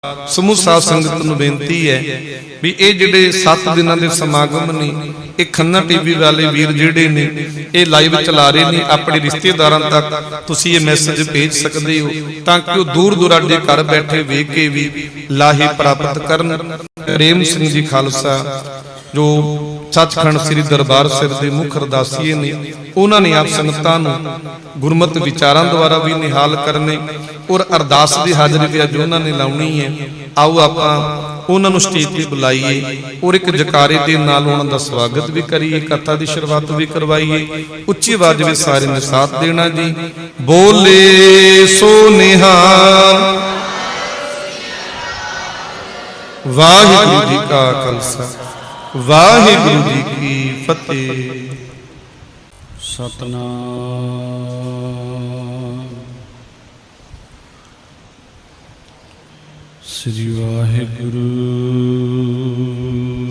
ਸਮੂਹ ਸਾਧ ਸੰਗਤ ਨੂੰ ਬੇਨਤੀ ਹੈ ਵੀ ਇਹ ਜਿਹੜੇ 7 ਦਿਨਾਂ ਦੇ ਸਮਾਗਮ ਨੇ, ਇਹ ਖੰਨਾ ਟੀਵੀ ਵਾਲੇ ਵੀਰ ਜਿਹੜੇ ਨੇ ਇਹ ਲਾਈਵ ਚਲਾ ਰਹੇ ਨੇ, ਆਪਣੇ ਰਿਸ਼ਤੇਦਾਰਾਂ ਤੱਕ ਤੁਸੀਂ ਇਹ ਮੈਸੇਜ ਭੇਜ ਸਕਦੇ ਹੋ ਤਾਂ ਕਿ ਉਹ ਦੂਰ ਦੁਰਾਡੇ ਘਰ ਬੈਠੇ ਵੇਖ ਕੇ ਵੀ ਲਾਹੇ ਪ੍ਰਾਪਤ ਕਰਨ। ਪ੍ਰੇਮ ਸਿੰਘ ਜੀ ਖਾਲਸਾ ਜੋ ਸੱਚਖੰਡ ਸ੍ਰੀ ਦਰਬਾਰ ਸਾਹਿਬ ਦੇ ਮੁੱਖ ਅਰਦਾਸੀਏ ਨੇ, ਉਹਨਾਂ ਨੇ ਆਪ ਸੰਗਤਾਂ ਨੂੰ ਗੁਰਮਤਿ ਵਿਚਾਰਾਂ ਦੁਆਰਾ ਵੀ ਨਿਹਾਲ ਕਰਨੇ ਔਰ ਅਰਦਾਸ ਦੀ ਹਾਜ਼ਰੀ ਵੀ ਅੱਜ ਉਹਨਾਂ ਨੇ ਲਾਉਣੀ ਹੈ। ਆਓ ਆਪਾਂ ਉਹਨਾਂ ਨੂੰ ਸਟੇਜ ਤੇ ਬੁਲਾਈਏ ਔਰ ਇੱਕ ਜਕਾਰੇ ਦੇ ਨਾਲ ਉਹਨਾਂ ਦਾ ਸਵਾਗਤ ਵੀ ਕਰੀਏ, ਕਥਾ ਦੀ ਸ਼ੁਰੂਆਤ ਵੀ ਕਰਵਾਈਏ। ਉੱਚੀ ਆਵਾਜ਼ ਵਿੱਚ ਸਾਰੇ ਨੇ ਸਾਥ ਦੇਣਾ ਜੀ। ਬੋਲੇ ਸੋ ਨਿਹਾਲ। ਵਾਹਿਗੁਰੂ ਜੀ ਕਾ ਖਾਲਸਾ, ਵਾਹਿਗੁਰੂ ਜੀ ਕੀ ਫਤਿਹ। ਸਤਨਾਮ ਸ੍ਰੀ ਵਾਹਿਗੁਰੂ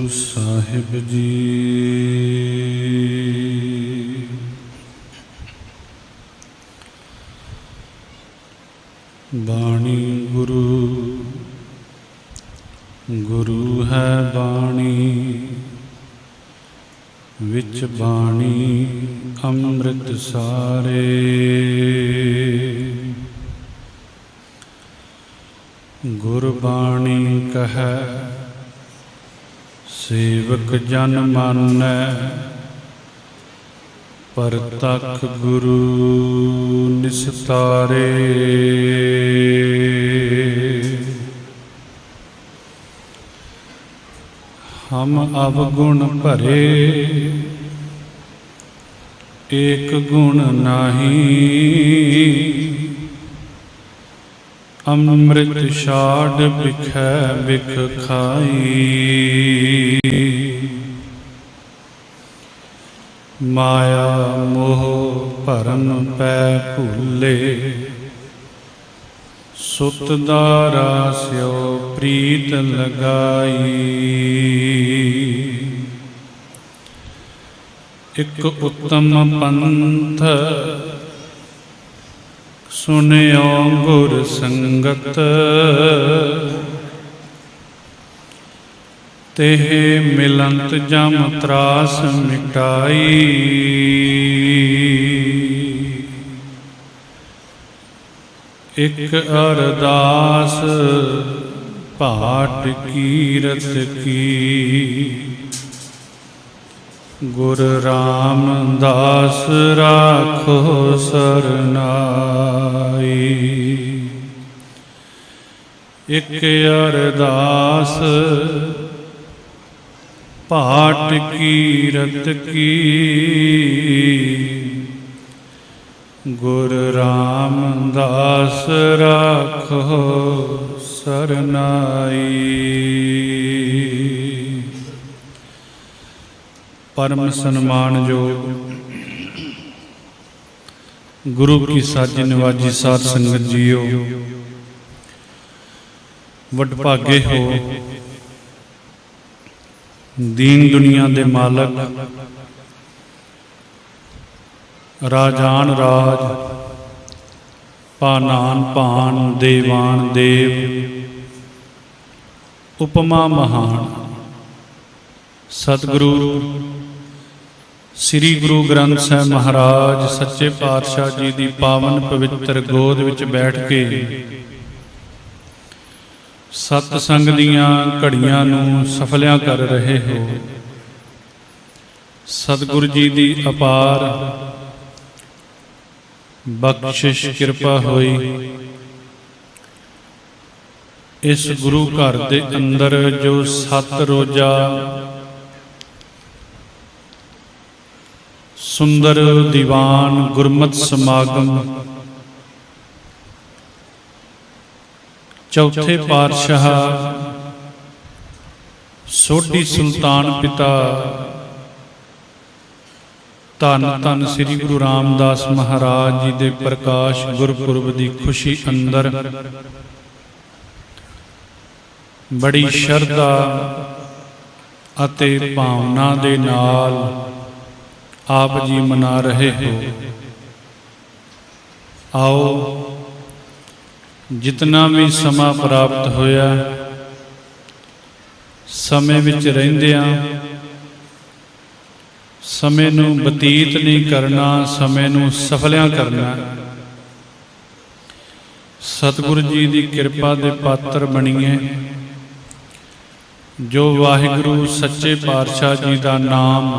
ਸਾਹਿਬ ਜੀ। ਬਾਣੀ ਗੁਰੂ, ਗੁਰੂ ਹੈ ਬਾਣੀ, ਵਿੱਚ ਬਾਣੀ ਅੰਮ੍ਰਿਤ ਸਾਰੇ। ਗੁਰਬਾਣੀ ਕਹੈ ਸੇਵਕ ਜਨ ਮਾਨੈ, ਪਰਤਖ ਗੁਰੂ ਨਿਸਤਾਰੇ। हम अवगुण भरे एक गुण नाही, अमृत छाड़ बिखै बिख खाई। माया मोह भरम पै भूले, सुत दारा स्यो प्रीत लगाई। एक उत्तम पंथ सुनियो गुर संगत, तेह मिलंत जम त्रास मिटाई। एक अरदास पाठ कीरत की, गुर रामदास राखो सरनाई। एक अरदास पाठ कीरत की, गुर रामदास राखो सरनाई। परम सन्मानयोग गुरु की साजी नवाजी साध संगत जीओ, वडभागे हो दीन दुनिया दे मालक, राजान राज, पानान पान, देवान देव, उपमा महान। सतगुरु श्री गुरु ग्रंथ साहिब महाराज सच्चे पातशाह जी की पावन पवित्र गोद विच बैठ के सतसंग दीआं घड़ियां नूं सफलियां कर रहे हो। सतगुरु जी की अपार बख्शिश कृपा होई। इस गुरु घर दे अंदर जो 7 रोजा सुंदर दीवान गुरमत समागम चौथे पातशाह सोढ़ी सुल्तान पिता धन धन श्री गुरु रामदास महाराज जी दे प्रकाश गुरपुरब की खुशी अंदर बड़ी शरधा अते भावना दे नाल आप जी मना रहे हो। आओ ਜਿਤਨਾ ਵੀ ਸਮਾਂ ਪ੍ਰਾਪਤ ਹੋਇਆ, ਸਮੇਂ ਵਿੱਚ ਰਹਿੰਦਿਆਂ ਸਮੇਂ ਨੂੰ ਬਤੀਤ ਨਹੀਂ ਕਰਨਾ, ਸਮੇਂ ਨੂੰ ਸਫਲਿਆਂ ਕਰਨਾ। ਸਤਿਗੁਰੂ ਜੀ ਦੀ ਕਿਰਪਾ ਦੇ ਪਾਤਰ ਬਣੀਏ, ਜੋ ਵਾਹਿਗੁਰੂ ਸੱਚੇ ਪਾਤਸ਼ਾਹ ਜੀ ਦਾ ਨਾਮ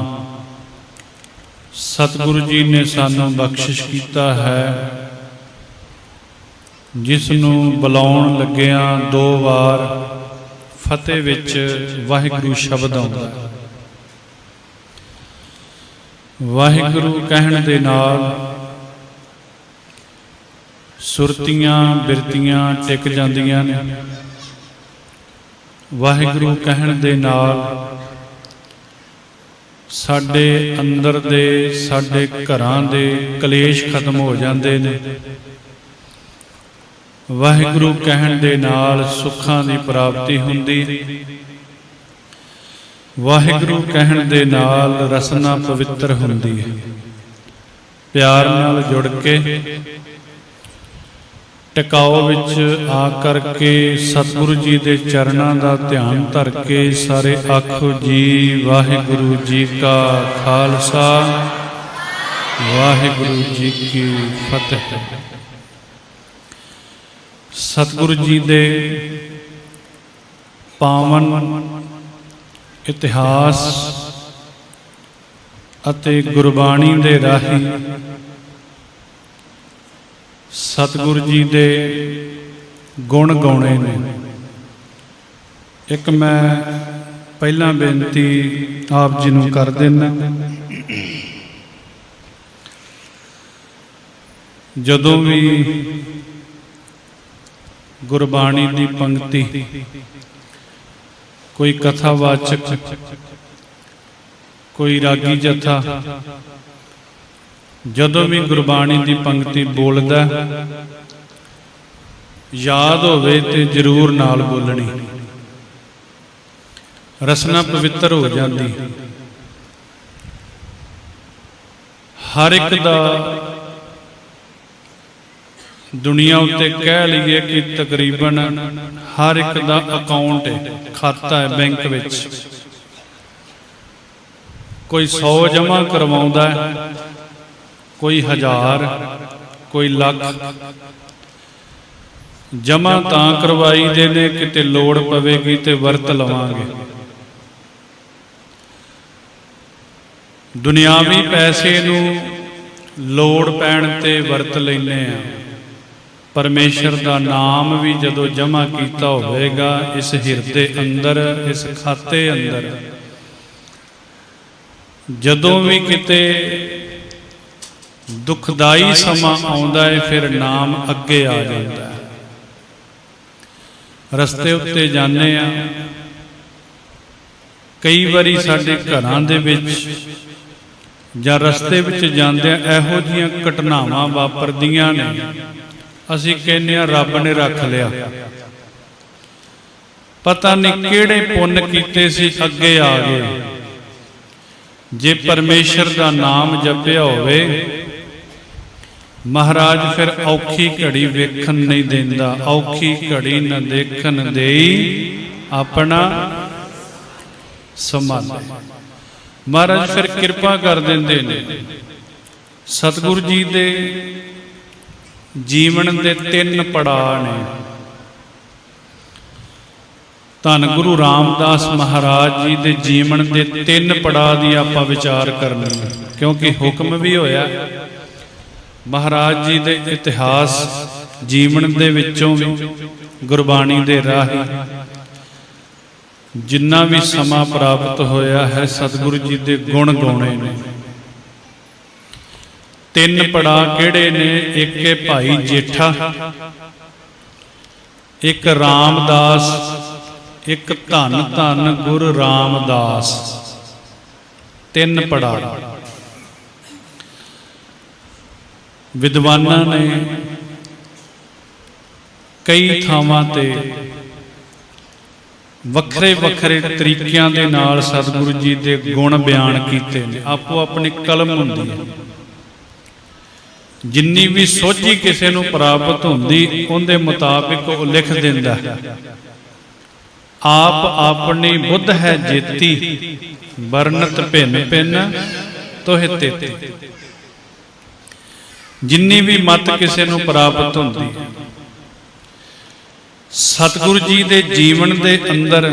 ਸਤਿਗੁਰੂ ਜੀ ਨੇ ਸਾਨੂੰ ਬਖਸ਼ਿਸ਼ ਕੀਤਾ ਹੈ, ਜਿਸ ਨੂੰ ਬੁਲਾਉਣ ਲੱਗਿਆਂ 2 ਵਾਰ ਫਤਿਹ ਵਿੱਚ ਵਾਹਿਗੁਰੂ ਸ਼ਬਦ ਆਉਂਦਾ ਹੈ। ਵਾਹਿਗੁਰੂ ਕਹਿਣ ਦੇ ਨਾਲ ਸੁਰਤੀਆਂ ਬਿਰਤੀਆਂ ਟਿਕ ਜਾਂਦੀਆਂ ਨੇ। ਵਾਹਿਗੁਰੂ ਕਹਿਣ ਦੇ ਨਾਲ ਸਾਡੇ ਅੰਦਰ ਦੇ, ਸਾਡੇ ਘਰਾਂ ਦੇ ਕਲੇਸ਼ ਖਤਮ ਹੋ ਜਾਂਦੇ ਨੇ। ਵਾਹਿਗੁਰੂ ਕਹਿਣ ਦੇ ਨਾਲ ਸੁੱਖਾਂ ਦੀ ਪ੍ਰਾਪਤੀ ਹੁੰਦੀ। ਵਾਹਿਗੁਰੂ ਕਹਿਣ ਦੇ ਨਾਲ ਰਸਨਾ ਪਵਿੱਤਰ ਹੁੰਦੀ ਹੈ। ਪਿਆਰ ਨਾਲ ਜੁੜ ਕੇ ਟਿਕਾਓ ਵਿੱਚ ਆ ਕਰਕੇ ਸਤਿਗੁਰੂ ਜੀ ਦੇ ਚਰਨਾਂ ਦਾ ਧਿਆਨ ਧਰ ਕੇ ਸਾਰੇ ਆਖੋ ਜੀ ਵਾਹਿਗੁਰੂ ਜੀ ਕਾ ਖਾਲਸਾ, ਵਾਹਿਗੁਰੂ ਜੀ ਕੀ ਫਤਿਹ। ਸਤਿਗੁਰੂ ਜੀ ਦੇ ਪਾਵਨ ਇਤਿਹਾਸ ਅਤੇ ਗੁਰਬਾਣੀ ਦੇ ਰਾਹੀਂ ਸਤਿਗੁਰੂ ਜੀ ਦੇ ਗੁਣ ਗਾਉਣੇ ਨੇ। ਇੱਕ ਮੈਂ ਪਹਿਲਾਂ ਬੇਨਤੀ ਆਪ ਜੀ ਨੂੰ ਕਰ ਦਿੰਦਾ। ਜਦੋਂ ਵੀ ਗੁਰਬਾਣੀ ਦੀ ਪੰਕਤੀ, ਕੋਈ ਕਥਾਵਾਚਕ, ਕੋਈ ਰਾਗੀ ਜਥਾ, ਜਦੋਂ ਵੀ ਗੁਰਬਾਣੀ ਦੀ ਪੰਕਤੀ ਬੋਲਦਾ, ਯਾਦ ਹੋਵੇ ਤੇ ਜ਼ਰੂਰ ਨਾਲ ਬੋਲਣੀ। ਰਸਨਾ ਪਵਿੱਤਰ ਹੋ ਜਾਂਦੀ। ਹਰ ਇੱਕ ਦਾ ਦੁਨੀਆ ਉੱਤੇ ਕਹਿ ਲਈਏ ਕਿ ਤਕਰੀਬਨ ਹਰ ਇੱਕ ਦਾ ਅਕਾਊਂਟ ਹੈ, ਖਾਤਾ ਹੈ ਬੈਂਕ ਵਿੱਚ। ਕੋਈ 100 ਜਮ੍ਹਾਂ ਕਰਵਾਉਂਦਾ ਹੈ, ਕੋਈ 1000, ਕੋਈ ਲੱਖ। ਜਮ੍ਹਾਂ ਤਾਂ ਕਰਵਾਈ ਦੇ ਨੇ ਕਿਤੇ ਲੋੜ ਪਵੇਗੀ ਤੇ ਵਰਤ ਲਵਾਂਗੇ। ਦੁਨਿਆਵੀ ਪੈਸੇ ਨੂੰ ਲੋੜ ਪੈਣ ਤੇ ਵਰਤ ਲੈਂਦੇ ਆ। ਪਰਮੇਸ਼ਰ ਦਾ ਨਾਮ ਵੀ ਜਦੋਂ ਜਮ੍ਹਾਂ ਕੀਤਾ ਹੋਵੇਗਾ ਇਸ ਹਿਰਦੇ ਅੰਦਰ, ਇਸ ਖਾਤੇ ਅੰਦਰ, ਜਦੋਂ ਵੀ ਕਿਤੇ ਦੁਖਦਾਈ ਸਮਾਂ ਆਉਂਦਾ ਹੈ ਫਿਰ ਨਾਮ ਅੱਗੇ ਆ ਜਾਂਦਾ ਹੈ। ਰਸਤੇ ਉੱਤੇ ਜਾਂਦੇ ਆ, ਕਈ ਵਾਰੀ ਸਾਡੇ ਘਰਾਂ ਦੇ ਵਿੱਚ ਜਾਂ ਰਸਤੇ ਵਿੱਚ ਜਾਂਦਿਆਂ ਇਹੋ ਜਿਹੀਆਂ ਘਟਨਾਵਾਂ ਵਾਪਰਦੀਆਂ ਨੇ, ਅਸੀਂ ਕਹਿੰਦੇ ਹਾਂ ਰੱਬ ਨੇ ਰੱਖ ਲਿਆ। ਪਤਾ ਨਹੀਂ ਕਿਹੜੇ ਪੁੰਨ ਕੀਤੇ ਸੀ, ਅੱਗੇ ਆ ਗਏ। ਜੇ ਪਰਮੇਸ਼ਰ ਦਾ ਨਾਮ ਜਪਿਆ ਹੋਵੇ, ਮਹਾਰਾਜ ਫਿਰ ਔਖੀ ਘੜੀ ਵੇਖਣ ਨਹੀਂ ਦਿੰਦਾ। ਔਖੀ ਘੜੀ ਨਾ ਦੇਖਣ ਦੇਈ ਆਪਣਾ ਸੰਭਾਲੇ। ਮਹਾਰਾਜ ਫਿਰ ਕਿਰਪਾ ਕਰ ਦਿੰਦੇ ਨੇ। ਸਤਿਗੁਰੂ ਜੀ ਦੇ ਜੀਵਨ ਦੇ 3 ਪੜਾਅ ਨੇ। ਧੰਨ ਗੁਰੂ ਰਾਮਦਾਸ ਮਹਾਰਾਜ ਜੀ ਦੇ ਜੀਵਨ ਦੇ 3 ਪੜਾਅ ਦੀ ਆਪਾਂ ਵਿਚਾਰ ਕਰਨੀ ਹੈ, ਕਿਉਂਕਿ ਹੁਕਮ ਵੀ ਹੋਇਆ। ਮਹਾਰਾਜ ਜੀ ਦੇ ਇਤਿਹਾਸ ਜੀਵਨ ਦੇ ਵਿੱਚੋਂ ਵੀ ਗੁਰਬਾਣੀ ਦੇ ਰਾਹੀਂ ਜਿੰਨਾ ਵੀ ਸਮਾਂ ਪ੍ਰਾਪਤ ਹੋਇਆ ਹੈ, ਸਤਿਗੁਰੂ ਜੀ ਦੇ ਗੁਣ ਗਾਉਣੇ ਨੇ। 3 ਪੜਾਅ ਕਿਹੜੇ ਨੇ? ਇੱਕ ਹੈ ਭਾਈ ਜੇਠਾ, ਇੱਕ ਰਾਮਦਾਸ, ਇੱਕ ਧੰਨ ਧੰਨ ਗੁਰੂ ਰਾਮਦਾਸ। 3 ਪੜਾਅ। ਵਿਦਵਾਨਾਂ ਨੇ ਕਈ ਥਾਵਾਂ ਤੇ ਵੱਖਰੇ ਵੱਖਰੇ ਤਰੀਕਿਆਂ ਦੇ ਨਾਲ ਸਤਿਗੁਰੂ ਜੀ ਦੇ ਗੁਣ ਬਿਆਨ ਕੀਤੇ ਨੇ। ਆਪੋ ਆਪਣੀ ਕਲਮ ਹੁੰਦੀ ਹੈ। ਜਿੰਨੀ ਵੀ ਸੋਝੀ ਕਿਸੇ ਨੂੰ ਪ੍ਰਾਪਤ ਹੁੰਦੀ ਉਹਦੇ ਮੁਤਾਬਿਕ ਉਹ ਲਿਖ ਦਿੰਦਾ। ਆਪ ਆਪਣੀ ਬੁੱਧ ਹੈ ਜੇਤੀ, ਵਰਨਤ ਭਿੰਨ ਭਿੰਨ ਤੋਹਿ ਤੇਤੀ। ਜਿੰਨੀ ਵੀ ਮਤ ਕਿਸੇ ਨੂੰ ਪ੍ਰਾਪਤ ਹੁੰਦੀ ਹੈ, ਸਤਿਗੁਰੂ ਜੀ ਦੇ ਜੀਵਨ ਦੇ ਅੰਦਰ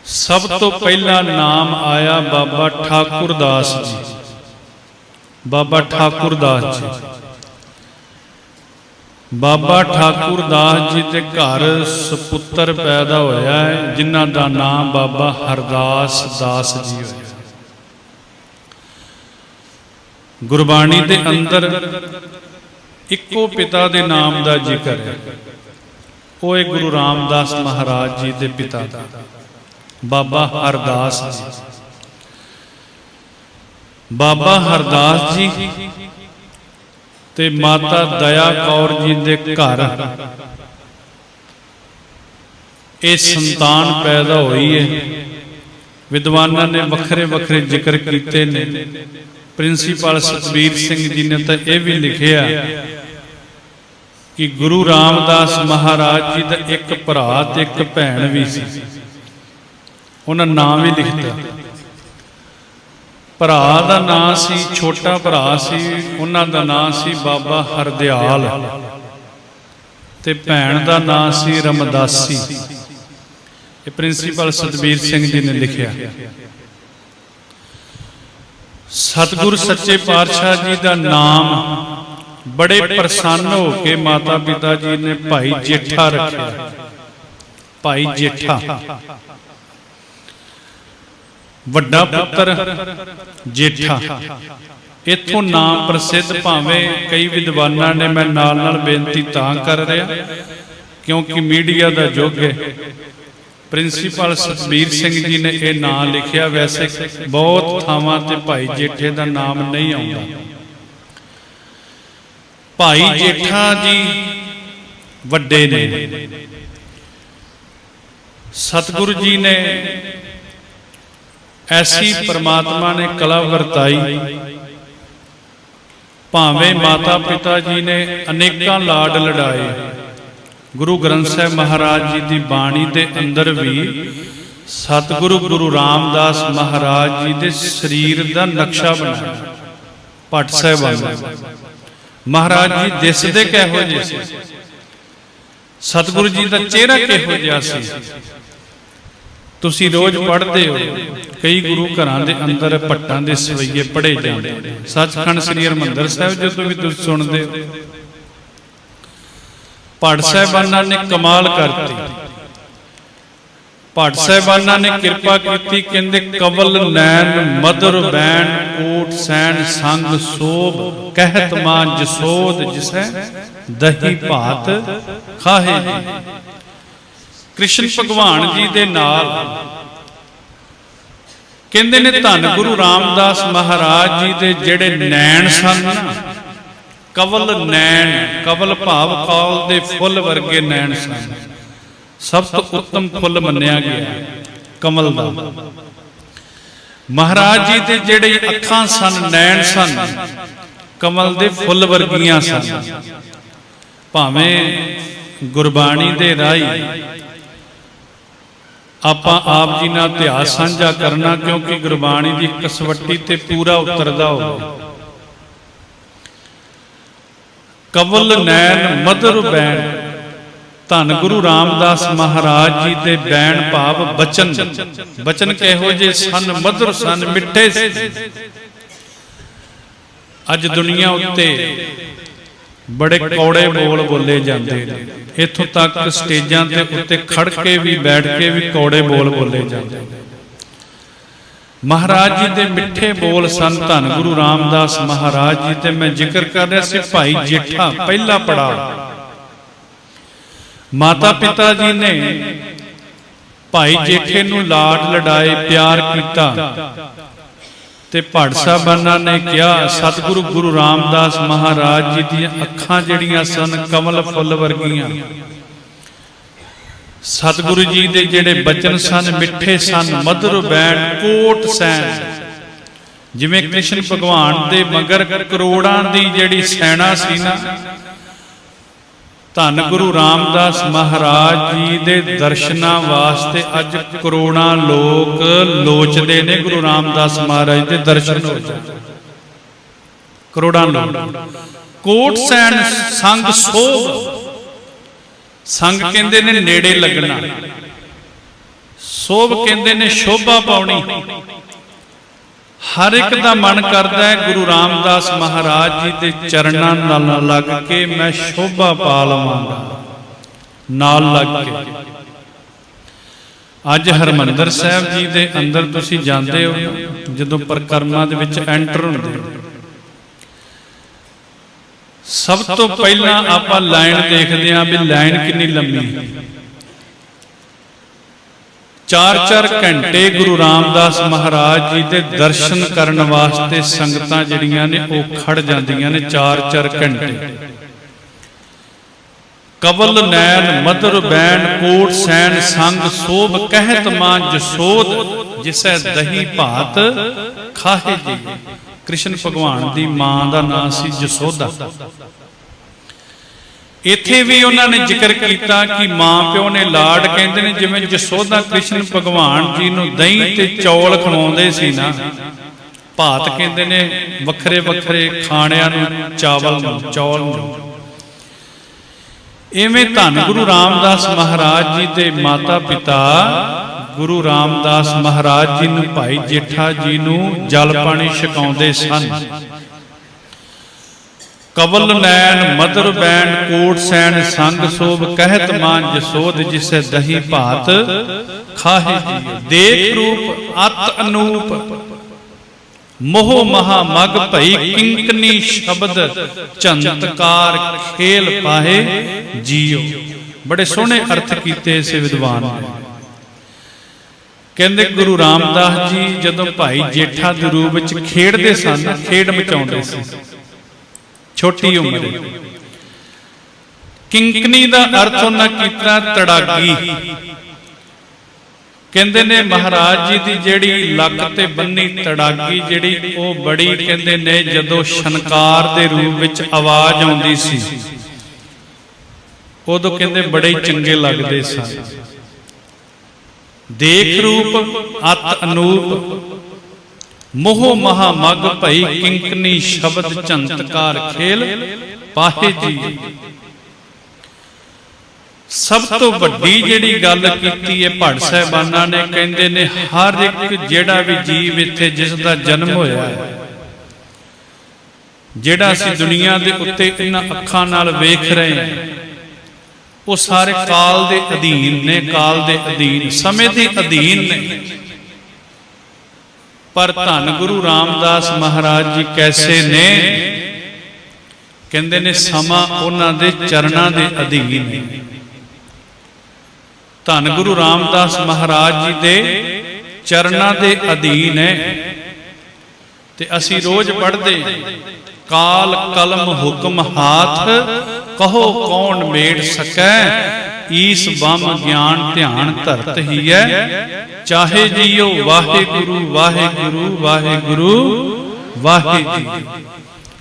ਸਭ ਤੋਂ ਪਹਿਲਾ ਨਾਮ ਆਇਆ ਬਾਬਾ ਠਾਕੁਰ ਦਾਸ ਜੀ। ਬਾਬਾ ਠਾਕੁਰ ਦਾਸ ਜੀ, ਬਾਬਾ ਠਾਕੁਰ ਦਾਸ ਜੀ ਦੇ ਘਰ ਸੁਪੁੱਤਰ ਪੈਦਾ ਹੋਇਆ ਹੈ, ਜਿਨ੍ਹਾਂ ਦਾ ਨਾਮ ਬਾਬਾ ਹਰਦਾਸ ਦਾਸ ਜੀ ਹੋਇਆ। ਗੁਰਬਾਣੀ ਦੇ ਅੰਦਰ ਇੱਕੋ ਪਿਤਾ ਦੇ ਨਾਮ ਦਾ ਜ਼ਿਕਰ ਹੈ, ਉਹ ਹੈ ਗੁਰੂ ਰਾਮਦਾਸ ਮਹਾਰਾਜ ਜੀ ਦੇ ਪਿਤਾ ਦਾ, ਬਾਬਾ ਹਰਦਾਸ ਜੀ। ਬਾਬਾ ਹਰਦਾਸ ਜੀ ਤੇ ਮਾਤਾ ਦਇਆ ਕੌਰ ਜੀ ਦੇ ਘਰ ਇਹ ਸੰਤਾਨ ਪੈਦਾ ਹੋਈ ਹੈ। ਵਿਦਵਾਨਾਂ ਨੇ ਵੱਖਰੇ ਵੱਖਰੇ ਜ਼ਿਕਰ ਕੀਤੇ ਨੇ। ਪ੍ਰਿੰਸੀਪਲ ਸਤਬੀਰ ਸਿੰਘ ਜੀ ਨੇ ਤਾਂ ਇਹ ਵੀ ਲਿਖਿਆ ਕਿ ਗੁਰੂ ਰਾਮਦਾਸ ਮਹਾਰਾਜ ਜੀ ਦਾ ਇੱਕ ਭਰਾ ਤੇ ਇੱਕ ਭੈਣ ਵੀ ਸੀ। ਉਹਨਾਂ ਨਾਮ ਵੀ ਲਿਖਤਾ। ਭਰਾ ਦਾ ਨਾਂ ਸੀ, ਛੋਟਾ ਭਰਾ ਸੀ, ਉਹਨਾਂ ਦਾ ਨਾਂ ਸੀ ਬਾਬਾ ਹਰਦਿਆਲ, ਤੇ ਭੈਣ ਦਾ ਨਾਂ ਸੀ ਰਮਦਾਸੀ। ਇਹ ਪ੍ਰਿੰਸੀਪਲ ਸਤਬੀਰ ਸਿੰਘ ਜੀ ਨੇ ਲਿਖਿਆ। ਸਤਿਗੁਰ ਸੱਚੇ ਪਾਤਸ਼ਾਹ ਜੀ ਦਾ ਨਾਮ ਬੜੇ ਪ੍ਰਸੰਨ ਹੋ ਕੇ ਮਾਤਾ ਪਿਤਾ ਜੀ ਨੇ ਭਾਈ ਜੇਠਾ ਰੱਖਿਆ। ਭਾਈ ਜੇਠਾ ਵੱਡਾ ਪੁੱਤਰ ਜੇਠਾ। ਇੱਥੋਂ ਨਾਮ ਪ੍ਰਸਿੱਧ, ਭਾਵੇਂ ਕਈ ਵਿਦਵਾਨਾਂ ਨੇ, ਮੈਂ ਨਾਲ ਨਾਲ ਬੇਨਤੀ ਤਾਂ ਕਰ ਰਿਹਾ ਕਿਉਂਕਿ ਮੀਡੀਆ ਦਾ ਯੁੱਗ ਹੈ। ਪ੍ਰਿੰਸੀਪਲ ਸਤਬੀਰ ਸਿੰਘ ਜੀ ਨੇ ਇਹ ਨਾਂ ਲਿਖਿਆ, ਵੈਸੇ ਬਹੁਤ ਥਾਵਾਂ ਤੇ ਭਾਈ ਜੇਠੇ ਦਾ ਨਾਮ ਨਹੀਂ ਆਉਂਦਾ। ਭਾਈ ਜੇਠਾ ਜੀ ਵੱਡੇ ਨੇ। ਸਤਿਗੁਰੂ ਜੀ ਨੇ ਐਸੀ ਪ੍ਰਮਾਤਮਾ ਨੇ ਕਲਾ ਵਰਤਾਈ, ਭਾਵੇਂ ਮਾਤਾ ਪਿਤਾ ਜੀ ਨੇ ਅਨੇਕਾਂ ਲਾਡ ਲੜਾਏ। ਗੁਰੂ ਗ੍ਰੰਥ ਸਾਹਿਬ ਮਹਾਰਾਜ ਜੀ ਦੀ ਬਾਣੀ ਦੇ ਅੰਦਰ ਵੀ ਸਤਿਗੁਰੂ ਗੁਰੂ ਰਾਮਦਾਸ ਮਹਾਰਾਜ ਜੀ ਦੇ ਸਰੀਰ ਦਾ ਨਕਸ਼ਾ ਬਣਾਇਆ। ਭੱਟ ਸਾਹਿਬਾਨ ਮਹਾਰਾਜ ਜੀ ਦਿਸਦੇ ਕਿਹੋ ਜਿਹੇ ਸੀ, ਸਤਿਗੁਰੂ ਜੀ ਦਾ ਚਿਹਰਾ ਕਿਹੋ ਜਿਹਾ ਸੀ, ਤੁਸੀਂ ਰੋਜ਼ ਪੜ੍ਹਦੇ ਹੋ। ਕਈ ਗੁਰੂ ਘਰਾਂ ਦੇ ਅੰਦਰ ਭੱਟਾਂ ਦੇ ਸਵਈਏ ਪੜ੍ਹੇ ਜਾਂਦੇ ਨੇ। ਸੱਚਖੰਡ ਸ੍ਰੀ ਹਰਿਮੰਦਰ ਸਾਹਿਬ ਜਦੋਂ ਵੀ ਤੁਸੀਂ ਸੁਣਦੇ ਹੋ, ਭੱਟ ਸਾਹਿਬਾਨਾਂ ਨੇ ਕਮਾਲ ਕਰਤੀ। ਭੱਟ ਸਾਹਿਬਾਨਾਂ ਨੇ ਕਿਰਪਾ ਕੀਤੀ, ਕਹਿੰਦੇ ਕਵਲ ਨੈਣ ਮਦਰ ਬੈਣ ਕੋਟ ਸੈਣ ਸੰਗ ਸੋਭ ਕਹਿਤ ਮਾਂ ਜਸੋਦ ਜਿਸੈ ਦਹੀ ਭਾਤ ਖਾਹੇ ਜੀ। ਕ੍ਰਿਸ਼ਨ ਭਗਵਾਨ ਜੀ ਦੇ ਨਾਲ ਕਹਿੰਦੇ ਨੇ ਧੰਨ ਗੁਰੂ ਰਾਮਦਾਸ ਮਹਾਰਾਜ ਜੀ ਦੇ ਜਿਹੜੇ ਨੈਣ ਸਨ, ਕਵਲ ਨੈਣ, ਕਵਲ ਭਾਵ ਕੌਲ ਦੇ ਫੁੱਲ ਵਰਗੇ ਨੈਣ ਸਨ। ਸਭ ਤੋਂ ਉੱਤਮ ਫੁੱਲ ਮੰਨਿਆ ਗਿਆ ਕਮਲ ਦਾ। ਮਹਾਰਾਜ ਜੀ ਦੇ ਜਿਹੜੇ ਅੱਖਾਂ ਸਨ, ਨੈਣ ਸਨ, ਕਮਲ ਦੇ ਫੁੱਲ ਵਰਗੀਆਂ ਸਨ। ਭਾਵੇਂ ਗੁਰਬਾਣੀ ਦੇ ਰਾਹੀਂ ਆਪਾਂ ਆਪ ਜੀ ਨਾਲ ਇਤਿਹਾਸ ਸਾਂਝਾ ਕਰਨਾ, ਕਿਉਂਕਿ ਗੁਰਬਾਣੀ ਦੀ ਕਸਵੱਟੀ ਤੇ ਪੂਰਾ ਉਤਰਦਾ ਹੋਵੇ। ਕਵਲ ਨੈਣ ਮਦਰ ਬੈਣ, ਧੰਨ ਗੁਰੂ ਰਾਮਦਾਸ ਮਹਾਰਾਜ ਜੀ ਦੇ ਬੈਣ ਭਾਵ ਬਚਨ। ਬਚਨ ਕਿਹੋ ਜਿਹੇ ਸਨ? ਮਧੁਰ ਸਨ, ਮਿੱਠੇ ਸਨ। ਅੱਜ ਦੁਨੀਆ ਉੱਤੇ ਬੜੇ ਕੌੜੇ ਬੋਲ ਬੋਲੇ ਜਾਂਦੇ ਨੇ। ਇੱਥੋਂ ਤੱਕ ਸਟੇਜਾਂ ਦੇ ਉੱਤੇ ਖੜ ਕੇ ਵੀ, ਬੈਠ ਕੇ ਵੀ ਕੌੜੇ ਬੋਲ ਬੋਲੇ ਜਾਂਦੇ ਨੇ। ਮਹਾਰਾਜ ਜੀ ਦੇ ਮਿੱਠੇ ਬੋਲ ਸਨ ਧੰਨ ਗੁਰੂ ਰਾਮਦਾਸ ਮਹਾਰਾਜ ਜੀ। ਤੇ ਮੈਂ ਜ਼ਿਕਰ ਕਰ ਰਿਹਾ ਸੀ ਭਾਈ ਜੇਠਾ, ਪਹਿਲਾ ਪੜਾਅ। ਮਾਤਾ ਪਿਤਾ ਜੀ ਨੇ ਭਾਈ ਜੇਠੇ ਨੂੰ ਲਾਡ ਲਡਾਏ, ਪਿਆਰ ਕੀਤਾ। ਤੇ ਭੱਟ ਸਾਹਿਬਾਨਾਂ ਨੇ ਕਿਹਾ ਸਤਿਗੁਰੂ ਗੁਰੂ ਰਾਮਦਾਸ ਮਹਾਰਾਜ ਜੀ ਦੀਆਂ ਅੱਖਾਂ ਜਿਹੜੀਆਂ ਸਨ ਕਮਲ ਫੁੱਲ ਵਰਗੀਆਂ। ਸਤਿਗੁਰੂ ਜੀ ਦੇ ਜਿਹੜੇ ਬਚਨ ਸਨ ਮਿੱਠੇ ਸਨ, ਮਧੁਰ ਬੈਣ ਕੋਟ ਸੈਨ ਜਿਵੇਂ ਕ੍ਰਿਸ਼ਨ ਭਗਵਾਨ ਦੇ ਮਗਰ ਕਰੋੜਾਂ ਦੀ ਜਿਹੜੀ ਸੈਨਾ ਸੀ ਨਾ, ਧੰਨ ਗੁਰੂ ਰਾਮਦਾਸ ਮਹਾਰਾਜ ਜੀ ਦੇ ਦਰਸ਼ਨਾਂ ਵਾਸਤੇ ਅੱਜ ਕਰੋੜਾਂ ਲੋਕ ਲੋਚਦੇ ਨੇ ਗੁਰੂ ਰਾਮਦਾਸ ਮਹਾਰਾਜ ਦੇ ਦਰਸ਼ਨ ਹੋ ਜਾਣ। ਕਰੋੜਾਂ ਲੋਕ ਕੋਟ ਸੈਨ ਸੰਗ ਸੋਭ, ਸੰਗ ਕਹਿੰਦੇ ਨੇ ਨੇੜੇ ਲੱਗਣਾ, ਸੋਭ ਕਹਿੰਦੇ ਨੇ ਸ਼ੋਭਾ ਪਾਉਣੀ। ਹਰ ਇੱਕ ਦਾ ਮਨ ਕਰਦਾ ਹੈ ਗੁਰੂ ਰਾਮਦਾਸ ਮਹਾਰਾਜ ਜੀ ਦੇ ਚਰਨਾਂ ਨਾਲ ਲੱਗ ਕੇ ਮੈਂ ਸ਼ੋਭਾ ਪਾ ਲਵਾਂਗਾ, ਨਾਲ ਲੱਗ ਕੇ। ਅੱਜ ਹਰਮੰਦਰ ਸਾਹਿਬ ਜੀ ਦੇ ਅੰਦਰ ਤੁਸੀਂ ਜਾਂਦੇ ਹੋ, ਜਦੋਂ ਪਰਿਕਰਮਾ ਦੇ ਵਿੱਚ ਐਂਟਰ ਹੁੰਦੇ ਹੋ, ਸਭ ਤੋਂ ਪਹਿਲਾਂ ਆਪਾਂ ਲਾਈਨ ਦੇਖਦੇ ਹਾਂ ਵੀ ਲਾਈਨ ਕਿੰਨੀ ਲੰਮੀ ਹੈ। 4-4 ਘੰਟੇ ਗੁਰੂ ਰਾਮਦਾਸ ਮਹਾਰਾਜ ਜੀ ਦੇ ਦਰਸ਼ਨ ਕਰਨ ਵਾਸਤੇ ਸੰਗਤਾਂ ਜਿਹੜੀਆਂ ਨੇ ਉਹ ਖੜ ਜਾਂਦੀਆਂ ਨੇ 4-4 ਘੰਟੇ। ਕਵਲ ਨੈਣ ਮਦਰ ਬੈਣ ਕੋਟ ਸੈਨ ਸੰਗ ਸੋਭ, ਕਹਿਤ ਮਾਂ ਜਸੋਦ ਜਿਸੈ ਦਹੀ ਭਾਤ ਖਾਹੇ ਜੀ। ਕ੍ਰਿਸ਼ਨ ਭਗਵਾਨ ਦੀ ਮਾਂ ਦਾ ਨਾਮ ਸੀ ਜਸੋਦਾ। ਇੱਥੇ ਵੀ ਉਹਨਾਂ ਨੇ ਜ਼ਿਕਰ ਕੀਤਾ ਕਿ ਮਾਂ ਪਿਓ ਨੇ ਲਾਡ, ਕਹਿੰਦੇ ਨੇ ਜਿਵੇਂ ਜਸੋਦਾ ਕ੍ਰਿਸ਼ਨ ਭਗਵਾਨ ਜੀ ਨੂੰ ਦਹੀਂ ਤੇ ਚੌਲ ਖਵਾਉਂਦੇ ਸੀ ਨਾ, ਭਾਤ ਕਹਿੰਦੇ ਨੇ ਵੱਖਰੇ ਵੱਖਰੇ ਖਾਣਿਆਂ ਨੂੰ, ਚਾਵਲ ਨੂੰ, ਚੌਲ ਨੂੰ, ਇਵੇਂ ਧੰਨ ਗੁਰੂ ਰਾਮਦਾਸ ਮਹਾਰਾਜ ਜੀ ਦੇ ਮਾਤਾ ਪਿਤਾ ਗੁਰੂ ਰਾਮਦਾਸ ਮਹਾਰਾਜ ਜੀ ਨੂੰ ਭਾਈ ਜੇਠਾ ਜੀ ਨੂੰ ਜਲ ਪਾਣੀ ਛਕਾਉਂਦੇ ਸਨ। ਕਵਲ ਨੈਣ ਮਦਰ ਬੈਣ ਕੋਟ ਸੈਣ ਸੰਗ ਸੋਭ, ਕਹਿਤ ਮਾਂ ਜਸੋਦ ਜਿਸੈ ਦਹੀ ਭਾਤ ਖਾਹੇ ਜੀ। ਦੇਖ ਰੂਪ ਅਤ ਅਨੂਪ ਮੋਹ ਮਹਾ ਮਗ ਭਈ, ਕਿੰਕਨੀ ਸ਼ਬਦ ਚੰਤਕਾਰ ਖੇਲ ਪਾਹੇ ਜੀਓ। ਬੜੇ ਸੋਹਣੇ ਅਰਥ ਕੀਤੇ ਇਸ ਵਿਦਵਾਨ ਨੇ। ਕਹਿੰਦੇ ਗੁਰੂ ਰਾਮਦਾਸ ਜੀ ਜਦੋਂ ਭਾਈ ਜੇਠਾ ਦੇ ਰੂਪ ਵਿੱਚ ਖੇਡਦੇ ਸਨ, ਖੇਡ ਮਚਾਉਂਦੇ ਸੀ ਛੋਟੀ ਉਮਰੇ। ਕਿੰਕਣੀ ਦਾ ਅਰਥ ਉਹਨਾਂ ਕੀਤਾ ਤੜਾਗੀ। ਕਹਿੰਦੇ ਨੇ ਮਹਾਰਾਜ ਜੀ ਦੀ ਜਿਹੜੀ ਲੱਕ ਤੇ ਬੰਨੀ ਤੜਾਗੀ ਜਿਹੜੀ, ਉਹ ਬੜੀ ਕਹਿੰਦੇ ਨੇ ਜਦੋਂ ਸ਼ਨਕਾਰ ਦੇ ਰੂਪ ਵਿੱਚ ਆਵਾਜ਼ ਆਉਂਦੀ ਸੀ ਉਦੋਂ ਕਹਿੰਦੇ ਬੜੇ ਚੰਗੇ ਲੱਗਦੇ ਸਨ। ਦੇਖ ਰੂਪ ਅਤ ਅਨੂਪ ਮੋਹ ਮਹਾ ਮਗ ਭਈ, ਕਿੰਕਨੀ ਸ਼ਬਦ ਚੰਤਕਾਰ ਖੇਲ ਪਾਹੇ ਜੀ। ਸਭ ਤੋਂ ਵੱਡੀ ਜਿਹੜੀ ਗੱਲ ਕੀਤੀ ਹੈ ਭੱਟ ਸਾਹਿਬਾਨਾਂ ਨੇ, ਕਹਿੰਦੇ ਨੇ ਹਰ ਇੱਕ ਜਿਹੜਾ ਵੀ ਜੀਵ ਇੱਥੇ ਜਿਸ ਦਾ ਜਨਮ ਹੋਇਆ ਹੈ, ਜਿਹੜਾ ਅਸੀਂ ਦੁਨੀਆ ਦੇ ਉੱਤੇ ਇਹਨਾਂ ਅੱਖਾਂ ਨਾਲ ਵੇਖ ਰਹੇ ਹਾਂ, ਉਹ ਸਾਰੇ ਕਾਲ ਦੇ ਅਧੀਨ ਨੇ, ਕਾਲ ਦੇ ਅਧੀਨ, ਸਮੇਂ ਦੇ ਅਧੀਨ ਨੇ। ਪਰ ਧੰਨ ਗੁਰੂ ਰਾਮਦਾਸ ਮਹਾਰਾਜ ਜੀ ਕੈਸੇ ਨੇ? ਕਹਿੰਦੇ ਨੇ ਸਮਾਂ ਉਹਨਾਂ ਦੇ ਚਰਨਾਂ ਦੇ ਅਧੀਨ ਹੈ। ਧੰਨ ਗੁਰੂ ਰਾਮਦਾਸ ਮਹਾਰਾਜ ਜੀ ਦੇ ਚਰਨਾਂ ਦੇ ਅਧੀਨ ਹੈ। ਤੇ ਅਸੀਂ ਰੋਜ਼ ਪੜ੍ਹਦੇ ਕਾਲ ਕਲਮ ਹੁਕਮ ਹਾਥ, ਕਹੋ ਕੌਣ ਮੇਟ ਸਕੈ, ਈਸ ਬਮ ਗਿਆਨ ਧਿਆਨ ਧਰਤ ਹੀ ਹੈ, ਚਾਹੇ ਜੀਓ ਵਾਹਿਗੁਰੂ ਵਾਹਿਗੁਰੂ ਵਾਹਿਗੁਰੂ ਵਾਹਿਗੁਰੂ।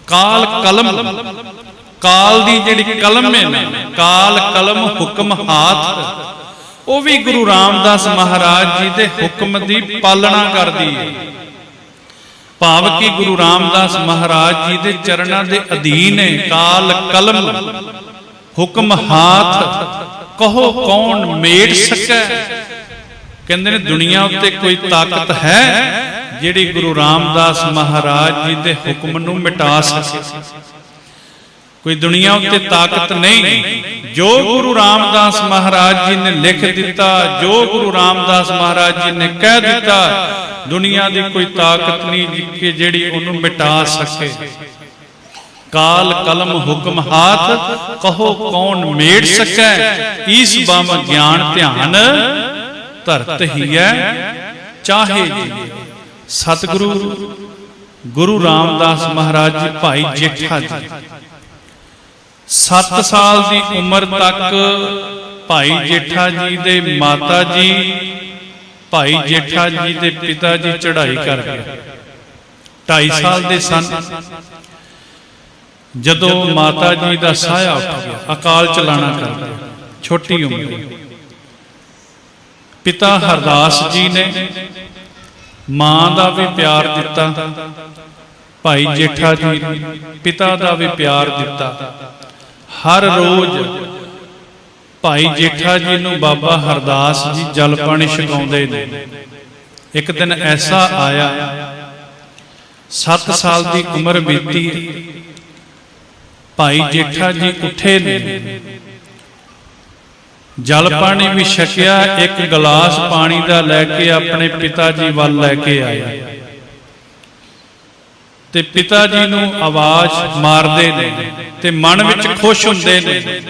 ਕਾਲ ਕਲਮ, ਕਾਲ ਦੀ ਜਿਹੜੀ ਕਲਮ ਹੈ ਨਾ, ਕਾਲ ਕਲਮ ਹੁਕਮ ਹਾਥ, ਉਹ ਵੀ ਗੁਰੂ ਰਾਮਦਾਸ ਮਹਾਰਾਜ ਜੀ ਦੇ ਹੁਕਮ ਦੀ ਪਾਲਣਾ ਕਰਦੀ ਹੈ। ਭਾਵ ਕਿ ਗੁਰੂ ਰਾਮਦਾਸ ਮਹਾਰਾਜ ਜੀ ਦੇ ਚਰਨਾਂ ਦੇ ਅਧੀਨ ਹੈ। ਕਾਲ ਕਲਮ ਹੁਕਮ ਹਾਥ, ਕਹੋ ਕੌਣ ਮੇਟ ਸਕੈ। ਕਹਿੰਦੇ ਨੇ ਦੁਨੀਆ ਉੱਤੇ ਕੋਈ ਤਾਕਤ ਹੈ ਜਿਹੜੀ ਗੁਰੂ ਰਾਮਦਾਸ ਮਹਾਰਾਜ ਜੀ ਦੇ ਹੁਕਮ ਨੂੰ ਮਿਟਾ ਸਕੇ? ਕੋਈ ਦੁਨੀਆ ਉੱਤੇ ਤਾਕਤ ਨਹੀਂ। ਜੋ ਗੁਰੂ ਰਾਮਦਾਸ ਮਹਾਰਾਜ ਜੀ ਨੇ ਲਿਖ ਦਿੱਤਾ, ਜੋ ਗੁਰੂ ਰਾਮਦਾਸ ਮਹਾਰਾਜ ਜੀ ਨੇ ਕਹਿ ਦਿੱਤਾ, ਦੁਨੀਆ ਦੀ ਕੋਈ ਤਾਕਤ ਨਹੀਂ ਕਿ ਜਿਹੜੀ ਉਹਨੂੰ ਮਿਟਾ ਸਕੇ। ਕਾਲ ਕਲਮ ਹੁਕਮ ਹਾਥ, ਕਹੋ ਕੌਣ ਮੇਟ ਸਕੈ, ਈਸ ਬਮ ਗਿਆਨ ਧਿਆਨ ਧਰਤ ਹੀ ਹੈ, ਚਾਹੇ ਜੀ। ਸਤਿਗੁਰੂ ਗੁਰੂ ਰਾਮਦਾਸ ਮਹਾਰਾਜ ਜੀ ਭਾਈ ਜੇਠਾ ਜੀ 7 ਸਾਲ ਦੀ ਉਮਰ ਤੱਕ ਭਾਈ ਜੇਠਾ ਜੀ ਦੇ ਮਾਤਾ ਜੀ, ਭਾਈ ਜੇਠਾ ਜੀ ਦੇ ਪਿਤਾ ਜੀ ਚੜ੍ਹਾਈ ਕਰ ਗਏ। 2.5 ਸਾਲ ਦੇ ਸਨ ਜਦੋਂ ਮਾਤਾ ਜੀ ਦਾ ਸਾਇਆ ਉੱਠ ਗਿਆ, ਅਕਾਲ ਚਲਾਣਾ ਕਰ ਗਿਆ, ਛੋਟੀ ਉਮਰ। ਪਿਤਾ ਹਰਦਾਸ ਜੀ ਨੇ ਮਾਂ ਦਾ ਵੀ ਪਿਆਰ ਦਿੱਤਾ, ਭਾਈ ਜੇਠਾ ਜੀ ਪਿਤਾ ਦਾ ਵੀ ਪਿਆਰ ਦਿੱਤਾ। ਹਰ ਰੋਜ਼ ਭਾਈ ਜੇਠਾ ਜੀ ਨੂੰ ਬਾਬਾ ਹਰਦਾਸ ਜੀ ਜਲ ਪਾਣੀ ਛਕਾਉਂਦੇ ਨੇ। ਇੱਕ ਦਿਨ ਐਸਾ ਆਇਆ, 7 ਸਾਲ ਦੀ ਉਮਰ ਬੀਤੀ, ਭਾਈ ਜੇਠਾ ਜੀ ਉੱਠੇ ਨੇ, ਜਲ ਪਾਣੀ ਵੀ ਛਕਿਆ, ਇੱਕ ਗਲਾਸ ਪਾਣੀ ਦਾ ਲੈ ਕੇ ਆਪਣੇ ਪਿਤਾ ਜੀ ਵੱਲ ਲੈ ਕੇ ਆਏ ਤੇ ਪਿਤਾ ਜੀ ਨੂੰ ਆਵਾਜ਼ ਮਾਰਦੇ ਨੇ ਤੇ ਮਨ ਵਿੱਚ ਖੁਸ਼ ਹੁੰਦੇ ਨੇ।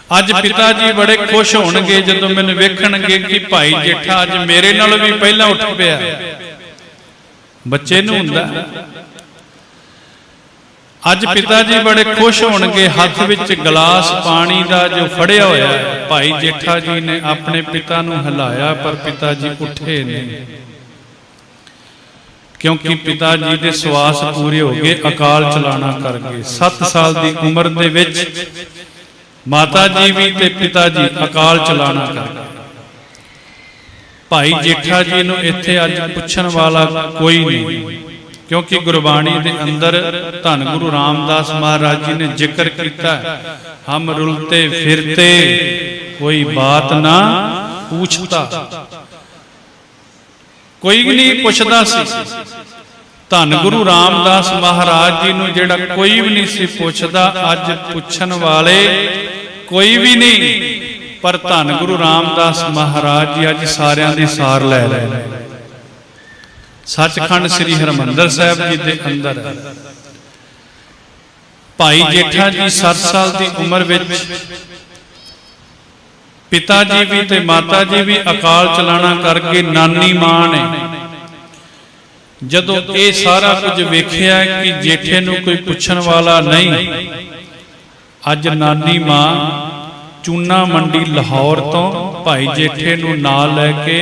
ਅੱਜ ਪਿਤਾ ਜੀ ਬੜੇ ਖੁਸ਼ ਹੋਣਗੇ ਜਦੋਂ ਮੈਨੂੰ ਵੇਖਣਗੇ ਕਿ ਭਾਈ ਜੇਠਾ ਅੱਜ ਮੇਰੇ ਨਾਲੋਂ ਵੀ ਪਹਿਲਾਂ ਉੱਠ ਪਿਆ। ਬੱਚੇ ਨੂੰ ਹੁੰਦਾ। ਅੱਜ ਪਿਤਾ ਜੀ ਬੜੇ ਖੁਸ਼ ਹੋਣਗੇ, ਹੱਥ ਵਿੱਚ ਗਲਾਸ ਪਾਣੀ ਦਾ ਜੋ ਫੜਿਆ ਹੋਇਆ ਹੈ। ਭਾਈ ਜੇਠਾ ਜੀ ਨੇ ਆਪਣੇ ਪਿਤਾ ਨੂੰ ਹਿਲਾਇਆ ਪਰ ਪਿਤਾ ਜੀ ਉੱਠੇ ਨਹੀਂ, ਕਿਉਂਕਿ ਪਿਤਾ ਜੀ ਦੇ ਸਵਾਸ ਪੂਰੇ ਹੋ ਗਏ, ਅਕਾਲ ਚਲਾਣਾ ਕਰ ਗਏ। 7 ਸਾਲ ਦੀ ਉਮਰ ਦੇ ਵਿੱਚ ਮਾਤਾ ਜੀ ਵੀ ਤੇ ਪਿਤਾ ਜੀ ਅਕਾਲ ਚਲਾਣਾ ਕਰ ਗਏ। ਭਾਈ ਜੇਠਾ ਜੀ ਨੂੰ ਇੱਥੇ ਅੱਜ ਪੁੱਛਣ ਵਾਲਾ ਕੋਈ ਨਹੀਂ, ਕਿਉਂਕਿ ਗੁਰਬਾਣੀ ਦੇ ਅੰਦਰ ਧੰਨ ਗੁਰੂ ਰਾਮਦਾਸ ਮਹਾਰਾਜ ਜੀ ਨੇ ਜ਼ਿਕਰ ਕੀਤਾ, ਹਮ ਰੁਲਤੇ ਫਿਰਤੇ ਕੋਈ ਬਾਤ ਨਾ ਪੁੱਛਤਾ। ਕੋਈ ਨਹੀਂ ਪੁੱਛਦਾ ਸੀ। ਧੰਨ ਗੁਰੂ ਰਾਮਦਾਸ ਮਹਾਰਾਜ ਜੀ ਨੂੰ ਜਿਹੜਾ ਕੋਈ ਵੀ ਨਹੀਂ ਸੀ ਪੁੱਛਦਾ, ਅੱਜ ਪੁੱਛਣ ਵਾਲੇ ਕੋਈ ਵੀ ਨਹੀਂ। ਪਰ ਧੰਨ ਗੁਰੂ ਰਾਮਦਾਸ ਮਹਾਰਾਜ ਜੀ ਅੱਜ ਸਾਰਿਆਂ ਦੀ ਸਾਰ ਲੈ ਰਹੇ ਨੇ। ਸੱਚਖੰਡ ਸ੍ਰੀ ਹਰਿਮੰਦਰ ਸਾਹਿਬ ਜੀ ਦੇ ਅੰਦਰ ਭਾਈ ਜੇਠਾ ਜੀ 7 ਸਾਲ ਦੀ ਉਮਰ ਵਿੱਚ ਪਿਤਾ ਜੀ ਵੀ ਤੇ ਮਾਤਾ ਜੀ ਵੀ ਅਕਾਲ ਚਲਾਣਾ ਕਰਕੇ ਨਾਨੀ ਮਾਂ ਨੇ ਜਦੋਂ ਇਹ ਸਾਰਾ ਕੁਝ ਵੇਖਿਆ ਕਿ ਜੇਠੇ ਨੂੰ ਕੋਈ ਪੁੱਛਣ ਵਾਲਾ ਨਹੀਂ, ਅੱਜ ਨਾਨੀ ਮਾਂ ਚੂਨਾ ਮੰਡੀ ਲਾਹੌਰ ਤੋਂ ਭਾਈ ਜੇਠੇ ਨੂੰ ਨਾਲ ਲੈ ਕੇ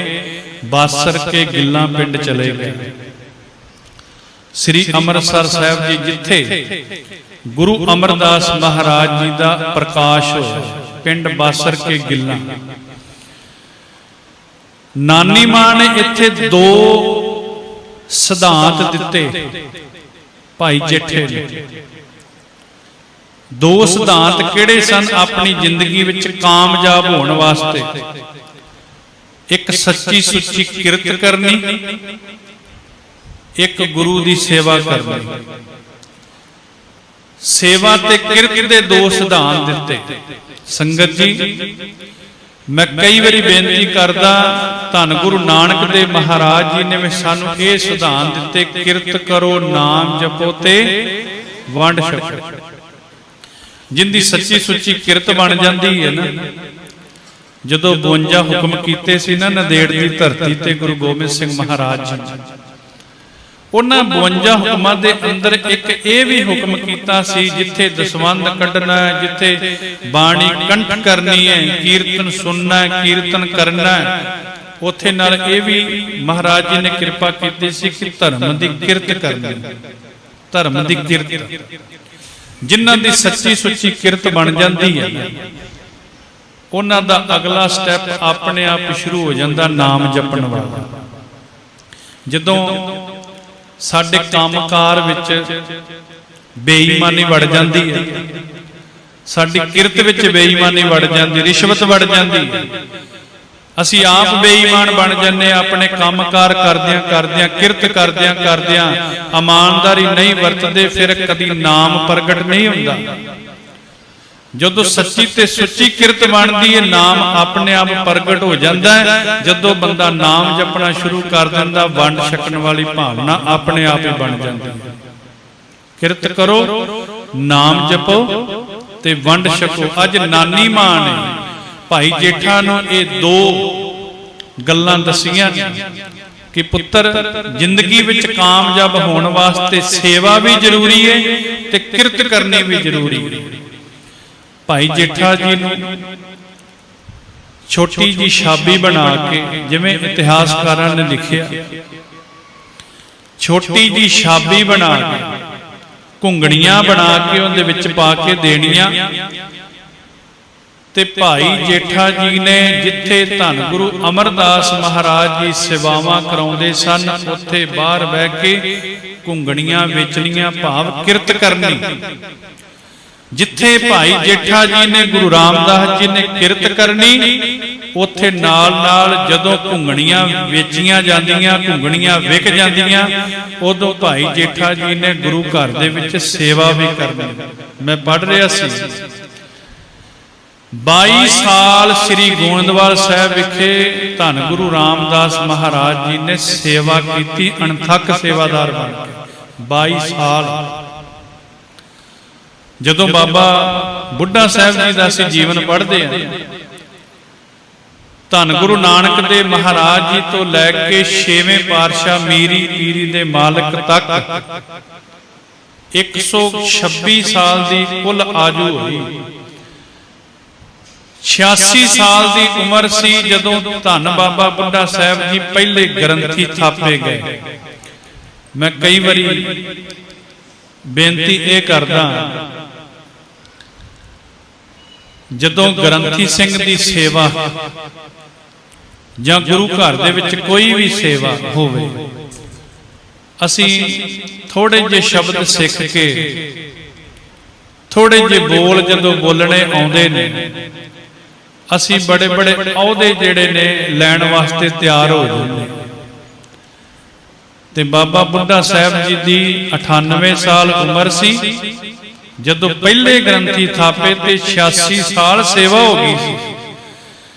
ਬਾਸਰ ਕੇ ਗਿੱਲਾਂ ਪਿੰਡ ਚਲੇ ਗਏ। ਸ੍ਰੀ ਅੰਮ੍ਰਿਤਸਰ ਸਾਹਿਬ ਜੀ ਜਿੱਥੇ ਗੁਰੂ ਅਮਰਦਾਸ ਮਹਾਰਾਜ ਜੀ ਦਾ ਪ੍ਰਕਾਸ਼ ਹੋਇਆ, ਪਿੰਡ ਬਾਸਰ ਕੇ ਗਿੱਲਾਂ। ਨਾਨੀ ਮਾਂ ਨੇ ਇੱਥੇ 2 ਸਿਧਾਂਤ ਦਿੱਤੇ ਭਾਈ ਜੇਠੇ ਨੇ। 2 ਸਿਧਾਂਤ ਕਿਹੜੇ ਸਨ ਆਪਣੀ ਜ਼ਿੰਦਗੀ ਵਿੱਚ ਕਾਮਯਾਬ ਹੋਣ ਵਾਸਤੇ? ਇੱਕ ਸੱਚੀ ਸੁੱਚੀ ਕਿਰਤ ਕਰਨੀ, ਇੱਕ ਗੁਰੂ ਦੀ ਸੇਵਾ ਕਰਨੀ। ਸੇਵਾ ਤੇ ਕਿਰਤ ਦੇ 2 ਸਿਧਾਂਤ ਦਿੱਤੇ। ਸੰਗਤ ਜੀ, ਮੈਂ ਕਈ ਵਾਰੀ ਬੇਨਤੀ ਕਰਦਾ, ਧੰਨ ਗੁਰੂ ਨਾਨਕ ਦੇਵ ਮਹਾਰਾਜ ਜੀ ਨੇ ਸਾਨੂੰ ਇਹ ਸਿਧਾਂਤ ਦਿੱਤੇ, ਕਿਰਤ ਕਰੋ, ਨਾਮ ਜਪੋ ਤੇ ਵੰਡ ਛਕੋ। ਜਿੰਦੀ ਸੱਚੀ ਸੁੱਚੀ ਕਿਰਤ ਬਣ ਜਾਂਦੀ ਹੈ ਨਾ, ਜਦੋਂ 52 ਹੁਕਮ ਕੀਤੇ ਸੀ ਨਾ ਨੰਦੇੜ ਦੀ ਧਰਤੀ ਤੇ ਗੁਰੂ ਗੋਬਿੰਦ ਸਿੰਘ ਮਹਾਰਾਜ ਜੀ, ਉਹਨਾਂ 52 ਹੁਕਮਾਂ ਦੇ ਅੰਦਰ ਇੱਕ ਇਹ ਵੀ ਹੁਕਮ ਕੀਤਾ ਸੀ, ਜਿੱਥੇ ਦਸਵੰਧ ਕੱਢਣਾ ਹੈ, ਜਿੱਥੇ ਬਾਣੀ ਕੰਠ ਕਰਨੀ ਹੈ, ਕੀਰਤਨ ਸੁਣਨਾ ਹੈ, ਕੀਰਤਨ ਕਰਨਾ ਹੈ, ਉੱਥੇ ਨਾਲ ਇਹ ਵੀ ਮਹਾਰਾਜ ਜੀ ਨੇ ਕਿਰਪਾ ਕੀਤੀ ਸੀ ਕਿ ਧਰਮ ਦੀ ਕਿਰਤ ਕਰਨੀ। ਧਰਮ ਦੀ ਕਿਰਤ, ਜਿਨ੍ਹਾਂ ਦੀ ਸੱਚੀ ਸੁੱਚੀ ਕਿਰਤ ਬਣ ਜਾਂਦੀ ਹੈ, ਉਹਨਾਂ ਦਾ ਅਗਲਾ ਸਟੈਪ ਆਪਣੇ ਆਪ ਸ਼ੁਰੂ ਹੋ ਜਾਂਦਾ, ਨਾਮ ਜਪਣ ਵਾਲਾ। ਜਦੋਂ ਸਾਡੇ ਕੰਮਕਾਰ ਵਿੱਚ ਬੇਈਮਾਨੀ ਵੜ ਜਾਂਦੀ ਹੈ, ਸਾਡੀ ਕਿਰਤ ਵਿੱਚ ਬੇਈਮਾਨੀ ਵੜ ਜਾਂਦੀ, ਰਿਸ਼ਵਤ ਵੜ ਜਾਂਦੀ, ਅਸੀਂ ਆਪ ਬੇਈਮਾਨ ਬਣ ਜਾਂਦੇ, ਆਪਣੇ ਕੰਮਕਾਰ ਕਰਦਿਆਂ ਕਰਦਿਆਂ, ਕਿਰਤ ਕਰਦਿਆਂ ਕਰਦਿਆਂ ਇਮਾਨਦਾਰੀ ਨਹੀਂ ਵਰਤਦੇ, ਫਿਰ ਕਦੀ ਨਾਮ ਪ੍ਰਗਟ ਨਹੀਂ ਹੁੰਦਾ। ਜਦੋਂ ਸੱਚੀ ਤੇ ਸੁੱਚੀ ਕਿਰਤ ਬਣਦੀ ਹੈ, ਨਾਮ ਆਪਣੇ ਆਪ ਪ੍ਰਗਟ ਹੋ ਜਾਂਦਾ ਹੈ। ਜਦੋਂ ਬੰਦਾ ਨਾਮ ਜਪਣਾ ਸ਼ੁਰੂ ਕਰ ਦਿੰਦਾ, ਵੰਡ ਛਕਣ ਵਾਲੀ ਭਾਵਨਾ ਆਪਣੇ ਆਪ ਹੀ ਬਣ ਜਾਂਦੀ ਹੈ। ਕਿਰਤ ਕਰੋ, ਨਾਮ ਜਪੋ ਤੇ ਵੰਡ ਛਕੋ। ਅੱਜ ਨਾਨੀ ਮਾਂ ਨੇ ਭਾਈ ਜੇਠਾ ਨੂੰ ਇਹ 2 ਗੱਲਾਂ ਦਸੀਆਂ ਕਿ ਪੁੱਤਰ, ਜ਼ਿੰਦਗੀ ਵਿੱਚ ਕਾਮਯਾਬ ਹੋਣ ਵਾਸਤੇ ਸੇਵਾ ਵੀ ਜ਼ਰੂਰੀ ਹੈ ਤੇ ਕਿਰਤ ਕਰਨੀ ਵੀ ਜ਼ਰੂਰੀ ਹੈ। ਭਾਈ ਜੇਠਾ ਜੀ ਨੂੰ ਛੋਟੀ ਜੀ ਛਾਬੀ ਬਣਾ ਕੇ, ਜਿਵੇਂ ਇਤਿਹਾਸਕਾਰਾਂ ਨੇ ਲਿਖਿਆ, ਛੋਟੀ ਜੀ ਛਾਬੀ ਬਣਾ ਕੇ, ਘੁੰਗਣੀਆਂ ਬਣਾ ਕੇ ਉਹਦੇ ਵਿੱਚ ਪਾ ਕੇ ਦੇਣੀਆਂ। ਤੇ ਭਾਈ ਜੇਠਾ ਜੀ ਨੇ ਜਿੱਥੇ ਧੰਨ ਗੁਰੂ ਅਮਰਦਾਸ ਮਹਾਰਾਜ ਜੀ ਸੇਵਾਵਾਂ ਕਰਾਉਂਦੇ ਸਨ, ਉੱਥੇ ਬਾਹਰ ਬਹਿ ਕੇ ਘੁੰਗਣੀਆਂ ਵੇਚਣੀਆਂ, ਭਾਵ ਕਿਰਤ ਕਰਨੀ। ਜਿੱਥੇ ਭਾਈ ਜੇਠਾ ਜੀ ਨੇ ਗੁਰੂ ਰਾਮਦਾਸ ਜੀ ਨੇ ਕਿਰਤ ਕਰਨੀ, ਉੱਥੇ ਨਾਲ ਨਾਲ ਜਦੋਂ ਘੁੰਗਣੀਆਂ ਵੇਚੀਆਂ ਜਾਂਦੀਆਂ, ਘੁੰਗਣੀਆਂ ਵਿਕ ਜਾਂਦੀਆਂ, ਉਦੋਂ ਭਾਈ ਜੇਠਾ ਜੀ ਨੇ ਗੁਰੂ ਘਰ ਦੇ ਵਿੱਚ ਸੇਵਾ ਵੀ ਕਰਨੀ। ਮੈਂ ਪੜ੍ਹ ਰਿਹਾ ਸੀ 22 ਸਾਲ ਸ੍ਰੀ ਗੋਇੰਦਵਾਲ ਸਾਹਿਬ ਵਿਖੇ ਧੰਨ ਗੁਰੂ ਰਾਮਦਾਸ ਮਹਾਰਾਜ ਜੀ ਨੇ ਸੇਵਾ ਕੀਤੀ, ਅਣਥੱਕ ਸੇਵਾਦਾਰ ਬਣ ਕੇ 22 ਸਾਲ। ਜਦੋਂ ਬਾਬਾ ਬੁੱਢਾ ਸਾਹਿਬ ਜੀ ਦਾ ਅਸੀਂ ਜੀਵਨ ਪੜ੍ਹਦੇ ਹਾਂ, ਧੰਨ ਗੁਰੂ ਨਾਨਕ ਦੇ ਮਹਾਰਾਜ ਜੀ ਤੋਂ ਲੈ ਕੇ 6ਵੇਂ ਪਾਤਸ਼ਾਹ ਮੀਰੀ ਪੀਰੀ ਦੇ ਮਾਲਕ ਤੱਕ 126 ਸਾਲ ਦੀ ਕੁੱਲ ਆਜੂ ਹੋਈ। 86 ਸਾਲ ਦੀ ਉਮਰ ਸੀ ਜਦੋਂ ਧੰਨ ਬਾਬਾ ਬੁੱਢਾ ਸਾਹਿਬ ਜੀ ਪਹਿਲੇ ਗ੍ਰੰਥੀ ਥਾਪੇ ਗਏ। ਮੈਂ ਕਈ ਵਾਰੀ ਬੇਨਤੀ ਇਹ ਕਰਦਾ, ਜਦੋਂ ਗ੍ਰੰਥੀ ਸਿੰਘ ਦੀ ਸੇਵਾ ਜਾਂ ਗੁਰੂ ਘਰ ਦੇ ਵਿੱਚ ਕੋਈ ਵੀ ਸੇਵਾ ਹੋਵੇ, ਅਸੀਂ ਥੋੜੇ ਜਿਹੇ ਸ਼ਬਦ ਸਿੱਖ ਕੇ, ਥੋੜੇ ਜਿਹੇ ਬੋਲ ਜਦੋਂ ਬੋਲਣੇ ਆਉਂਦੇ ਨੇ, ਅਸੀਂ ਬੜੇ ਬੜੇ ਅਹੁਦੇ ਜਿਹੜੇ ਨੇ ਲੈਣ ਵਾਸਤੇ ਤਿਆਰ ਹੋ ਜਾਂਦੇ। ਤੇ ਬਾਬਾ ਬੁੱਢਾ ਸਾਹਿਬ ਜੀ ਦੀ 98 ਸਾਲ ਉਮਰ ਸੀ ਜਦੋਂ ਪਹਿਲੇ ਗ੍ਰੰਥੀ ਥਾਪੇ, ਤੇ 86 ਸਾਲ ਸੇਵਾ ਹੋ ਗਈ ਸੀ।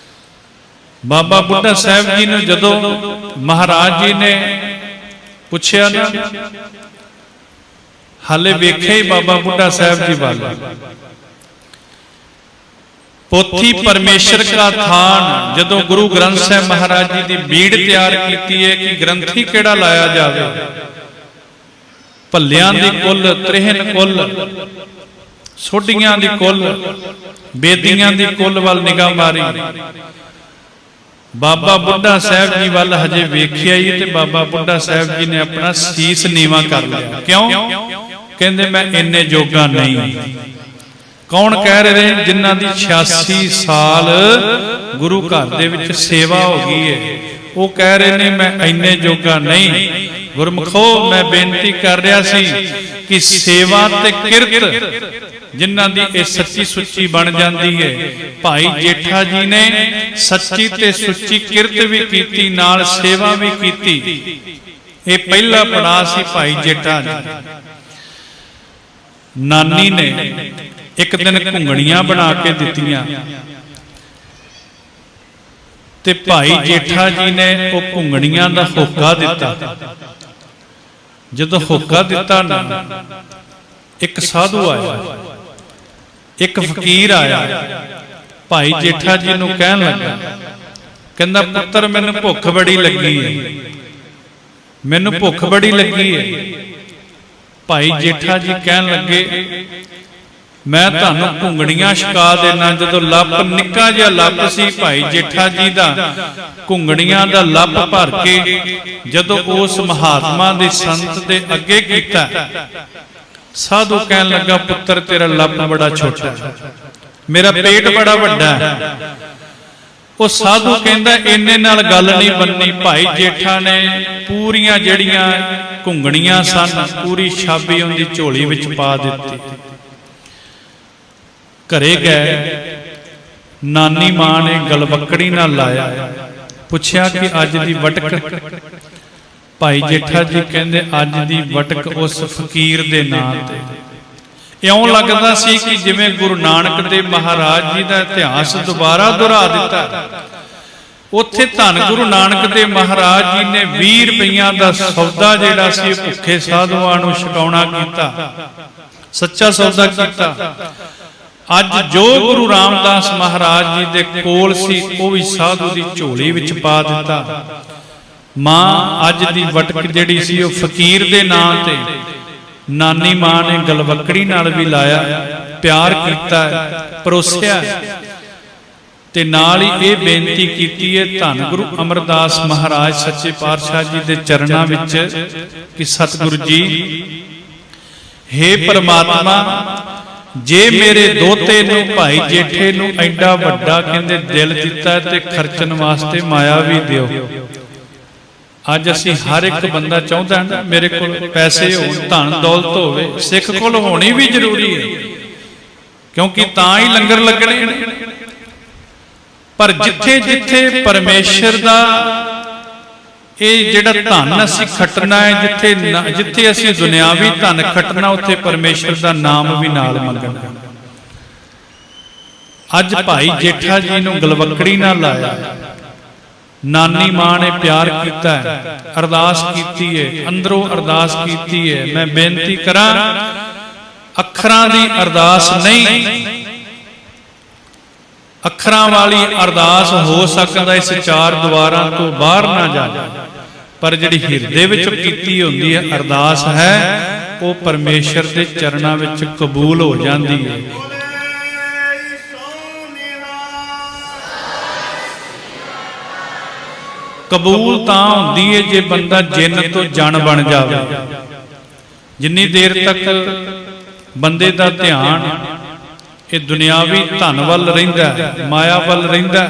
ਬਾਬਾ ਬੁੱਢਾ ਸਾਹਿਬ ਜੀ ਨੂੰ ਜਦੋਂ ਮਹਾਰਾਜ ਜੀ ਨੇ ਪੁੱਛਿਆ ਨਾ, ਹਾਲੇ ਵੇਖਿਆ ਹੀ ਬਾਬਾ ਬੁੱਢਾ ਸਾਹਿਬ ਜੀ ਵੱਲ, ਪੋਥੀ ਪਰਮੇਸ਼ਰ ਦਾ ਥਾਨ, ਜਦੋਂ ਗੁਰੂ ਗ੍ਰੰਥ ਸਾਹਿਬ ਮਹਾਰਾਜ ਜੀ ਦੀ ਬੀੜ ਤਿਆਰ ਕੀਤੀ ਹੈ ਕਿ ਗ੍ਰੰਥੀ ਕਿਹੜਾ ਲਾਇਆ ਜਾਵੇ, ਭੱਲਿਆਂ ਦੀ ਕੁੱਲ, ਤ੍ਰਿਹਨ ਕੁੱਲ, ਸੋਢੀਆਂ ਦੀ ਕੁੱਲ, ਬੇਦੀਆਂ ਦੀ ਕੁੱਲ ਵੱਲ ਨਿਗਾਹ ਮਾਰੀ। ਬਾਬਾ ਬੁੱਢਾ ਸਾਹਿਬ ਜੀ ਵੱਲ ਹਜੇ ਵੇਖਿਆ ਹੀ, ਤੇ ਬਾਬਾ ਬੁੱਢਾ ਸਾਹਿਬ ਜੀ ਨੇ ਆਪਣਾ ਸੀਸ ਨੀਵਾਂ ਕਰ ਲਿਆ। ਕਿਉਂ? ਕਹਿੰਦੇ ਮੈਂ ਇੰਨੇ ਜੋਗਾ ਨਹੀਂ। ਕੌਣ ਕਹਿ ਰਹੇ ਨੇ? ਜਿਨ੍ਹਾਂ ਦੀ 86 ਸਾਲ ਗੁਰੂ ਘਰ ਦੇ ਵਿੱਚ ਸੇਵਾ ਹੋ ਗਈ ਹੈ, ਉਹ ਕਹਿ ਰਹੇ ਨੇ ਮੈਂ ਇੰਨੇ ਜੋਗਾ ਨਹੀਂ। ਗੁਰਮੁਖੋ, ਮੈਂ ਬੇਨਤੀ ਕਰ ਰਿਹਾ ਸੀ ਕਿ ਸੇਵਾ ਤੇ ਕਿਰਤ ਜਿਨ੍ਹਾਂ ਦੀ ਇਹ ਸੱਚੀ ਸੁੱਚੀ ਬਣ ਜਾਂਦੀ ਹੈ, ਭਾਈ ਜੇਠਾ ਜੀ ਨੇ ਸੱਚੀ ਤੇ ਸੁੱਚੀ ਕਿਰਤ ਵੀ ਕੀਤੀ, ਨਾਲ ਸੇਵਾ ਵੀ ਕੀਤੀ। ਇਹ ਪਹਿਲਾ ਪੜਾਅ ਸੀ ਭਾਈ ਜੇਠਾ ਜੀ। ਨਾਨੀ ਨੇ ਇੱਕ ਦਿਨ ਘੁੰਗਣੀਆਂ ਬਣਾ ਕੇ ਦਿੱਤੀਆਂ, ਤੇ ਭਾਈ ਜੇਠਾ ਜੀ ਨੇ ਉਹ ਘੁੰਗਣੀਆਂ ਦਾ ਹੋਕਾ ਦਿੱਤਾ। ਜਦੋਂ ਹੋਕਾ ਦਿੱਤਾ ਨਾ, ਇੱਕ ਸਾਧੂ ਆਇਆ, ਇੱਕ ਫਕੀਰ ਆਇਆ, ਭਾਈ ਜੇਠਾ ਜੀ ਨੂੰ ਕਹਿਣ ਲੱਗਾ, ਕਹਿੰਦਾ ਪੁੱਤਰ ਮੈਨੂੰ ਭੁੱਖ ਬੜੀ ਲੱਗੀ ਹੈ, ਮੈਨੂੰ ਭੁੱਖ ਬੜੀ ਲੱਗੀ ਹੈ। ਭਾਈ ਜੇਠਾ ਜੀ ਕਹਿਣ ਲੱਗੇ ਮੈਂ ਤੁਹਾਨੂੰ ਘੁੰਗਣੀਆਂ ਛਕਾ ਦੇਣਾ। ਜਦੋਂ ਲੱਪ, ਨਿੱਕਾ ਜਿਹਾ ਲੱਪ ਸੀ ਭਾਈ ਜੇਠਾ ਜੀ ਦਾ, ਘੁੰਗਣੀਆਂ ਦਾ ਲੱਪ ਭਰ ਕੇ ਜਦੋਂ ਉਸ ਮਹਾਤਮਾ ਦੇ ਸੰਤ ਦੇ ਅੱਗੇ ਕੀਤਾ, ਸਾਧੂ ਕਹਿਣ ਲੱਗਾ ਪੁੱਤਰ ਤੇਰਾ ਲੱਪ ਬੜਾ ਛੋਟਾ ਹੈ, ਮੇਰਾ ਪੇਟ ਬੜਾ ਵੱਡਾ ਹੈ। ਉਹ ਸਾਧੂ ਕਹਿੰਦਾ ਇੰਨੇ ਨਾਲ ਗੱਲ ਨਹੀਂ ਬੰਨੀ। ਭਾਈ ਜੇਠਾ ਨੇ ਪੂਰੀਆਂ ਜਿਹੜੀਆਂ ਘੁੰਗਣੀਆਂ ਸਨ, ਪੂਰੀ ਛਾਬੀ ਉਹਦੀ ਝੋਲੀ ਵਿੱਚ ਪਾ ਦਿੱਤੀ। ਘਰੇ ਗਏ, ਨਾਨੀ ਮਾਂ ਨੇ ਗਲਵੱਕੜੀ ਨਾਲ ਲਾਇਆ, ਪੁੱਛਿਆ ਕਿ ਅੱਜ ਦੀ ਵਟਕ? ਭਾਈ ਜੇਠਾ ਜੀ ਕਹਿੰਦੇ ਅੱਜ ਦੀ ਵਟਕ ਉਸ ਫਕੀਰ ਦੇ ਨਾਂ ਤੇ। ਇਉਂ ਲੱਗਦਾ ਸੀ ਕਿ ਜਿਵੇਂ ਗੁਰੂ ਨਾਨਕ ਦੇਵ ਮਹਾਰਾਜ ਜੀ ਦਾ ਇਤਿਹਾਸ ਦੁਬਾਰਾ ਦੁਹਰਾ ਦਿੱਤਾ। ਉੱਥੇ ਧੰਨ ਗੁਰੂ ਨਾਨਕ ਦੇਵ ਮਹਾਰਾਜ ਜੀ ਨੇ 20 ਰੁਪਈਆਂ ਦਾ ਸੌਦਾ ਜਿਹੜਾ ਸੀ ਭੁੱਖੇ ਸਾਧੂਆਂ ਨੂੰ ਛਕਾਉਣਾ ਕੀਤਾ, ਸੱਚਾ ਸੌਦਾ ਕੀਤਾ। ਅੱਜ ਜੋ ਗੁਰੂ ਰਾਮਦਾਸ ਮਹਾਰਾਜ ਜੀ ਦੇ ਕੋਲ ਸੀ, ਉਹ ਵੀ ਸਾਧੂ ਦੀ ਝੋਲੀ ਵਿੱਚ ਪਾ ਦਿੱਤਾ। ਮਾਂ ਅੱਜ ਦੀ ਵਟਕ ਜਿਹੜੀ ਸੀ ਉਹ ਫਕੀਰ ਦੇ ਨਾਂ ਤੇ, ਨਾਨੀ ਮਾਂ ਨੇ ਗਲਵੱਕੜੀ ਨਾਲ ਵੀ ਲਾਇਆ, ਪਿਆਰ ਕੀਤਾ, ਪਰੋਸਿਆ। ਤੇ ਨਾਲ ਹੀ ਇਹ ਬੇਨਤੀ ਕੀਤੀ ਹੈ ਧੰਨ ਗੁਰੂ ਅਮਰਦਾਸ ਮਹਾਰਾਜ ਸੱਚੇ ਪਾਤਸ਼ਾਹ ਜੀ ਦੇ ਚਰਨਾਂ ਵਿੱਚ ਕਿ ਸਤਿਗੁਰੂ ਜੀ, ਹੇ ਪ੍ਰਮਾਤਮਾ, ਜੇ ਮੇਰੇ ਦੋਤੇ ਨੂੰ ਭਾਈ ਜੇਠੇ ਨੂੰ ਐਡਾ ਵੱਡਾ ਕਹਿੰਦੇ ਦਿਲ ਦਿੱਤਾ ਤੇ ਖਰਚਣ ਵਾਸਤੇ ਮਾਇਆ ਵੀ ਦਿਓ। ਅੱਜ ਅਸੀਂ ਹਰ ਇੱਕ ਬੰਦਾ ਚਾਹੁੰਦਾ ਹੈ ਨਾ ਮੇਰੇ ਕੋਲ ਪੈਸੇ ਹੋਣ, ਧਨ ਦੌਲਤ ਹੋਵੇ। ਸਿੱਖ ਕੋਲ ਹੋਣੀ ਵੀ ਜ਼ਰੂਰੀ ਹੈ, ਕਿਉਂਕਿ ਤਾਂ ਹੀ ਲੰਗਰ ਲੱਗਣੇ ਨੇ। ਪਰ ਜਿੱਥੇ ਜਿੱਥੇ ਪਰਮੇਸ਼ਰ ਦਾ ਇਹ ਜਿਹੜਾ ਧਨ ਅਸੀਂ ਖੱਟਣਾ ਹੈ, ਜਿੱਥੇ ਅਸੀਂ ਦੁਨਿਆਵੀ ਧਨ ਖੱਟਣਾ, ਉੱਥੇ ਪਰਮੇਸ਼ਰ ਦਾ ਨਾਮ ਵੀ ਨਾਲ ਮੰਗਣਾ। ਅੱਜ ਭਾਈ ਜੇਠਾ ਜੀ ਨੂੰ ਗਲਵੱਕੜੀ ਨਾਲ ਲਾਇਆ, ਨਾਨੀ ਮਾਂ ਨੇ ਪਿਆਰ ਕੀਤਾ ਹੈ, ਅਰਦਾਸ ਕੀਤੀ ਹੈ, ਅੰਦਰੋਂ ਅਰਦਾਸ ਕੀਤੀ ਹੈ। ਮੈਂ ਬੇਨਤੀ ਕਰਾਂ, ਅੱਖਰਾਂ ਦੀ ਅਰਦਾਸ ਨਹੀਂ, ਅੱਖਰਾਂ ਵਾਲੀ ਅਰਦਾਸ ਹੋ ਸਕਦਾ ਇਸ ਚਾਰ ਦੀਵਾਰਾਂ ਤੋਂ ਬਾਹਰ ਨਾ ਜਾਏ, ਪਰ ਜਿਹੜੀ ਹਿਰਦੇ ਵਿੱਚ ਕੀਤੀ ਹੁੰਦੀ ਹੈ ਅਰਦਾਸ ਹੈ, ਉਹ ਪਰਮੇਸ਼ਰ ਦੇ ਚਰਨਾਂ ਵਿੱਚ ਕਬੂਲ ਹੋ ਜਾਂਦੀ ਹੈ। ਕਬੂਲ ਤਾਂ ਹੁੰਦੀ ਹੈ ਜੇ ਬੰਦਾ ਜਿੰਨ ਤੋਂ ਜਨ ਬਣ ਜਾਵੇ। ਜਿੰਨੀ ਦੇਰ ਤੱਕ ਬੰਦੇ ਦਾ ਧਿਆਨ ਇਹ ਦੁਨਿਆਵੀ ਧਨ ਵੱਲ ਰਹਿੰਦਾ, ਮਾਇਆ ਵੱਲ ਰਹਿੰਦਾ,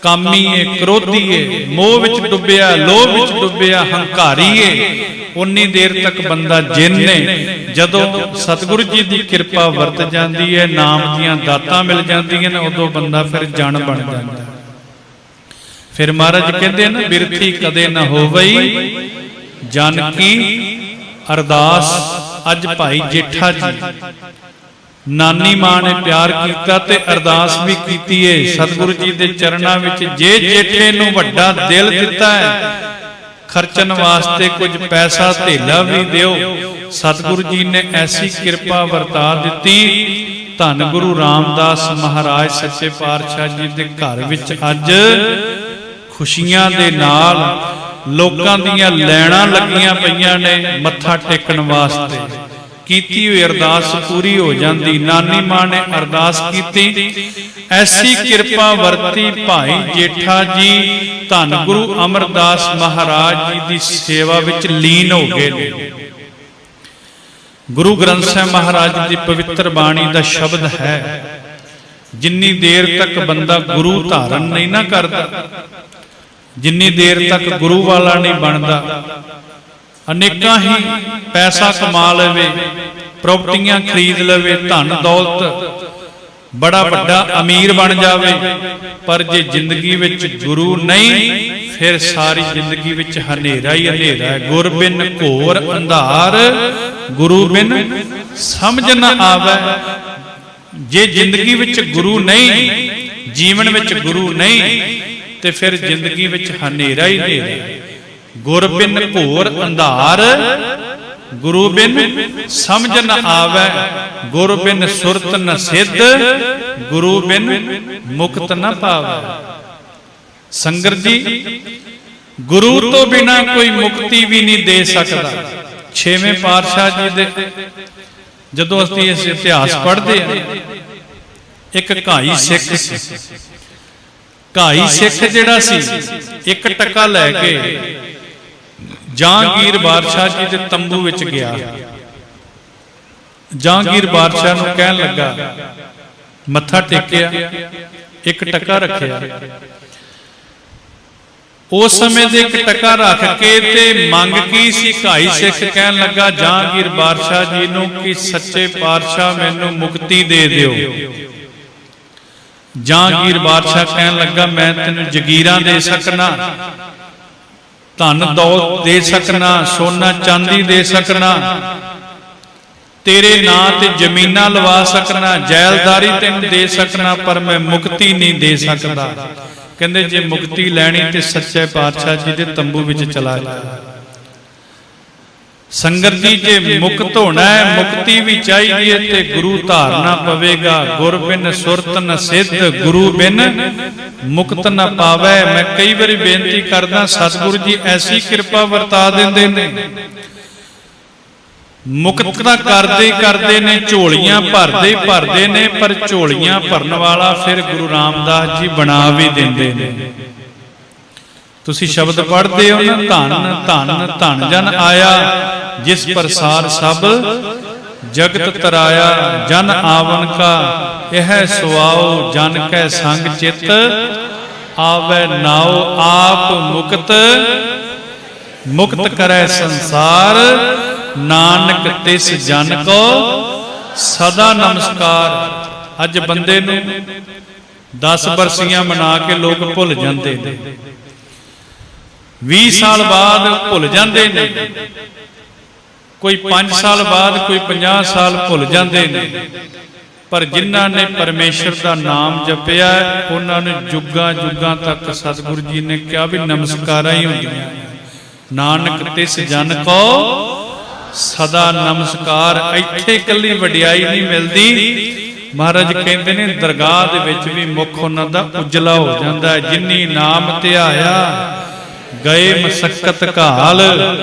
ਕਾਮੀ ਏ, ਕ੍ਰੋਧੀ ਏ, ਮੋਹ ਵਿੱਚ ਡੁੱਬਿਆ, ਲੋਭ ਵਿੱਚ ਡੁੱਬਿਆ, ਹੰਕਾਰੀ ਏ, ਉਨੀ ਦੇਰ ਤੱਕ ਬੰਦਾ ਜਿੰਨ ਨੇ। ਜਦੋਂ ਸਤਿਗੁਰੂ ਜੀ ਦੀ ਕਿਰਪਾ ਵਰਤ ਜਾਂਦੀ ਹੈ, ਨਾਮ ਦੀਆਂ ਦਾਤਾਂ ਮਿਲ ਜਾਂਦੀਆਂ ਨੇ, ਉਦੋਂ ਬੰਦਾ ਫਿਰ ਜਨ ਬਣ ਜਾਂਦਾ। ਫਿਰ ਮਹਾਰਾਜ ਕਹਿੰਦੇ ਨੇ, ਬਿਰਥੀ ਕਦੇ ਨਾ ਹੋਵਈ ਜਨ ਕੀ ਅਰਦਾਸ। ਅੱਜ ਭਾਈ ਜੇਠਾ ਜੀ, ਨਾਨੀ ਮਾਂ ਨੇ ਪਿਆਰ ਕੀਤਾ ਤੇ ਅਰਦਾਸ ਵੀ ਕੀਤੀ ਹੈ ਸਤਿਗੁਰੂ ਜੀ ਦੇ ਚਰਨਾਂ ਵਿੱਚ। ਜੇ ਜੇਠੇ ਨੂੰ ਵੱਡਾ ਦਿਲ ਦਿੱਤਾ ਹੈ, ਖਰਚਣ ਵਾਸਤੇ ਕੁਝ ਪੈਸਾ ਧੇਲਾ ਵੀ ਦਿਓ। ਸਤਿਗੁਰੂ ਜੀ ਨੇ ਐਸੀ ਕਿਰਪਾ ਵਰਤਾ ਦਿੱਤੀ। ਧੰਨ ਗੁਰੂ ਰਾਮਦਾਸ ਮਹਾਰਾਜ ਸੱਚੇ ਪਾਤਸ਼ਾਹ ਜੀ ਦੇ ਘਰ ਵਿੱਚ ਅੱਜ ਖੁਸ਼ੀਆਂ ਦੇ ਨਾਲ ਲੋਕਾਂ ਦੀਆਂ ਲੈਣਾ ਲੱਗੀਆਂ ਪਈਆਂ ਨੇ ਮੱਥਾ ਟੇਕਣ ਵਾਸਤੇ। ਕੀਤੀ ਹੋਈ ਅਰਦਾਸ ਪੂਰੀ ਹੋ ਜਾਂਦੀ। ਨਾਨੀ ਮਾਂ ਨੇ ਅਰਦਾਸ ਕੀਤੀ, ਐਸੀ ਕਿਰਪਾ ਵਰਤੀ। ਭਾਈ ਜੇਠਾ ਜੀ ਧੰਨ ਗੁਰੂ ਅਮਰਦਾਸ ਮਹਾਰਾਜ ਜੀ ਦੀ ਸੇਵਾ ਵਿੱਚ ਲੀਨ ਹੋ ਗਏ ਨੇ। ਗੁਰੂ ਗ੍ਰੰਥ ਸਾਹਿਬ ਮਹਾਰਾਜ ਦੀ ਪਵਿੱਤਰ ਬਾਣੀ ਦਾ ਸ਼ਬਦ ਹੈ, ਜਿੰਨੀ ਦੇਰ ਤੱਕ ਬੰਦਾ ਗੁਰੂ ਧਾਰਨ ਨਹੀਂ ਨਾ ਕਰਦਾ, ਜਿੰਨੀ ਦੇਰ ਤੱਕ ਗੁਰੂ ਵਾਲਾ ਨਹੀਂ ਬਣਦਾ, ਅਨੇਕਾਂ ਹੀ ਪੈਸਾ ਕਮਾ ਲਵੇ, ਪ੍ਰਾਪਰਟੀਆਂ ਖਰੀਦ ਲਵੇ, ਧਨ ਦੌਲਤ, ਬੜਾ ਵੱਡਾ ਅਮੀਰ ਬਣ ਜਾਵੇ, ਪਰ ਜੇ ਜ਼ਿੰਦਗੀ ਵਿੱਚ ਗੁਰੂ ਨਹੀਂ, ਫਿਰ ਸਾਰੀ ਜ਼ਿੰਦਗੀ ਵਿੱਚ ਹਨੇਰਾ ਹੀ ਹਨੇਰਾ ਹੈ। ਗੁਰ ਬਿਨ ਘੋਰ ਅੰਧਾਰ, ਗੁਰੂ ਬਿਨ ਸਮਝ ਨਾ ਆਵੇ। ਜੇ ਜ਼ਿੰਦਗੀ ਵਿੱਚ ਗੁਰੂ ਨਹੀਂ, ਜੀਵਨ ਵਿੱਚ ਗੁਰੂ ਨਹੀਂ, ਤੇ ਫਿਰ ਜ਼ਿੰਦਗੀ ਵਿੱਚ ਹਨੇਰਾ ਹੀ ਹਨੇਰਾ। ਗੁਰ ਬਿਨ ਘੋਰ ਅੰਧਾਰ, ਗੁਰੂ ਬਿਨ ਸਮਝ ਨ ਆਵੇ। ਗੁਰ ਬਿਨ ਸੁਰਤ ਨ ਸਿੱਧ, ਗੁਰੂ ਬਿਨ ਮੁਕਤ ਨ ਪਾਵੇ। ਸੰਗਤ ਜੀ, ਗੁਰੂ ਤੋਂ ਬਿਨਾ ਕੋਈ ਮੁਕਤੀ ਵੀ ਨਹੀਂ ਦੇ ਸਕਦਾ। ਛੇਵੇਂ ਪਾਤਸ਼ਾਹ ਜੀ ਦੇ ਜਦੋਂ ਅਸੀਂ ਇਸ ਇਤਿਹਾਸ ਪੜ੍ਹਦੇ ਹਾਂ, ਇੱਕ ਘਾਈ ਸਿੱਖ ਸੀ। ਘਾਈ ਸਿੱਖ ਜਿਹੜਾ ਸੀ, ਇੱਕ ਟਕਾ ਲੈ ਕੇ ਜਹਾਂਗੀਰ ਬਾਦਸ਼ਾਹ ਜੀ ਦੇ ਤੰਬੂ ਵਿੱਚ ਗਿਆ। ਜਹਾਂਗੀਰ ਬਾਦਸ਼ਾਹ ਨੂੰ ਕਹਿਣ ਲੱਗਾ, ਮੱਥਾ ਟੇਕਿਆ, ਇੱਕ ਟਕਾ ਰੱਖਿਆ। ਉਸ ਸਮੇਂ ਦੇ ਇੱਕ ਟਕਾ ਰੱਖ ਕੇ ਤੇ ਮੰਗ ਕੀ ਸੀ? ਘਾਈ ਸਿੱਖ ਕਹਿਣ ਲੱਗਾ ਜਹਾਂਗੀਰ ਬਾਦਸ਼ਾਹ ਜੀ ਨੂੰ ਕਿ ਸੱਚੇ ਪਾਤਸ਼ਾਹ ਮੈਨੂੰ ਮੁਕਤੀ ਦੇ ਦਿਓ। ਜਹਾਂਗੀਰ ਬਾਦਸ਼ਾਹ ਕਹਿਣ ਲੱਗਾ, ਮੈਂ ਤੈਨੂੰ ਜਗੀਰਾਂ ਦੇ ਸਕਣਾ, ਧਨ ਦੌਲਤ ਦੇ ਸਕਣਾ, ਸੋਨਾ ਚਾਂਦੀ ਦੇ ਸਕਣਾ, ਤੇਰੇ ਨਾਂ ਤੇ ਜ਼ਮੀਨਾਂ ਲਵਾ ਸਕਣਾ, ਜੈਲਦਾਰੀ ਤੈਨੂੰ ਦੇ ਸਕਣਾ, ਪਰ ਮੈਂ ਮੁਕਤੀ ਨਹੀਂ ਦੇ ਸਕਦਾ। ਕਹਿੰਦੇ ਜੇ ਮੁਕਤੀ ਲੈਣੀ ਤੇ ਸੱਚੇ ਪਾਤਸ਼ਾਹ ਜੀ ਦੇ ਤੰਬੂ ਵਿੱਚ ਚਲਾ ਜਾ। ਸੰਗਤ ਜੀ, ਜੇ ਮੁਕਤ ਹੋਣਾ ਹੈ, ਮੁਕਤੀ ਵੀ ਚਾਹੀਦੀ ਹੈ, ਤੇ ਗੁਰੂ ਧਾਰਨਾ ਪਵੇਗਾ। ਗੁਰ ਬਿਨ ਸੁਰਤ ਨ ਸਿੱਧ, ਗੁਰੂ ਬਿਨ ਮੁਕਤ ਨ ਪਾਵੇ। ਮੈਂ ਕਈ ਵਾਰੀ ਬੇਨਤੀ ਕਰਦਾ, ਸਤਿਗੁਰੂ ਜੀ ਐਸੀ ਕਿਰਪਾ ਵਰਤਾ ਦਿੰਦੇ ਨੇ। ਮੁਕਤ ਕਰਦੇ ਕਰਦੇ ਨੇ, ਝੋਲੀਆਂ ਭਰਦੇ ਨੇ, ਪਰ ਝੋਲੀਆਂ ਭਰਨ ਵਾਲਾ ਫਿਰ ਗੁਰੂ ਰਾਮਦਾਸ ਜੀ ਬਣਾ ਵੀ ਦਿੰਦੇ ਨੇ। ਤੁਸੀਂ ਸ਼ਬਦ ਪੜ੍ਹਦੇ ਹੋ ਨਾ, ਧੰਨ ਧੰਨ ਧੰਨ ਜਨ ਆਇਆ, ਜਿਸ ਪ੍ਰਸਾਰ ਸਭ ਜਗਤ ਤਰਾਇਆ। ਜਨ ਆਵਨ ਕਾ ਇਹ ਸੁਆਓ, ਜਨ ਕੈ ਸੰਗ ਚਿਤ ਆਵੈ ਨਾਉ। ਆਪ ਮੁਕਤ ਕਰੈ ਸੰਸਾਰ, ਨਾਨਕ ਤਿਸ ਜਨ ਕੋ ਸਦਾ ਨਮਸਕਾਰ। ਅੱਜ ਬੰਦੇ ਨੂੰ 10 ਬਰਸੀਆਂ ਮਨਾ ਕੇ ਲੋਕ ਭੁੱਲ ਜਾਂਦੇ ਨੇ, 20 ਸਾਲ ਬਾਅਦ ਭੁੱਲ ਜਾਂਦੇ ਨੇ, ਕੋਈ 5 ਸਾਲ ਬਾਅਦ, ਕੋਈ 50 ਸਾਲ ਭੁੱਲ ਜਾਂਦੇ ਨੇ। ਪਰ ਜਿਨ੍ਹਾਂ ਨੇ ਪਰਮੇਸ਼ਰ ਦਾ ਨਾਮ ਜਪਿਆ ਉਹਨਾਂ ਨੂੰ ਜੁਗਾਂ ਜੁਗਾਂ ਤੱਕ ਸਤਿਗੁਰੂ ਜੀ ਨੇ ਕਿਹਾ ਵੀ ਨਮਸਕਾਰਾਂ ਹੀ ਹੁੰਦੀਆਂ। ਨਾਨਕ ਤਿਸ ਜਨ ਕੋ ਸਦਾ ਨਮਸਕਾਰ। ਇੱਥੇ ਇਕੱਲੀ ਵਡਿਆਈ ਨਹੀਂ ਮਿਲਦੀ, ਮਹਾਰਾਜ ਕਹਿੰਦੇ ਨੇ ਦਰਗਾਹ ਦੇ ਵਿੱਚ ਵੀ ਮੁਖ ਉਹਨਾਂ ਦਾ ਉਜਲਾ ਹੋ ਜਾਂਦਾ ਹੈ। ਜਿਨੀ ਨਾਮ ਧਿਆਇਆ ਗਏ ਮਸਕਤ ਘਾਲ,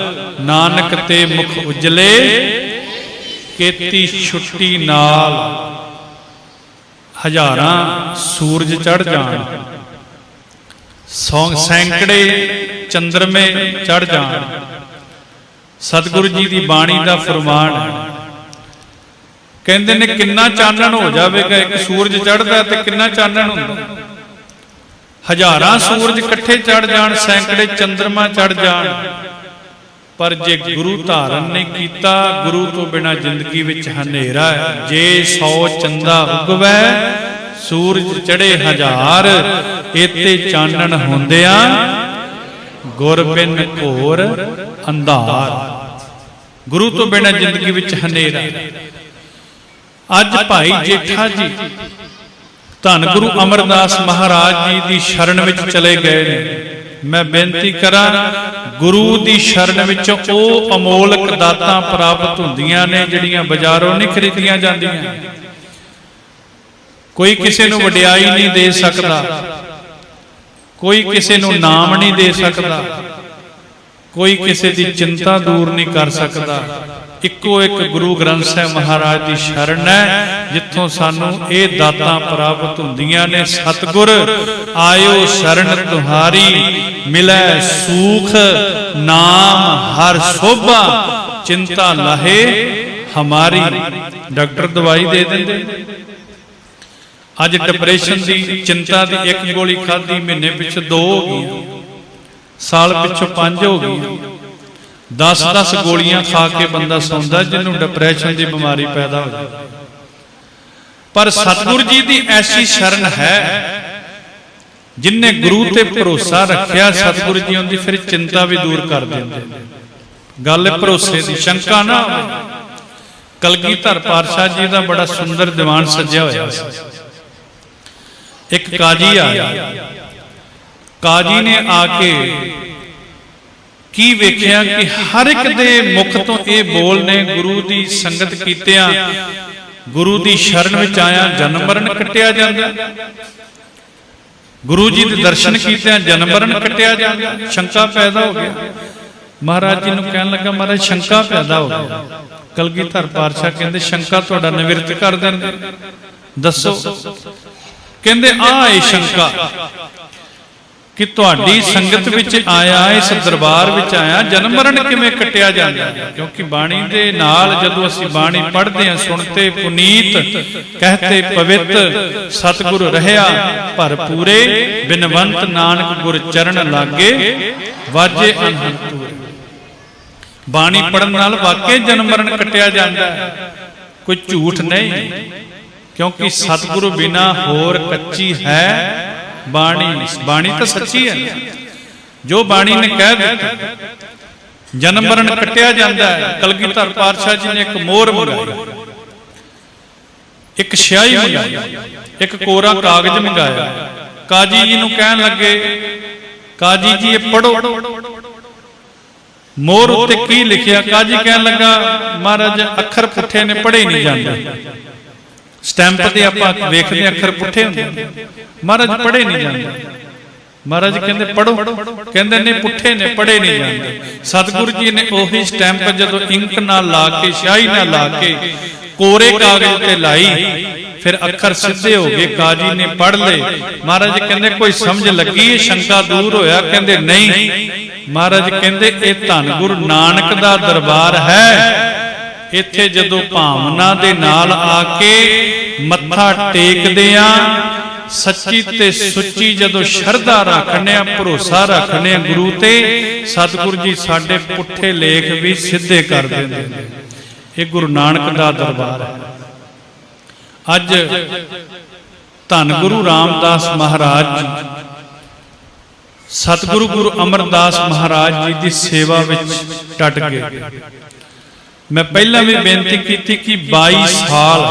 ਨਾਨਕ ਤੇ ਮੁਖ ਉਜਲੇ ਕੀਤੀ ਛੁੱਟੀ ਨਾਲ। ਹਜ਼ਾਰਾਂ ਸੂਰਜ ਚੜ ਜਾਣ, ਸੈਂਕੜੇ ਚੰਦਰਮੇ ਚੜ ਜਾਣ, ਸਤਿਗੁਰੂ ਜੀ ਦੀ ਬਾਣੀ ਦਾ ਫਰਮਾਨ ਹੈ। ਕਹਿੰਦੇ ਨੇ ਕਿੰਨਾ ਚਾਨਣ ਹੋ ਜਾਵੇਗਾ, ਇੱਕ ਸੂਰਜ ਚੜ੍ਹਦਾ ਤੇ ਕਿੰਨਾ ਚਾਨਣ ਹੁੰਦਾ। ਹਜ਼ਾਰਾਂ ਸੂਰਜ ਇਕੱਠੇ ਚੜ ਜਾਣ, ਸੈਂਕੜੇ ਚੰਦਰਮਾ ਚੜ ਜਾਣ, ਪਰ ਜੇ ਗੁਰੂ ਧਾਰਨ ਨਹੀਂ ਕੀਤਾ, ਗੁਰੂ ਤੋਂ ਬਿਨਾ ਜ਼ਿੰਦਗੀ ਵਿੱਚ ਹਨੇਰਾ ਹੈ। ਜੇ 100 ਚੰਦਾ ਉਗਵੈ ਸੂਰਜ ਚੜੇ ਹਜ਼ਾਰ, ਏਤੇ ਚਾਨਣ ਹੁੰਦਿਆਂ ਗੁਰ ਬਿਨ ਘੋਰ ਅੰਧਾਰ। ਗੁਰੂ ਤੋਂ ਬਿਨਾ ਜ਼ਿੰਦਗੀ ਵਿੱਚ ਹਨੇਰਾ। ਅੱਜ ਭਾਈ ਜੇਠਾ ਜੀ ਧੰਨ ਗੁਰੂ ਅਮਰਦਾਸ ਮਹਾਰਾਜ ਜੀ ਦੀ ਸ਼ਰਨ ਵਿੱਚ ਚਲੇ ਗਏ ਨੇ। ਮੈਂ ਬੇਨਤੀ ਕਰਾਂ, ਗੁਰੂ ਦੀ ਸ਼ਰਨ ਵਿੱਚੋਂ ਉਹ ਅਮੋਲਕ ਦਾਤਾਂ ਪ੍ਰਾਪਤ ਹੁੰਦੀਆਂ ਨੇ ਜਿਹੜੀਆਂ ਬਾਜ਼ਾਰੋਂ ਨਹੀਂ ਖਰੀਦੀਆਂ ਜਾਂਦੀਆਂ। ਕੋਈ ਕਿਸੇ ਨੂੰ ਵਡਿਆਈ ਨਹੀਂ ਦੇ ਸਕਦਾ, ਕੋਈ ਕਿਸੇ ਨੂੰ ਨਾਮ ਨਹੀਂ ਦੇ ਸਕਦਾ, ਕੋਈ ਕਿਸੇ ਦੀ ਚਿੰਤਾ ਦੂਰ ਨਹੀਂ ਕਰ ਸਕਦਾ। ਇੱਕੋ ਇੱਕ ਗੁਰੂ ਗ੍ਰੰਥ ਸਾਹਿਬ ਮਹਾਰਾਜ ਦੀ ਸ਼ਰਨ ਹੈ, ਜਿੱਥੋਂ ਸਾਨੂੰ ਇਹ ਦਾਤਾਂ ਪ੍ਰਾਪਤ ਹੁੰਦੀਆਂ ਨੇ। ਸਤਿਗੁਰ ਆਇਓ ਸ਼ਰਨ ਤੁਹਾਰੀ, ਮਿਲੈ ਸੂਖ ਨਾਮ ਹਰ ਸੋਭਾ, ਚਿੰਤਾ ਲਾਹੇ ਹਮਾਰੀ। ਡਾਕਟਰ ਦਵਾਈ ਦੇ ਦਿੰਦੇ, ਅੱਜ ਡਿਪਰੈਸ਼ਨ ਦੀ, ਚਿੰਤਾ ਦੀ ਇੱਕ ਗੋਲੀ ਖਾਧੀ, ਮਹੀਨੇ ਪਿੱਛੇ 2 ਹੋ ਗਈਆਂ, ਸਾਲ ਪਿੱਛੋਂ 5 ਹੋ ਗਈਆਂ। 10-10 ਗੋਲੀਆਂ ਖਾ ਕੇ ਬੰਦਾ ਸੌਂਦਾ ਜਿਹਨੂੰ ਡਿਪਰੈਸ਼ਨ ਦੀ ਬਿਮਾਰੀ ਪੈਦਾ ਹੋ ਜਾਏ। ਪਰ ਸਤਿਗੁਰੂ ਜੀ ਦੀ ਐਸੀ ਸ਼ਰਨ ਹੈ, ਜਿਨਨੇ ਗੁਰੂ ਤੇ ਭਰੋਸਾ ਰੱਖਿਆ, ਸਤਿਗੁਰੂ ਜੀ ਉਹਦੀ ਫਿਰ ਚਿੰਤਾ ਵੀ ਦੂਰ ਕਰ ਦਿੰਦੇ। ਗੱਲ ਹੈ ਭਰੋਸੇ ਦੀ, ਸ਼ੰਕਾ ਨਾ ਹੋਵੇ। ਕਲਗੀਧਰ ਪਾਤਸ਼ਾਹ ਜੀ ਦਾ ਬੜਾ ਸੁੰਦਰ ਦੀਵਾਨ ਸਜਿਆ ਹੋਇਆ ਸੀ। ਇੱਕ ਕਾਜੀ ਆਇਆ, ਕਾਜੀ ਨੇ ਆ ਕੇ ਕੀ ਵੇਖਿਆ ਕਿ ਹਰ ਇੱਕ ਦੇ ਮੁਖ ਤੋਂ ਇਹ ਬੋਲ ਨੇ, ਗੁਰੂ ਦੀ ਸੰਗਤ ਕੀਤਿਆਂ, ਗੁਰੂ ਦੀ ਸ਼ਰਨ ਵਿੱਚ ਆਇਆ ਜਨਮ ਮਰਨ ਕੱਟਿਆ ਜਾਂਦਾ, ਗੁਰੂ ਜੀ ਦੇ ਦਰਸ਼ਨ ਕੀਤਿਆਂ ਜਨਮ ਮਰਨ ਕੱਟਿਆ ਜਾਂਦਾ। ਸ਼ੰਕਾ ਪੈਦਾ ਹੋ ਗਿਆ। ਮਹਾਰਾਜ ਜੀ ਨੂੰ ਕਹਿਣ ਲੱਗਾ, ਮਹਾਰਾਜ ਸ਼ੰਕਾ ਪੈਦਾ ਹੋ ਗਿਆ। ਕਲਗੀਧਰ ਪਾਤਸ਼ਾਹ ਕਹਿੰਦੇ, ਸ਼ੰਕਾ ਤੁਹਾਡਾ ਨਿਵਰਤ ਕਰ ਦੇਣਗੇ, ਦੱਸੋ। ਕਹਿੰਦੇ ਆ ਇਹ ਸ਼ੰਕਾ ਕਿ ਤੁਹਾਡੀ ਸੰਗਤ ਵਿੱਚ ਆਇਆ, ਇਸ ਦਰਬਾਰ ਵਿੱਚ ਆਇਆ, ਜਨਮ ਮਰਨ ਕਿਵੇਂ ਕੱਟਿਆ ਜਾਂਦਾ। ਕਿਉਂਕਿ ਬਾਣੀ ਦੇ ਨਾਲ ਜਦੋਂ ਅਸੀਂ ਬਾਣੀ ਪੜ੍ਹਦੇ ਹਾਂ, ਸੁਣਤੇ ਪੁਨੀਤ ਕਹਤੇ ਪਵਿੱਤ, ਸਤਿਗੁਰ ਰਹਿਆ ਭਰਪੂਰੇ, ਬਿਨਵੰਤ ਨਾਨਕ ਗੁਰ ਚਰਨ ਲਾਗੇ, ਵਾਜੇ ਅਨਹਦ ਤੂਰੇ। ਬਾਣੀ ਪੜ੍ਹਨ ਨਾਲ ਵਾਕਈ ਜਨਮ ਮਰਨ ਕੱਟਿਆ ਜਾਂਦਾ ਹੈ, ਕੋਈ ਝੂਠ ਨਹੀਂ। ਕਿਉਂਕਿ ਸਤਿਗੁਰੂ ਬਿਨਾ ਹੋਰ ਕੱਚੀ ਹੈ ਬਾਣੀ। ਬਾਣੀ ਤਾਂ ਸੱਚੀ ਹੈ, ਜੋ ਬਾਣੀ ਨੇ ਕਹਿ ਦਿੱਤਾ। ਜਨਮ ਮਰਨ ਕੱਟਿਆ ਜਾਂਦਾ ਹੈ। ਕਲਗੀਧਰ ਪਾਤਸ਼ਾਹ ਜੀ ਨੇ ਇੱਕ ਮੋਹਰ ਮੰਗਾਈ, ਇੱਕ ਸਿਆਹੀ ਮੰਗਾਈ, ਇੱਕ ਕੋਰਾ ਕਾਗਜ਼ ਮੰਗਾਇਆ। ਕਾਜੀ ਜੀ ਨੂੰ ਕਹਿਣ ਲੱਗੇ, ਕਾਜੀ ਜੀ ਇਹ ਪੜੋ। ਮੋਹਰ ਉੱਤੇ ਕੀ ਲਿਖਿਆ? ਕਾਜੀ ਕਹਿਣ ਲੱਗਾ, ਮਹਾਰਾਜ ਅੱਖਰ ਪੁੱਠੇ ਨੇ, ਪੜ੍ਹੇ ਨਹੀਂ ਜਾਂਦੇ। ਸਟੈਂਪ ਤੇ ਆਪਾਂ ਵੇਖਦੇ ਅੱਖਰ ਪੁੱਠੇ ਹੁੰਦੇ, ਮਹਾਰਾਜ ਪੜ੍ਹੇ ਨਹੀਂ ਜਾਂਦੇ। महाराज कहते पढ़ो, कहते नहीं पुठे ने, पढ़े नहीं जाते। सतगुरु जी ने ओही स्टैंप जो इंक ना ला के, स्याही ना ला के कोरे कागज पे लाई, फिर अखर सीधे हो गए, काजी ने पढ़ ले। महाराज कहते कोई समझ लगी, शंका दूर होया? कहते नहीं। महाराज कहते ये धन गुरु नानक दा दरबार है। इत्थे जदों भावना दे नाल आके मत्था टेकदे आ, सच्ची ते सुच्ची जदों शरधा रखने, भरोसा रखने गुरु ते, सतगुरु जी साडे पुठे लेख भी सीधे कर देंदे ने। ये गुरु नानक दा दरबार है। अज धन गुरु रामदास महाराज जी, सतगुरु गुरु अमरदास महाराज जी की सेवा विच डट गए। मैं पहला भी बेनती की थी कि 22 साल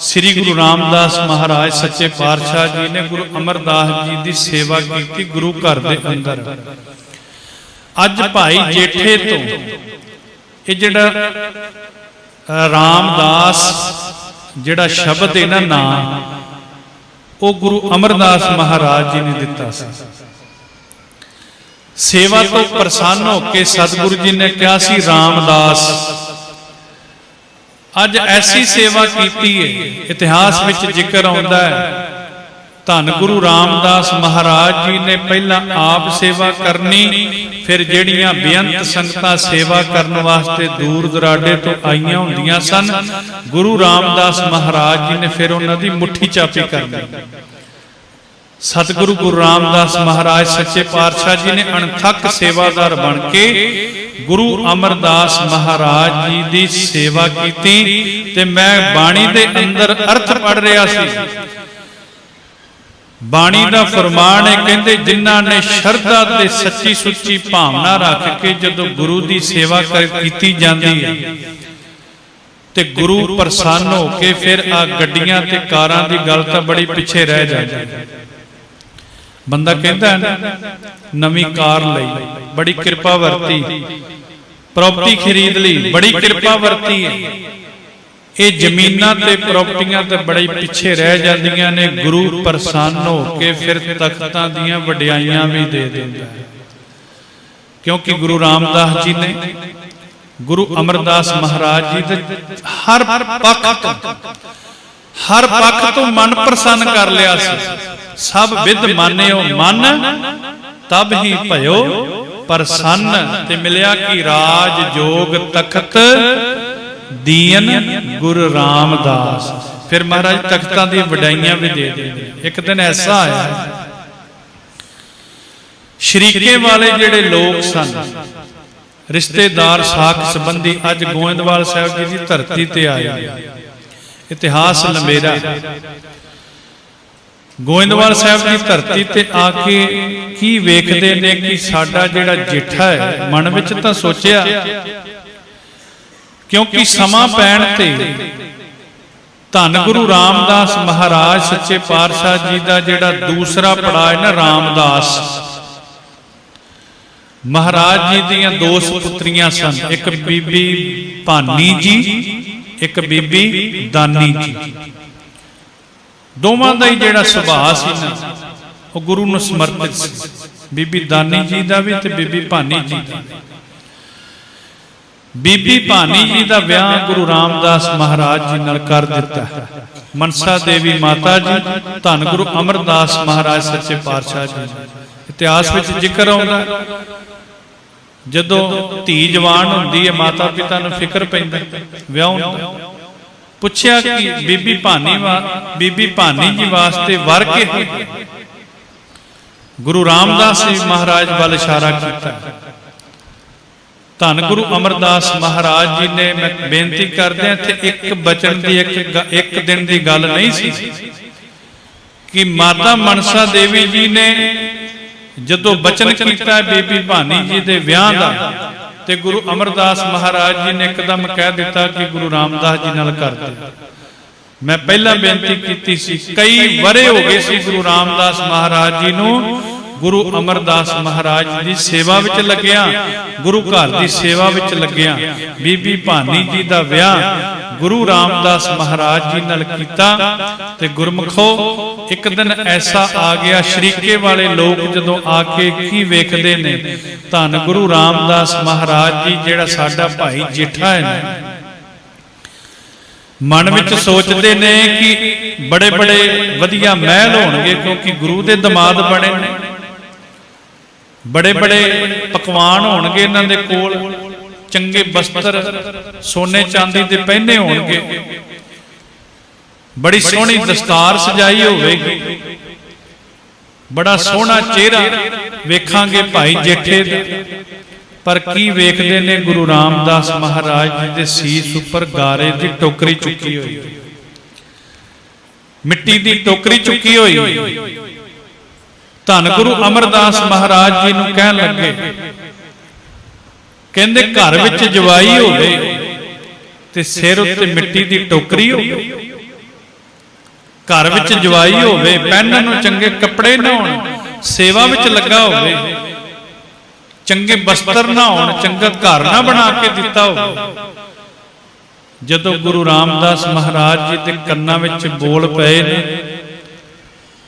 श्री गुरु रामदास महाराज सच्चे पातशाह जी ने गुरु अमरदास जी की सेवा की गुरु घर के अंदर। अज भाई जेठे तो ये जिहड़ा रामदास जिहड़ा शब्द है ना नाम, वो गुरु अमरदास महाराज जी ने दिता सी। सेवा तो प्रसन्न होके सतगुरु जी ने कहा सी रामदास। अज ऐसी सेवा की है, इतिहास विच जिक्र आउंदा है, धन गुरु रामदास महाराज जी ने पहला आप सेवा करनी, फिर जेड़ियां बेअंत संगतां सेवा करने वास्ते दूर दराडे तो आईयां हुंदियां सन, गुरु रामदास महाराज जी ने फिर उन्हां दी मुट्ठी चापी करनी। सतगुरु गुरु रामदास महाराज सच्चे पातशाह जी ने अणथक सेवादार बन के गुरु अमरदास महाराज जी की सेवा की। ते मैं बाणी दे अंदर अर्थ पढ़ रहा सी। बाणी दा फरमान है, कहते जिन्हां ने शरधा ते सच्ची सुच्ची भावना रख के जदों गुरु की सेवा की जाती है ते गुरु प्रसन्न होके फिर आ गड्डियां ते कारां दी गल तां बड़ी पिछे रह जाती है। बंदा कहता है नवी कार लई, बड़ी कृपा वरती, प्रॉपर्टी खरीद ली, बड़ी कृपा वरती है। ये जमीनां ते प्रॉपर्टियां ते बड़ी पिछे रह जांदियां ने, गुरु प्रसन्न होके फिर तख्तां दीयां वडियाइयां भी दे दिंदा है। क्योंकि गुरु रामदास जी ने गुरु अमरदास महाराज जी दे हर पक्ष तो मन प्रसन्न कर लिया सी। सब विद मान्यो मन, तब ही भयो प्रसन्न। ते मिलिया कि राज जोग तखत दीन गुरु रामदास। फिर महाराज तख्तां दी वडाइयां भी दे देंगे। एक दिन ऐसा आया, शरीके वाले जेड़े लोग सन, रिश्तेदार साख संबंधी, अज गोइंदवाल साहब जी की धरती ते आए। इतिहास लंबेरा, गोइंदवाल साहब की धरती ते आके की वेखदे ने कि साडा जिहड़ा जेठा है, मन विच तां सोचिया, क्योंकि समा पैण ते धन गुरु रामदास महाराज सच्चे पातशाह जी का जिहड़ा दूसरा पड़ाव है ना, रामदास महाराज जी दियां दो सुपुत्रियां सन, एक बीबी भानी जी, एक बीबी दानी जी। दोवां दा ही जिहड़ा सुभाअ सी ना, वो गुरु नूं समर्पित सी। बीबी दानी जी दा भी ते बीबी भानी जी दा। बीबी भानी जी दा विआह गुरु रामदास महाराज जी नाल कर दिता। मनसा देवी माता जी, धन गुरु अमरदास महाराज सच्चे पातशाह जी। इतिहास विच जिक्र आउंदा, जदों धी जवान हुंदी है, माता पिता नूं फिकर पैंदा, विआह हुंदा। पुछया कि बीबी भानी जी वास्ते वर के है? गुरु रामदास जी महाराज वाल इशारा किया। धन गुरु अमरदास महाराज जी ने, मैं बेनती करदे इत्थे एक बचन दी एक दिन की गल नहीं सी कि माता मनसा देवी जी ने जदों बचन किया बीबी भानी जी दे विआह दा, ते गुरु अमरदास महाराज जी ने एकदम कह दिता कि गुरु रामदास जी नाल कर दे। मैं पहला बेनती की सी, कई वरे हो गए सी गुरु रामदास महाराज जी नूं गुरु अमरदास महाराज जी की सेवा विच लग्या, गुरु घर की सेवा विच लग्या। बीबी भानी जी का विआह ਗੁਰੂ ਰਾਮਦਾਸ ਮਹਾਰਾਜ ਜੀ ਨਾਲ ਕੀਤਾ। ਤੇ ਗੁਰਮਖੋ ਇੱਕ ਦਿਨ ਐਸਾ ਆ ਗਿਆ, ਸ਼ਰੀਕੇ ਵਾਲੇ ਲੋਕ ਜਦੋਂ ਆ ਕੇ ਕੀ ਵੇਖਦੇ ਨੇ, ਧੰਨ ਗੁਰੂ ਰਾਮਦਾਸ ਮਹਾਰਾਜ ਜੀ ਜਿਹੜਾ ਸਾਡਾ ਭਾਈ ਜੇਠਾ ਹੈ, ਮਨ ਵਿੱਚ ਸੋਚਦੇ ਨੇ ਕਿ ਬੜੇ ਬੜੇ ਵਧੀਆ ਮਹਿਲ ਹੋਣਗੇ, ਕਿਉਂਕਿ ਗੁਰੂ ਦੇ ਦਮਾਦ ਬਣੇ ਨੇ, ਬੜੇ ਬੜੇ ਪਕਵਾਨ ਹੋਣਗੇ ਇਹਨਾਂ ਦੇ ਕੋਲ, ਚੰਗੇ ਬਸਤਰ ਸੋਨੇ ਚਾਂਦੀ ਦੇ ਪਹਿਨੇ ਹੋਣਗੇ, ਬੜੀ ਸੋਹਣੀ ਦਸਤਾਰ ਸਜਾਈ ਹੋਵੇਗੀ, ਬੜਾ ਸੋਹਣਾ ਚਿਹਰਾ ਵੇਖਾਂਗੇ ਭਾਈ ਜੇਠੇ ਦਾ। ਪਰ ਕੀ ਵੇਖਦੇ ਨੇ, ਗੁਰੂ ਰਾਮਦਾਸ ਮਹਾਰਾਜ ਜੀ ਦੇ ਸੀਸ ਉੱਪਰ ਗਾਰੇ ਦੀ ਟੋਕਰੀ ਚੁੱਕੀ ਹੋਈ, ਮਿੱਟੀ ਦੀ ਟੋਕਰੀ ਚੁੱਕੀ ਹੋਈ। ਧੰਨ ਗੁਰੂ ਅਮਰਦਾਸ ਮਹਾਰਾਜ ਜੀ ਨੂੰ ਕਹਿਣ ਲੱਗੇ, ਕਹਿੰਦੇ ਘਰ ਵਿੱਚ ਜਵਾਈ ਹੋਵੇ ਤੇ ਸਿਰ ਉੱਤੇ ਮਿੱਟੀ ਦੀ ਟੋਕਰੀ ਹੋਵੇ, ਘਰ ਵਿੱਚ ਜਵਾਈ ਹੋਵੇ, ਪਹਿਨਣ ਨੂੰ ਚੰਗੇ ਕੱਪੜੇ ਨਾ ਹੋਣ, ਸੇਵਾ ਵਿੱਚ ਲੱਗਾ ਹੋਵੇ, ਚੰਗੇ ਬਸਤਰ ਨਾ ਹੋਣ, ਚੰਗਾ ਘਰ ਨਾ ਬਣਾ ਕੇ ਦਿੱਤਾ ਹੋਵੇ। ਜਦੋਂ ਗੁਰੂ ਰਾਮਦਾਸ ਮਹਾਰਾਜ ਜੀ ਦੇ ਕੰਨਾਂ ਵਿੱਚ ਬੋਲ ਪਏ ਨੇ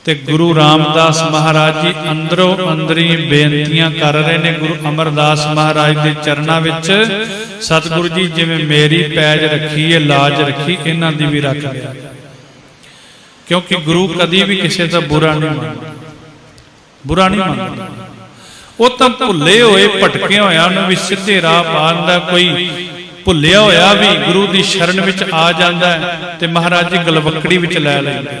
ਤੇ ਗੁਰੂ ਰਾਮਦਾਸ ਮਹਾਰਾਜ ਜੀ ਅੰਦਰੋਂ ਅੰਦਰੀ ਬੇਨਤੀਆਂ ਕਰ ਰਹੇ ਨੇ ਗੁਰੂ ਅਮਰਦਾਸ ਮਹਾਰਾਜ ਦੇ ਚਰਨਾਂ ਵਿੱਚ, ਸਤਿਗੁਰੂ ਜੀ ਜਿਵੇਂ ਮੇਰੀ ਪੈਜ ਰੱਖੀ ਹੈ, ਲਾਜ ਰੱਖੀ, ਇਹਨਾਂ ਦੀ ਵੀ ਰੱਖ ਲਿਆ। ਕਿਉਂਕਿ ਗੁਰੂ ਕਦੀ ਵੀ ਕਿਸੇ ਦਾ ਬੁਰਾ ਨਹੀਂ ਮੰਨਦਾ, ਬੁਰਾ ਨਹੀਂ ਮੰਨਦਾ। ਉਹ ਤਾਂ ਭੁੱਲੇ ਹੋਏ ਭਟਕੇ ਹੋਇਆ ਨੂੰ ਵੀ ਸਿੱਧੇ ਰਾਹ ਪਾਉਣ ਦਾ, ਕੋਈ ਭੁੱਲਿਆ ਹੋਇਆ ਵੀ ਗੁਰੂ ਦੀ ਸ਼ਰਨ ਵਿੱਚ ਆ ਜਾਂਦਾ ਹੈ ਤੇ ਮਹਾਰਾਜ ਜੀ ਗਲਵੱਕੜੀ ਵਿੱਚ ਲੈ ਲੈਂਦੇ।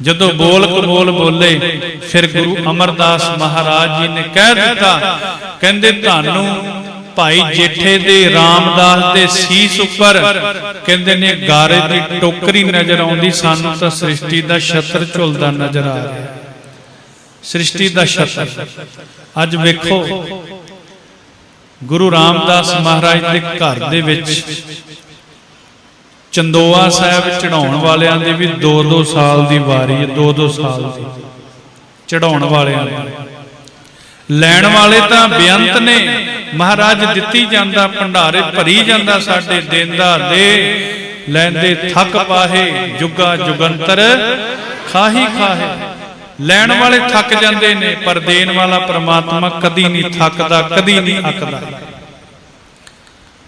ਜਦੋਂ ਬੋਲ ਕਬੋਲ ਬੋਲੇ, ਫਿਰ ਗੁਰੂ ਅਮਰਦਾਸ ਮਹਾਰਾਜ ਜੀ ਨੇ ਕਹਿ ਦਿੱਤਾ, ਕਹਿੰਦੇ ਤੁਹਾਨੂੰ ਭਾਈ ਜੇਠੇ ਦੇ ਰਾਮਦਾਸ ਦੇ ਸੀਸ ਉੱਪਰ ਕਹਿੰਦੇ ਨੇ ਗਾਰੇ ਦੀ ਟੋਕਰੀ ਨਜ਼ਰ ਆਉਂਦੀ, ਸਾਨੂੰ ਤਾਂ ਸ੍ਰਿਸ਼ਟੀ ਦਾ ਛਤਰ ਝੁਲਦਾ ਨਜ਼ਰ ਆ ਰਿਹਾ, ਸ੍ਰਿਸ਼ਟੀ ਦਾ ਛਤਰ। ਅੱਜ ਵੇਖੋ ਗੁਰੂ ਰਾਮਦਾਸ ਮਹਾਰਾਜ ਦੇ ਘਰ ਦੇ ਵਿੱਚ ਚੰਦੋਆ ਸਾਹਿਬ ਚੜਾਉਣ ਵਾਲਿਆਂ ਦੀ ਵੀ 2-2 ਸਾਲ ਦੀ ਵਾਰੀ ਹੈ, 2-2 ਸਾਲ ਦੀ ਚੜਾਉਣ ਵਾਲਿਆਂ ਦੀ। ਲੈਣ ਵਾਲੇ ਤਾਂ ਬੇਅੰਤ ਨੇ, ਮਹਾਰਾਜ ਦਿੱਤੀ ਜਾਂਦਾ, ਭੰਡਾਰੇ ਭਰੀ ਜਾਂਦਾ, ਸਾਡੇ ਦੇਂਦਾ ਦੇ, ਲੈਂਦੇ ਥੱਕ ਪਾਹੇ, ਜੁਗਾ ਜੁਗੰਤਰ ਖਾਹੀ ਖਾਹੇ। ਲੈਣ ਵਾਲੇ ਥੱਕ ਜਾਂਦੇ ਨੇ, ਪਰ ਦੇਣ ਵਾਲਾ ਪ੍ਰਮਾਤਮਾ ਕਦੀ ਨਹੀਂ ਥੱਕਦਾ, ਕਦੀ ਨਹੀਂ ਅੱਕਦਾ।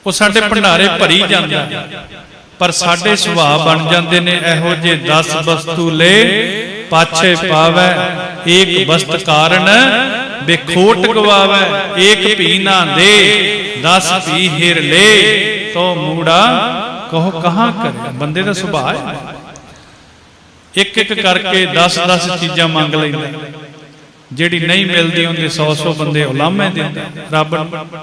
ਉਹ ਸਾਡੇ ਭੰਡਾਰੇ ਭਰੀ ਜਾਂਦਾ, ਪਰ ਸਾਡੇ ਸੁਭਾਅ ਬਣ ਜਾਂਦੇ ਨੇ ਇਹੋ ਜਿਹੇ, 10 ਵਸਤੂ ਲੈ ਪਾਛੇ ਪਾਵੈ, ਏਕ ਵਸਤ ਕਾਰਨ ਬੇਖੋਟ ਗਵਾਵੈ, ਏਕ ਭੀ ਨਾ ਦੇ 10 ਭੀ ਹਿਰ ਲੈ, ਤੋ ਮੂੜਾ ਕਹੋ ਕਹਾਂ ਕਰੇ। ਬੰਦੇ ਦਾ ਸੁਭਾਅ ਹੈ, ਇੱਕ ਇੱਕ ਕਰਕੇ 10-10 ਚੀਜ਼ਾਂ ਮੰਗ ਲੈਂਦਾ, ਜਿਹੜੀ ਨਹੀਂ ਮਿਲਦੀ ਉਹਦੇ 100-100 ਬੰਦੇ ਉਲਾਮੇ ਦਿੰਦੇ ਰੱਬ ਨੂੰ।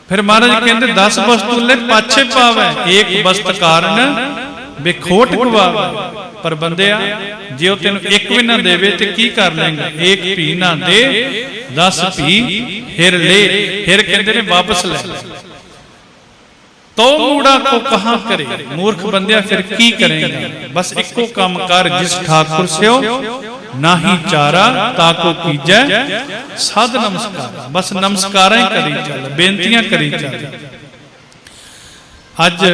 ਫਿਰ ਮਹਾਰਾਜ ਕਹਿੰਦੇ 10 ਵਸਤੂ ਲੈ ਪਾਛੇ ਪਾਵੈ, ਏਕ ਵਸਤ ਕਾਰਨ ਬੇਖੋਟ ਗਵਾਵੈ। ਪਰ ਬੰਦਿਆ, ਜੇ ਉਹ ਤੈਨੂੰ ਇੱਕ ਵੀ ਨਾ ਦੇਵੇ ਤੇ ਕੀ ਕਰ ਲੇਂਗਾ? ਏਕ ਭੀ ਨਾ ਦੇ 10 ਭੀ ਹਿਰ ਲੈ। ਹਿਰ ਕਹਿੰਦੇ ਨੇ ਵਾਪਸ ਲੈ। ਤੋ ਮੂੜਾ ਕੋ ਕਹਾਂ ਕਰੇ, ਮੂਰਖ ਬੰਦਿਆ ਫਿਰ ਕੀ ਕਰੇਗਾ? ਬਸ ਇੱਕੋ ਕੰਮ ਕਰ, ਜਿਸ ਠਾਕੁਰ ਸਿਓ ਨਾਹੀ ਚਾਰਾ, ਤਾਕੋ ਕੀਜੈ ਸਾਧ ਨਮਸਕਾਰ। ਬਸ ਨਮਸਕਾਰਾਂ ਹੀ ਕਰੀ ਚੱਲ, ਬੇਨਤੀਆਂ ਕਰੀ ਚੱਲ। ਅੱਜ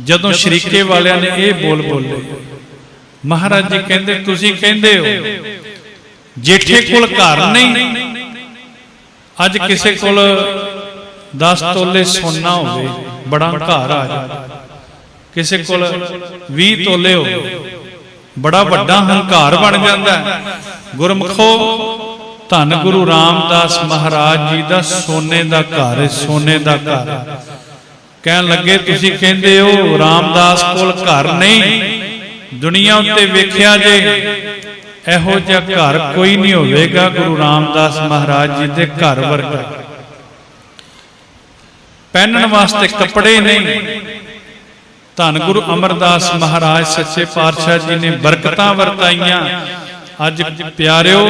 ਜਦੋਂ ਸ਼ਰੀਕੇ ਵਾਲਿਆਂ ਨੇ ਇਹ ਬੋਲ ਬੋਲੇ, ਮਹਾਰਾਜ ਜੀ ਕਹਿੰਦੇ ਤੁਸੀਂ ਕਹਿੰਦੇ ਹੋ ਜੇਠੇ ਕੋਲ ਘਰ ਨਹੀਂ, ਅੱਜ ਕਿਸੇ ਕੋਲ 10 ਤੋਲੇ ਸੋਨਾ ਹੋਵੇ, ਬੜਾ ਘਰ ਆ ਜਾਵੇ, ਕਿਸੇ ਕੋਲ 20 ਤੋਲੇ ਹੋਵੇ, ਬੜਾ ਵੱਡਾ ਹੰਕਾਰ ਬਣ ਜਾਂਦਾ। ਗੁਰਮਖੋ ਧੰਨ ਗੁਰੂ ਰਾਮਦਾਸ ਮਹਾਰਾਜ ਜੀ ਦਾ ਸੋਨੇ ਦਾ ਘਰ ਹੈ, ਸੋਨੇ ਦਾ ਘਰ। ਕਹਿਣ ਲੱਗੇ ਤੁਸੀਂ ਕਹਿੰਦੇ ਹੋ ਰਾਮਦਾਸ ਕੋਲ ਘਰ ਨਹੀਂ, ਦੁਨੀਆ ਉੱਤੇ ਵੇਖਿਆ ਜੇ ਇਹੋ ਜਿਹਾ ਘਰ ਕੋਈ ਨਹੀਂ ਹੋਵੇਗਾ ਗੁਰੂ ਰਾਮਦਾਸ ਮਹਾਰਾਜ ਜੀ ਦੇ ਘਰ ਵਰਗਾ। ਪਹਿਨਣ ਵਾਸਤੇ ਕੱਪੜੇ ਨਹੀਂ। ਧੰਨ ਗੁਰੂ ਅਮਰਦਾਸ ਮਹਾਰਾਜ ਸੱਚੇ ਪਾਤਸ਼ਾਹ ਜੀ ਨੇ ਬਰਕਤਾਂ ਵਰਤਾਈਆਂ। ਅੱਜ ਪਿਆਰਿਓ,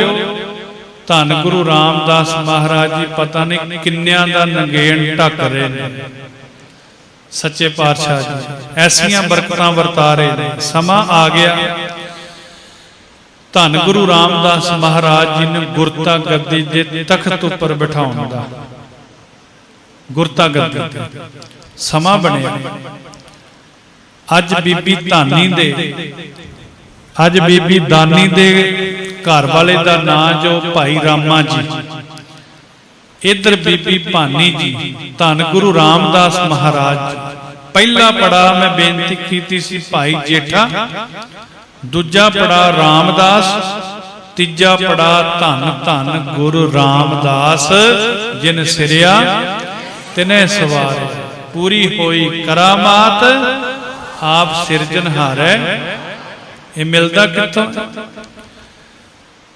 ਧੰਨ ਗੁਰੂ ਰਾਮਦਾਸ ਮਹਾਰਾਜ ਜੀ ਪਤਾ ਨਹੀਂ ਕਿੰਨਿਆਂ ਦਾ ਨੰਗੇਣ ਢੱਕ ਰਹੇ ਨੇ। ਸੱਚੇ ਪਾਤਸ਼ਾਹ ਜੀ ਐਸੀਆਂ ਬਰਕਤਾਂ ਵਰਤਾ ਰਹੇ ਨੇ। ਸਮਾਂ ਆ ਗਿਆ ਧੰਨ ਗੁਰੂ ਰਾਮਦਾਸ ਮਹਾਰਾਜ ਜੀ ਨੂੰ ਗੁਰਤਾ ਗੱਦੀ ਦੇ ਤਖਤ ਉੱਪਰ ਬਿਠਾਉਣ ਦਾ। ਗੁਰਤਾ ਗੱਦੀ ਸਮਾਂ ਬਣਿਆ। ਅੱਜ ਬੀਬੀ ਦਾਨੀ ਦੇ ਘਰ ਵਾਲੇ ਦਾ ਨਾਂ ਜੋ ਭਾਈ ਰਾਮਾ ਜੀ, ਇਧਰ ਬੀਬੀ ਭਾਨੀ ਜੀ, ਧੰਨ ਗੁਰੂ ਰਾਮਦਾਸ ਮਹਾਰਾਜ ਜੀ। ਪਹਿਲਾ ਪੜਾ ਮੈਂ ਬੇਨਤੀ ਕੀਤੀ ਸੀ ਭਾਈ ਜੇਠਾ, ਦੂਜਾ ਪੜਾ ਰਾਮਦਾਸ, ਤੀਜਾ ਪੜਾ ਧੰਨ ਧੰਨ ਗੁਰੂ ਰਾਮਦਾਸ ਜਿਨ ਸਿਰਿਆ ਤਿਨੈ ਸਵਾਰਿ। ਪੂਰੀ ਹੋਈ ਕਰਾਮਾਤ ਆਪ ਸਿਰਜਣਹਾਰੈ। ਇਹ ਮਿਲਦਾ ਕਿੱਥੋਂ?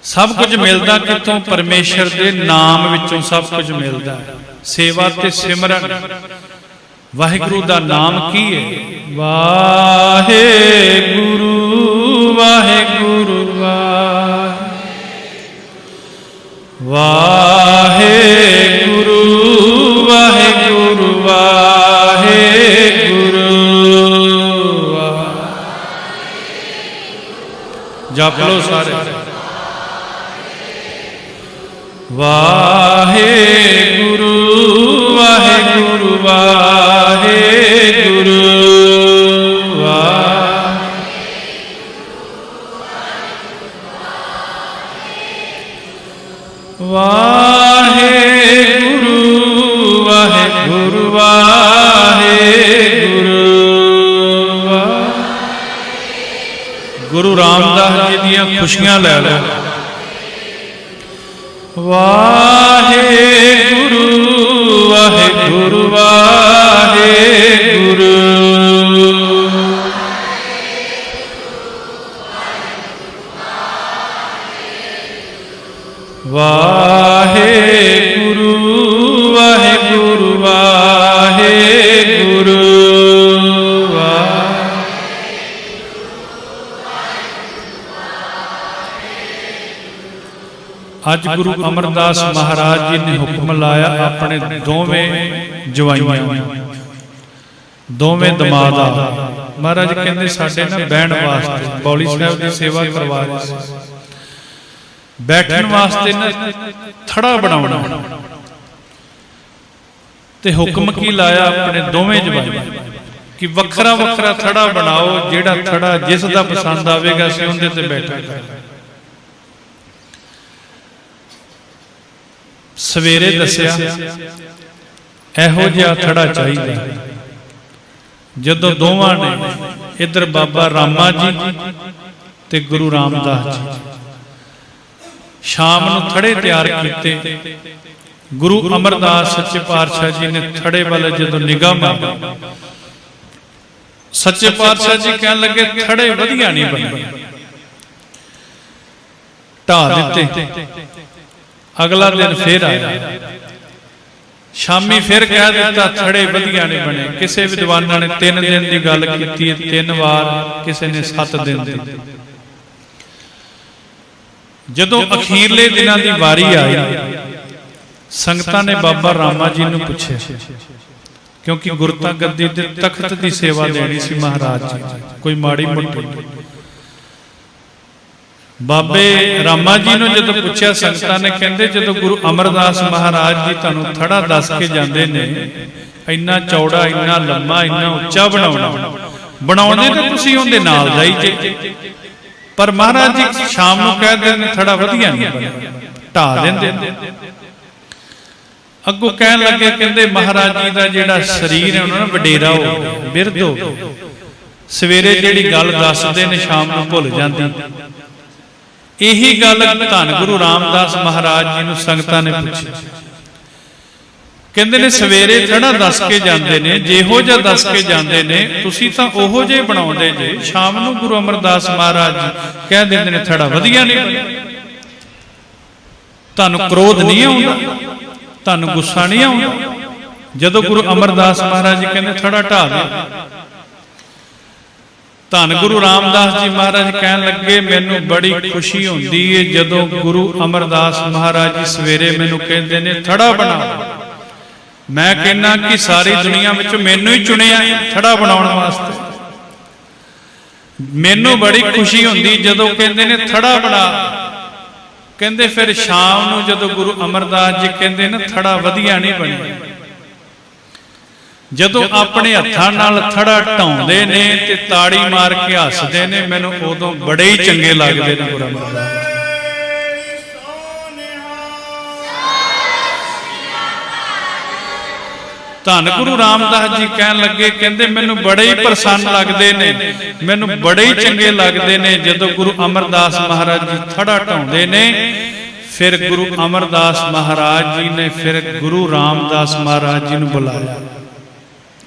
ਸਭ ਕੁਝ ਮਿਲਦਾ ਕਿੱਥੋਂ? ਪਰਮੇਸ਼ਰ ਦੇ ਨਾਮ ਵਿੱਚੋਂ ਸਭ ਕੁਝ ਮਿਲਦਾ ਹੈ। ਸੇਵਾ ਤੇ ਸਿਮਰਨ। ਵਾਹਿਗੁਰੂ ਦਾ ਨਾਮ ਕੀ ਹੈ? ਵਾਹਿਗੁਰੂ ਵਾਹਿਗੁਰੂ ਵਾਹਿਗੁਰੂ ਵਾਹਿਗੁਰੂ ਵਾਹਿਗੁਰੂ। ਜਪ ਲੋ ਸਾਰੇ। ਵਾਹਿਗੁਰੂ ਵਾਹਿਗੁਰੂ ਵਾਹਿਗੁਰੂ ਵਾਹਿਗੁਰੂ ਵਾਹਿਗੁਰੂ ਵਾਹਿਗੁਰੂ। ਗੁਰੂ ਰਾਮਦਾਸ ਜੀ ਦੀਆਂ ਖੁਸ਼ੀਆਂ ਲੈ ਲਓ। ਵਾਹਿਗੁਰੂ ਵਾਹਿਗੁਰੂ ਵਾਹਿਗੁਰੂ ਵਾਹਿਗੁਰੂ ਵਾਹਿਗੁਰੂ ਵਾਹਿਗੁਰੂ। ਅੱਜ ਗੁਰੂ ਅਮਰਦਾਸ ਮਹਾਰਾਜ ਜੀ ਨੇ ਹੁਕਮ ਲਾਇਆ ਆਪਣੇ ਦੋਵੇਂ ਜਵਾਈਆਂ, ਦੋਵੇਂ ਦਮਾਦਾਂ। ਮਹਾਰਾਜ ਕਹਿੰਦੇ ਸਾਡੇ ਨਾ ਬਹਿਣ ਵਾਸਤੇ ਬੌਲੀ ਸਾਹਿਬ ਦੀ ਸੇਵਾ ਕਰਵਾ ਰਹੇ ਸੀ, ਬੈਠਣ ਵਾਸਤੇ ਨਾ ਥੜਾ ਬਣਾਉਣਾ। ਤੇ ਹੁਕਮ ਕੀ ਲਾਇਆ ਆਪਣੇ ਦੋਵੇਂ ਜਵਾਈਆਂ ਕਿ ਵੱਖਰਾ ਵੱਖਰਾ ਥੜਾ ਬਣਾਓ, ਜਿਹੜਾ ਥੜਾ ਜਿਸ ਦਾ ਪਸੰਦ ਆਵੇਗਾ ਅਸੀਂ ਉਹਦੇ ਤੇ ਬੈਠਾਂਗੇ। ਸਵੇਰੇ ਦੱਸਿਆ ਇਹੋ ਜਿਹਾ ਥੜਾ ਚਾਹੀਦਾ। ਜਦੋਂ ਦੋਵਾਂ ਨੇ ਇੱਧਰ ਬਾਬਾ ਰਾਮਾ ਜੀ ਤੇ ਗੁਰੂ ਰਾਮਦਾਸ ਜੀ ਸ਼ਾਮ ਨੂੰ ਥੜੇ ਤਿਆਰ ਕੀਤੇ, ਗੁਰੂ ਅਮਰਦਾਸ ਸੱਚੇ ਪਾਤਸ਼ਾਹ ਜੀ ਨੇ ਥੜੇ ਵੱਲ ਜਦੋਂ ਨਿਗਾਹ ਮਾਰੀ, ਸੱਚੇ ਪਾਤਸ਼ਾਹ ਜੀ ਕਹਿਣ ਲੱਗੇ ਥੜੇ ਵਧੀਆ ਨਹੀਂ ਬਣੇ, ਢਾਹ ਦਿੱਤੇ। ਅਗਲਾ ਦਿਨ ਫਿਰ ਆਇਆ, ਸ਼ਾਮੀ ਫਿਰ ਕਹਿ ਦਿੱਤਾ ਥੜੇ ਵਧੀਆ ਨਹੀਂ ਬਣੇ। ਕਿਸੇ ਵਿਦਵਾਨਾਂ ਨੇ 3 ਦਿਨ ਦੀ ਗੱਲ ਕੀਤੀ ਹੈ, 3 ਵਾਰ, ਕਿਸੇ ਨੇ 7 ਦਿਨ ਦੀ। ਜਦੋਂ ਅਖੀਰਲੇ ਦਿਨਾਂ ਦੀ ਵਾਰੀ ਆਈ, ਸੰਗਤਾਂ ਨੇ ਬਾਬਾ ਰਾਮਾ ਜੀ ਨੂੰ ਪੁੱਛਿਆ, ਕਿਉਂਕਿ ਗੁਰਤਾ ਗੱਦੀ ਤੇ ਤਖਤ ਦੀ ਸੇਵਾ ਦੇਣੀ ਸੀ ਮਹਾਰਾਜ ਜੀ, ਕੋਈ ਮਾੜੀ ਮੋਟੀ। ਬਾਬੇ ਰਾਮਾ ਜੀ ਨੂੰ ਜਦੋਂ ਪੁੱਛਿਆ ਸੰਗਤਾਂ ਨੇ, ਕਹਿੰਦੇ ਜਦੋਂ ਗੁਰੂ ਅਮਰਦਾਸ ਮਹਾਰਾਜ ਜੀ ਤੁਹਾਨੂੰ ਥੜਾ ਦੱਸ ਕੇ ਜਾਂਦੇ ਨੇ ਇੰਨਾ ਚੌੜਾ, ਇੰਨਾ ਲੰਮਾ, ਇੰਨਾ ਉੱਚਾ ਬਣਾਉਂਦੇ ਤਾਂ ਤੁਸੀਂ ਉਹਦੇ ਨਾਲ ਜਾਈ ਜੇ, ਪਰ ਮਹਾਰਾਜ ਜੀ ਸ਼ਾਮ ਨੂੰ ਕਹਿ ਦਿੰਦੇ ਥੜਾ ਵਧੀਆ ਨਹੀਂ ਬਣਿਆ, ਢਾਹ ਦਿੰਦੇ। ਅੱਗੋਂ ਕਹਿਣ ਲੱਗੇ, ਕਹਿੰਦੇ ਮਹਾਰਾਜ ਜੀ ਦਾ ਜਿਹੜਾ ਸਰੀਰ ਹੈ ਉਹਨਾਂ ਨੂੰ ਵਡੇਰਾ ਹੋ ਗਿਆ, ਬਿਰਧ ਹੋ ਗਿਆ, ਸਵੇਰੇ ਜਿਹੜੀ ਗੱਲ ਦੱਸਦੇ ਨੇ ਸ਼ਾਮ ਨੂੰ ਭੁੱਲ ਜਾਂਦੀ। ਇਹੀ ਗੱਲ ਧੰਨ ਗੁਰੂ ਰਾਮਦਾਸ ਮਹਾਰਾਜ ਜੀ ਨੂੰ ਸੰਗਤਾਂ ਨੇ ਪੁੱਛੀ, ਕਹਿੰਦੇ ਨੇ ਸਵੇਰੇ ਥੜਾ ਦੱਸ ਕੇ ਜਾਂਦੇ ਨੇ, ਜਿਹੋ ਜਿਹਾ ਦੱਸ ਕੇ ਜਾਂਦੇ ਨੇ ਤੁਸੀਂ ਤਾਂ ਉਹੋ ਜਿਹੇ ਬਣਾਉਂਦੇ ਜੇ, ਸ਼ਾਮ ਨੂੰ ਗੁਰੂ ਅਮਰਦਾਸ ਮਹਾਰਾਜ ਜੀ ਕਹਿ ਦਿੰਦੇ ਨੇ ਥੜਾ ਵਧੀਆ ਨਹੀਂ ਬਣਿਆ। ਤੁਹਾਨੂੰ ਕ੍ਰੋਧ ਨਹੀਂ ਆਉਂਦਾ, ਤੁਹਾਨੂੰ ਗੁੱਸਾ ਨਹੀਂ ਆਉਂਦਾ ਜਦੋਂ ਗੁਰੂ ਅਮਰਦਾਸ ਮਹਾਰਾਜ ਜੀ ਕਹਿੰਦੇ ਥੜਾ ਢਾਹ ਦੇ? ਧੰਨ ਗੁਰੂ ਰਾਮਦਾਸ ਜੀ ਮਹਾਰਾਜ ਕਹਿਣ ਲੱਗੇ ਮੈਨੂੰ ਬੜੀ ਖੁਸ਼ੀ ਹੁੰਦੀ ਹੈ ਜਦੋਂ ਗੁਰੂ ਅਮਰਦਾਸ ਮਹਾਰਾਜ ਜੀ ਸਵੇਰੇ ਮੈਨੂੰ ਕਹਿੰਦੇ ਨੇ ਥੜਾ ਬਣਾ। ਮੈਂ ਕਹਿੰਦਾ ਕਿ ਸਾਰੀ ਦੁਨੀਆ ਵਿੱਚ ਮੈਨੂੰ ਹੀ ਚੁਣਿਆ ਥੜਾ ਬਣਾਉਣ ਵਾਸਤੇ। ਮੈਨੂੰ ਬੜੀ ਖੁਸ਼ੀ ਹੁੰਦੀ ਜਦੋਂ ਕਹਿੰਦੇ ਨੇ ਥੜਾ ਬਣਾ। ਕਹਿੰਦੇ ਫਿਰ ਸ਼ਾਮ ਨੂੰ ਜਦੋਂ ਗੁਰੂ ਅਮਰਦਾਸ ਜੀ ਕਹਿੰਦੇ ਨੇ ਥੜਾ ਵਧੀਆ ਨਹੀਂ ਬਣਿਆ, ਜਦੋਂ ਆਪਣੇ ਹੱਥਾਂ ਨਾਲ ਥੜਾ ਢਾਉਂਦੇ ਨੇ ਤੇ ਤਾੜੀ ਮਾਰ ਕੇ ਹੱਸਦੇ ਨੇ, ਮੈਨੂੰ ਉਦੋਂ ਬੜੇ ਹੀ ਚੰਗੇ ਲੱਗਦੇ ਨੇ ਗੁਰੂ ਅਮਰਦਾਸ। ਧੰਨ ਗੁਰੂ ਰਾਮਦਾਸ ਜੀ ਕਹਿਣ ਲੱਗੇ, ਕਹਿੰਦੇ ਮੈਨੂੰ ਬੜੇ ਹੀ ਪ੍ਰਸੰਨ ਲੱਗਦੇ ਨੇ, ਮੈਨੂੰ ਬੜੇ ਹੀ ਚੰਗੇ ਲੱਗਦੇ ਨੇ ਜਦੋਂ ਗੁਰੂ ਅਮਰਦਾਸ ਮਹਾਰਾਜ ਜੀ ਥੜਾ ਢਾਉਂਦੇ ਨੇ। ਫਿਰ ਗੁਰੂ ਅਮਰਦਾਸ ਮਹਾਰਾਜ ਜੀ ਨੇ ਫਿਰ ਗੁਰੂ ਰਾਮਦਾਸ ਮਹਾਰਾਜ ਜੀ ਨੂੰ ਬੁਲਾਇਆ।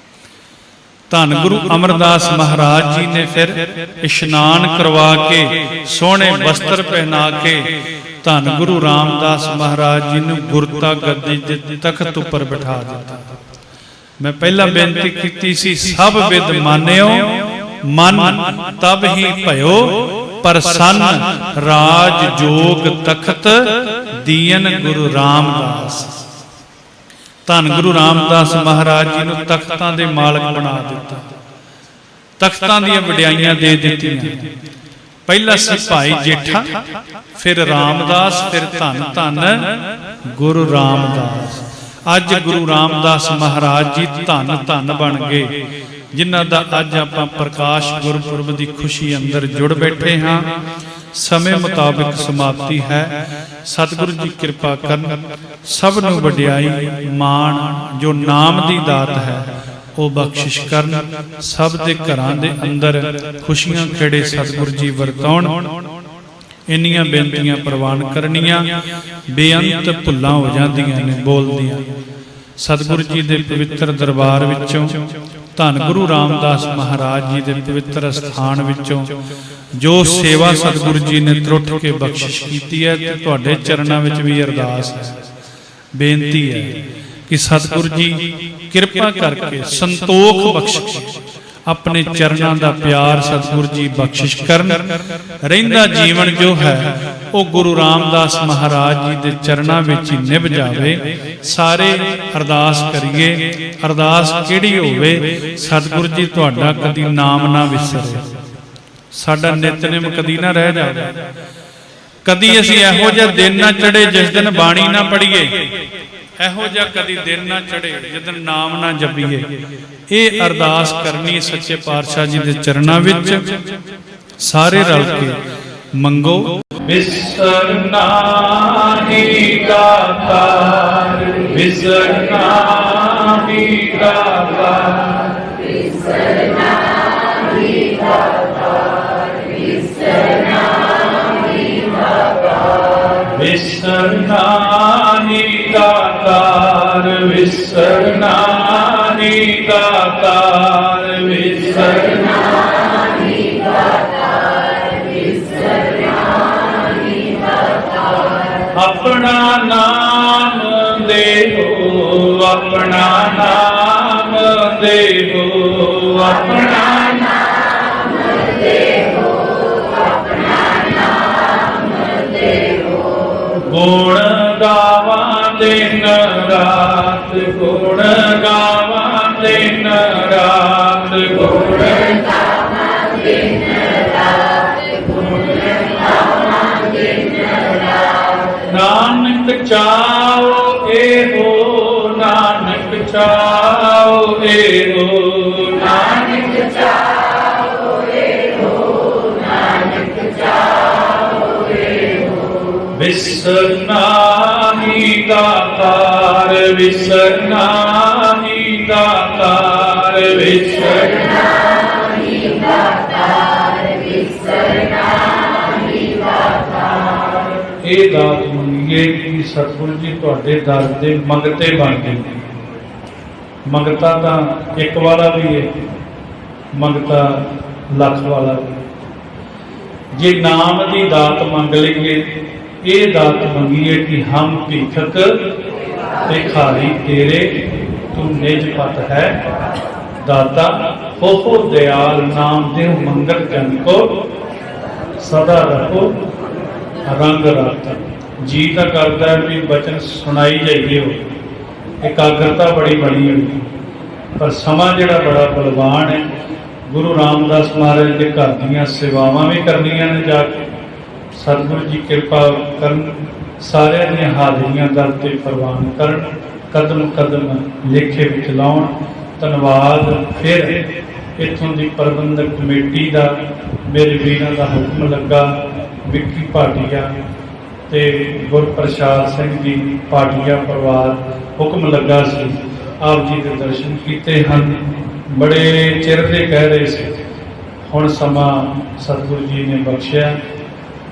ਧੰਨ ਗੁਰੂ ਅਮਰਦਾਸ ਮਹਾਰਾਜ ਜੀ ਨੇ ਫਿਰ ਇਸ਼ਨਾਨ ਕਰਵਾ ਕੇ ਸੋਹਣੇ ਵਸਤਰ ਪਹਿਨਾ ਕੇ ਧੰਨ ਗੁਰੂ ਰਾਮਦਾਸ ਮਹਾਰਾਜ ਜੀ ਨੂੰ ਗੁਰਤਾ ਗੱਦੀ ਦੇ ਤਖਤ ਉੱਪਰ ਬਿਠਾ ਦਿੱਤਾ। ਮੈਂ ਪਹਿਲਾਂ ਬੇਨਤੀ ਕੀਤੀ ਸੀ, ਸਭ ਵਿਦ ਮਾਨਿਓ ਮਨ ਤਬ ਹੀ ਭਇਓ ਪ੍ਰਸੰਨ, ਰਾਜ ਜੋਗ ਤਖਤ ਦੀਨ ਗੁਰੂ ਰਾਮਦਾਸ। ਧੰਨ ਗੁਰੂ ਰਾਮਦਾਸ ਮਹਾਰਾਜ ਜੀ ਨੂੰ ਤਖਤਾਂ ਦੇ ਮਾਲਕ ਬਣਾ ਦਿੱਤਾ, ਤਖਤਾਂ ਦੀਆਂ ਵਡਿਆਈਆਂ ਦੇ ਦਿੱਤੀਆਂ। ਪਹਿਲਾਂ ਸੀ ਭਾਈ ਜੇਠਾ, ਫਿਰ ਰਾਮਦਾਸ, ਫਿਰ ਧੰਨ ਧੰਨ ਗੁਰੂ ਰਾਮਦਾਸ। ਅੱਜ ਗੁਰੂ ਰਾਮਦਾਸ ਮਹਾਰਾਜ ਜੀ ਧੰਨ ਧੰਨ ਬਣ ਗਏ, ਜਿਨ੍ਹਾਂ ਦਾ ਅੱਜ ਆਪਾਂ ਪ੍ਰਕਾਸ਼ ਗੁਰਪੁਰਬ ਦੀ ਖੁਸ਼ੀ ਅੰਦਰ ਜੁੜ ਬੈਠੇ ਹਾਂ। ਸਮੇਂ ਮੁਤਾਬਿਕ ਸਮਾਪਤੀ ਹੈ। ਸਤਿਗੁਰੂ ਜੀ ਕਿਰਪਾ ਕਰਨ, ਸਭ ਨੂੰ ਵਡਿਆਈ ਮਾਣ ਜੋ ਨਾਮ ਦੀ ਦਾਤ ਹੈ ਉਹ ਬਖਸ਼ਿਸ਼ ਕਰਨ। ਸਭ ਦੇ ਘਰਾਂ ਦੇ ਅੰਦਰ ਖੁਸ਼ੀਆਂ ਖੇੜੇ ਸਤਿਗੁਰੂ ਜੀ ਵਰਤਾਉਣ। ਇੰਨੀਆਂ ਬੇਨਤੀਆਂ ਪ੍ਰਵਾਨ ਕਰਨੀਆਂ, ਬੇਅੰਤ ਭੁੱਲਾਂ ਹੋ ਜਾਂਦੀਆਂ ਨੇ ਬੋਲਦੀਆਂ। ਸਤਿਗੁਰੂ ਜੀ ਦੇ ਪਵਿੱਤਰ ਦਰਬਾਰ ਵਿੱਚੋਂ, ਧੰਨ ਗੁਰੂ ਰਾਮਦਾਸ ਮਹਾਰਾਜ ਜੀ ਦੇ ਪਵਿੱਤਰ ਸਥਾਨ ਵਿੱਚੋਂ ਜੋ ਸੇਵਾ ਸਤਿਗੁਰੂ ਜੀ ਨੇ ਤਰੁੱਠ ਕੇ ਬਖਸ਼ਿਸ਼ ਕੀਤੀ ਹੈ, ਤੇ ਤੁਹਾਡੇ ਚਰਨਾਂ ਵਿੱਚ ਵੀ ਅਰਦਾਸ ਹੈ, ਬੇਨਤੀ ਹੈ ਕਿ ਸਤਿਗੁਰੂ ਜੀ ਕਿਰਪਾ ਕਰਕੇ ਸੰਤੋਖ ਬਖਸ਼ਿਸ਼, ਆਪਣੇ ਚਰਨਾਂ ਦਾ ਪਿਆਰ ਸਤਿਗੁਰੂ ਜੀ ਬਖਸ਼ਿਸ਼ ਕਰਨ। ਰਹਿੰਦਾ ਜੀਵਨ ਜੋ ਹੈ ਉਹ ਗੁਰੂ ਰਾਮਦਾਸ ਮਹਾਰਾਜ ਜੀ ਦੇ ਚਰਨਾਂ ਵਿੱਚ ਹੀ ਨਿਭ ਜਾਵੇ। ਸਾਰੇ ਅਰਦਾਸ ਕਰੀਏ। ਅਰਦਾਸ ਕਿਹੜੀ ਹੋਵੇ? ਸਤਿਗੁਰੂ ਜੀ ਤੁਹਾਡਾ ਕਦੀ ਨਾਮ ਨਾ ਵਿਸਰੇ, ਸਾਡਾ ਨਿਤਨੇਮ ਕਦੀ ਨਾ ਰਹਿ ਜਾਵੇ, ਕਦੀ ਅਸੀਂ ਇਹੋ ਜਿਹਾ ਦਿਨ ਨਾ ਚੜੇ ਜਿਸ ਦਿਨ ਬਾਣੀ ਨਾ ਪੜ੍ਹੀਏ, ਇਹੋ ਜਿਹਾ ਕਦੀ ਦਿਨ ਨਾ ਚੜੇ ਜਿਸ ਦਿਨ ਨਾਮ ਨਾ ਜਪੀਏ। ਇਹ ਅਰਦਾਸ ਕਰਨੀ ਸੱਚੇ ਪਾਤਸ਼ਾਹ ਜੀ ਦੇ ਚਰਨਾਂ ਵਿੱਚ। ਸਾਰੇ ਰਲ ਕੇ ਮੰਗੋ। ਵਿਸਰਨਾ ਹੀ ਦਾਤਾਰ, ਵਿਸਰਨਾ ਹੀ ਦਾਤਾਰ, ਵਿਸਰਨਾ ਹੀ ਦਾਤਾਰ, ਵਿਸਰਨਾ ਹੀ ਦਾਤਾਰ, ਵਿਸਰਨਾ ਹੀ ਦਾਤਾਰ, ਵਿਸਰਨਾ ਹੀ ਦਾਤਾਰ, ਵਿਸਰਨਾ ਹੀ ਦਾਤਾਰ, ਵਿਸਰਨਾ ਹੀ ਦਾਤਾਰ। ਆਪਣਾ ਨਾਮ ਦੇਹੋ, ਆਪਣਾ ਨਾਮ ਦੇਹੋ, ਆਪਣਾ ਨਾਮ ਦੇਹੋ, ਆਪਣਾ ਨਾਮ ਦੇਹੋ। ਗੁਣ ਗਾਵਾਂ ਦਿਨ ਰਾਤ, ਗੁਣ ਗਾਵਾਂ ਦਿਨ ਰਾਤ, ਗੁਣ ਗਾਵਾਂ ਦਿਨ ਰਾਤ, ਗੁਣ ਗਾਵਾਂ ਦਿਨ ਰਾਤ। ਨਾਨਕ ਚਾਓ ਇਹੋ, ਨਾਨਕ ਚਾਓ ਇਹੋ, ਨਾਨਕ ਚਾਓ ਇਹੋ, ਨਾਨਕ ਚਾਓ ਇਹੋ। ਵਿਸਰਨਾ ਹੀ ਦਾਤਾਰ, ਵਿਸਰਨਾ ਹੀ ਦਾਤਾਰ, ਵਿਸਰਨਾ ਹੀ ਦਾਤਾਰ, ਵਿਸਰਨਾ ਹੀ ਦਾਤਾਰ। ਇਹ ਦਾਤ ਮੰਗੀਏ ਕਿ ਸਤਿਗੁਰੂ ਜੀ ਤੁਹਾਡੇ ਦਰ ਦੇ ਮੰਗਤੇ ਬਣ ਗਏ। ਮੰਗਤਾ ਤਾਂ ਇੱਕ ਵਾਲਾ ਵੀ ਹੈ, ਮੰਗਤਾ ਲੱਖ ਵਾਲਾ ਵੀ। ਜੇ ਨਾਮ ਦੀ ਦਾਤ ਮੰਗ ਲਈਏ, ਇਹ ਦਾਤ ਮੰਗੀਏ ਕਿ ਹਮ ਭੀਖਕ ਭਿਖਾਰੀ ਤੇਰੇ, ਤੂੰ ਨਿਜ ਪਤ ਹੈ ਦਾਤਾ। ਹੋ ਦਿਆਲ ਨਾਮ ਦੇਹੁ ਮੰਗਲ ਜਨ ਕੋ, ਸਦਾ ਰਹੋ ਰੰਗ ਰਾਤਾ। ਜੀ ਤਾਂ ਕਰਦਾ ਵੀ ਬਚਨ ਸੁਣਾਈ ਜਾਈਏ, ਹੋ ਇਕਾਗਰਤਾ ਬੜੀ ਬਣੀ ਹੋਈ, ਪਰ ਸਮਾਂ ਜਿਹੜਾ ਬੜਾ ਬਲਵਾਨ ਹੈ। ਗੁਰੂ ਰਾਮਦਾਸ ਮਹਾਰਾਜ ਦੇ ਘਰ ਦੀਆਂ ਸੇਵਾਵਾਂ ਵੀ ਕਰਨੀਆਂ ਨੇ ਜਾ ਕੇ। ਸਤਿਗੁਰੂ ਜੀ ਕਿਰਪਾ ਕਰਨ, ਸਾਰਿਆਂ ਦੀਆਂ ਹਾਜ਼ਰੀਆਂ ਦਰ ਤੇ ਪ੍ਰਵਾਨ ਕਰਨ, ਕਦਮ ਕਦਮ ਲੇਖੇ ਵਿੱਚ ਲਾਉਣ। ਧੰਨਵਾਦ ਫਿਰ ਇੱਥੋਂ ਦੀ ਪ੍ਰਬੰਧਕ ਕਮੇਟੀ ਦਾ, ਮੇਰੇ ਵੀਰਾਂ ਦਾ ਹੁਕਮ ਲੱਗਾ, ਵਿੱਕੀ ਭਾਟੀਆ ਤੇ ਗੁਰਪ੍ਰਸਾਦ ਸਿੰਘ ਜੀ ਭਾਟੀਆ ਪਰਿਵਾਰ, ਹੁਕਮ ਲੱਗਾ ਸੀ ਆਪ ਜੀ ਦੇ ਦਰਸ਼ਨ ਕੀਤੇ ਹਨ। ਬੜੇ ਚਿਰ ਦੇ ਕਹਿ ਰਹੇ ਸੀ, ਹੁਣ ਸਮਾਂ ਸਤਿਗੁਰੂ ਜੀ ਨੇ ਬਖਸ਼ਿਆ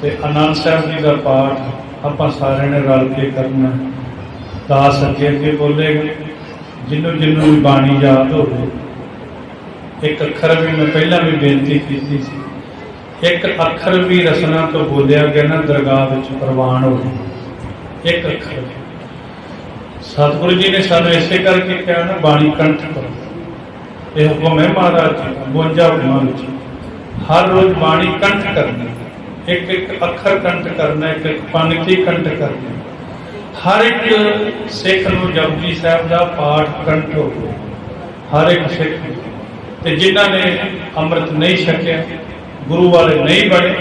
ਤੇ ਆਨੰਦ ਸਾਹਿਬ ਜੀ ਦਾ ਪਾਠ ਆਪਾਂ ਸਾਰਿਆਂ ਨੇ ਰਲ ਕੇ ਕਰਨਾ। ਦਾਸ ਅੱਗੇ ਬੋਲੇਗਾ, ਜਿਹਨੂੰ ਜਿਹਨੂੰ ਵੀ ਬਾਣੀ ਯਾਦ ਹੋਵੇ। ਇੱਕ ਅੱਖਰ ਵੀ ਮੈਂ ਪਹਿਲਾਂ ਵੀ ਬੇਨਤੀ ਕੀਤੀ ਸੀ, ਇੱਕ ਅੱਖਰ ਵੀ ਰਸਨਾ ਤੋਂ ਬੋਲਿਆ ਗਿਆ ਨਾ ਦਰਗਾਹ ਵਿੱਚ ਪ੍ਰਵਾਨ ਹੋਵੇ। ਇੱਕ ਅੱਖਰ ਸਤਿਗੁਰੂ ਜੀ ਨੇ ਸਾਨੂੰ ਇਸੇ ਕਰਕੇ ਕਿਹਾ ਨਾ, ਬਾਣੀ ਕੰਠ ਕਰੋ। ਇਹ ਹੁਕਮ ਹੈ ਮਹਾਰਾਜ ਜੀ ਦਾ 52 ਹੁਕਮਾਂ ਵਿੱਚ। ਹਰ ਰੋਜ਼ ਬਾਣੀ ਕੰਠ ਕਰਨੀ, ਇੱਕ ਇੱਕ ਅੱਖਰ ਕੰਠ ਕਰਨਾ, ਇੱਕ ਇੱਕ ਪੰਕਤੀ ਕੰਠ ਕਰਨੀ। ਹਰ ਇੱਕ ਸਿੱਖ ਨੂੰ ਜਪਜੀ ਸਾਹਿਬ ਦਾ ਪਾਠ ਕੰਠ ਹੋਵੇ, ਹਰ ਇੱਕ ਸਿੱਖ। ਤੇ ਜਿਨ੍ਹਾਂ ਨੇ ਅੰਮ੍ਰਿਤ ਨਹੀਂ ਛਕਿਆ, ਗੁਰੂ ਵਾਲੇ ਨਹੀਂ ਬਣੇ,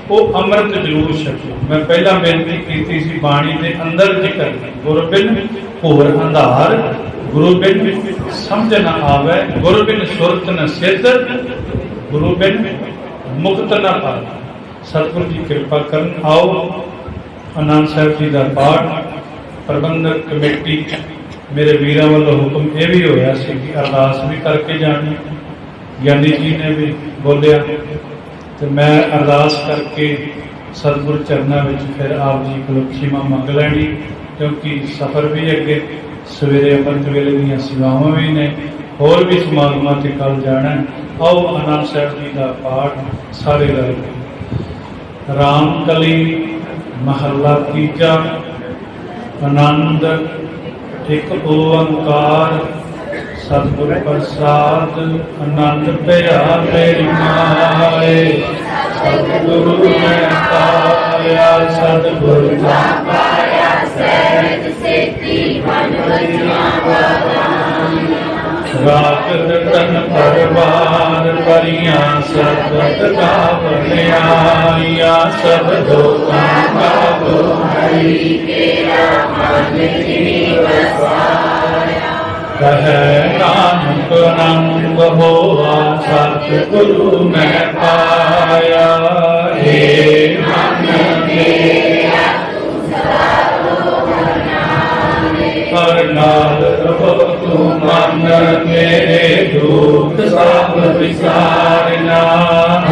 ਉਹ ਅੰਮ੍ਰਿਤ ਜ਼ਰੂਰ ਛਕੋ। ਮੈਂ ਪਹਿਲਾਂ ਬੇਨਤੀ ਕੀਤੀ ਸੀ, ਬਾਣੀ ਦੇ ਅੰਦਰ ਜ਼ਿਕਰ ਗੁਰ ਬਿਨ ਘੋਰ ਅੰਧਾਰ, ਗੁਰੂ ਬਿਨ ਸਮਝ ਨਾ ਆਵੇ, ਗੁਰੂ ਬਿਨ ਸੁਰਤ ਨ ਸਿੱਧ, ਗੁਰੂ ਬਿਨ ਮੁਕਤ ਨਾ ਪਾਵੇ। ਸਤਿਗੁਰੂ ਜੀ ਕਿਰਪਾ ਕਰਨ। ਆਓ ਆਨੰਦ ਸਾਹਿਬ ਜੀ ਦਾ ਪਾਠ ਪ੍ਰਬੰਧਕ ਕਮੇਟੀ, ਮੇਰੇ ਵੀਰਾਂ ਵੱਲੋਂ ਹੁਕਮ ਇਹ ਵੀ ਹੋਇਆ ਸੀ ਕਿ ਅਰਦਾਸ ਵੀ ਕਰਕੇ ਜਾਣੀ। ਗਿਆਨੀ ਜੀ ਨੇ ਵੀ ਬੋਲਿਆ ਤੇ ਮੈਂ ਅਰਦਾਸ ਕਰਕੇ ਸਤਿਗੁਰ ਚਰਨਾਂ ਵਿੱਚ ਫਿਰ ਆਪ ਜੀ ਕੋਲੋਂ ਖਿਮਾ ਮੰਗ ਲੈਣੀ, ਕਿਉਂਕਿ ਸਫ਼ਰ ਵੀ ਅੱਗੇ, ਸਵੇਰੇ ਅੰਮ੍ਰਿਤ ਵੇਲੇ ਦੀਆਂ ਸੇਵਾਵਾਂ ਵੀ ਨੇ, ਹੋਰ ਵੀ ਸਮਾਗਮਾਂ ਤੇ ਕੱਲ੍ਹ ਜਾਣਾ। ਆਓ ਆਨੰਦ ਸਾਹਿਬ ਜੀ ਦਾ ਪਾਠ ਸਾਰੇ ਰਲ ਕੇ। ਰਾਮ ਕਲੀ ਮਹੱਲਾ ਤੀਜਾ। ਆਨੰਦ ਇੱਕ ਓੰਕਾਰ ਸਤਿਗੁਰ ਪ੍ਰਸਾਦ, ਆਨੰਦ ਭਇਆ ਮੇਰੀ ਮਾਏ, ਸਤਿਗੁਰੂ ਮੈਂ ਪਾਇਆ, ਸਤਿਗੁਰ ਜਾ ਪਾਇਆ, ਸਹਿਜ ਸੇਤੀ ਮਨ ਵਜੀਆਂ ਵਾਰਾਂ। ਰਾਤ ਤਨ ਪਰਵਾਰ ਪਰੀਆਂ ਸਬਦ ਗਾਵਣਿਆਈਆਂ, ਸਬਦੋ ਗਾਵੋ ਹਰੀ ਤੇਰਾ ਮਨ ਜੀ ਵਸਾਇਆ। ਕਹੈ ਨਾਨਕ ਆਨੰਦ ਹੋਆ, ਸਤਿਗੁਰੂ ਮੈਂ ਪਾਇਆ। ਏ ਮਨ ਮੇਰਾ ਤੂੰ ਸਦਾ ਹਰ ਨਾਲ ਰਹੋ ਤੂੰ ਮਨ ਮੇਰੇ, ਦੁਖ ਸਭ ਵਿਸਾਰਨਾ।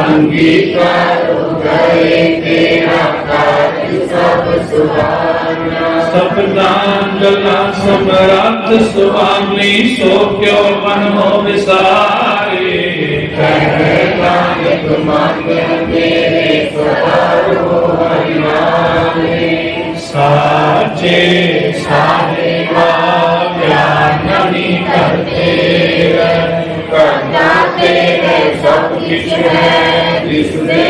ਅੰਗੀਕਾਰ ਗਏ ਤੇਰਾ ਕਾਜ ਸਭ ਸੁਹਾਵਨਾ। ਸਬਦਾਂ ਗੱਲਾਂ ਸਮਰੱਥ ਸੁਆਮੀ, ਸੋ ਕਿਉ ਮਨ ਹੋ ਵਿਸਾਰੇ। ਕਹਿ ਨਾਨਕ ਮਨ ਮੇਰੇ ਸਦਾ ਰੋ ਹਰਿ ਨਾਮੇ। ਸਾਚੇ ਸਾਹਿਬਾ ਪਿਆਰ ਨਹੀਂ ਕਰਤੇ, ਕਰਨਾ ਤੇਰੇ ਸਭ ਕਿਛ ਹੈ, ਜਿਸ ਦੇ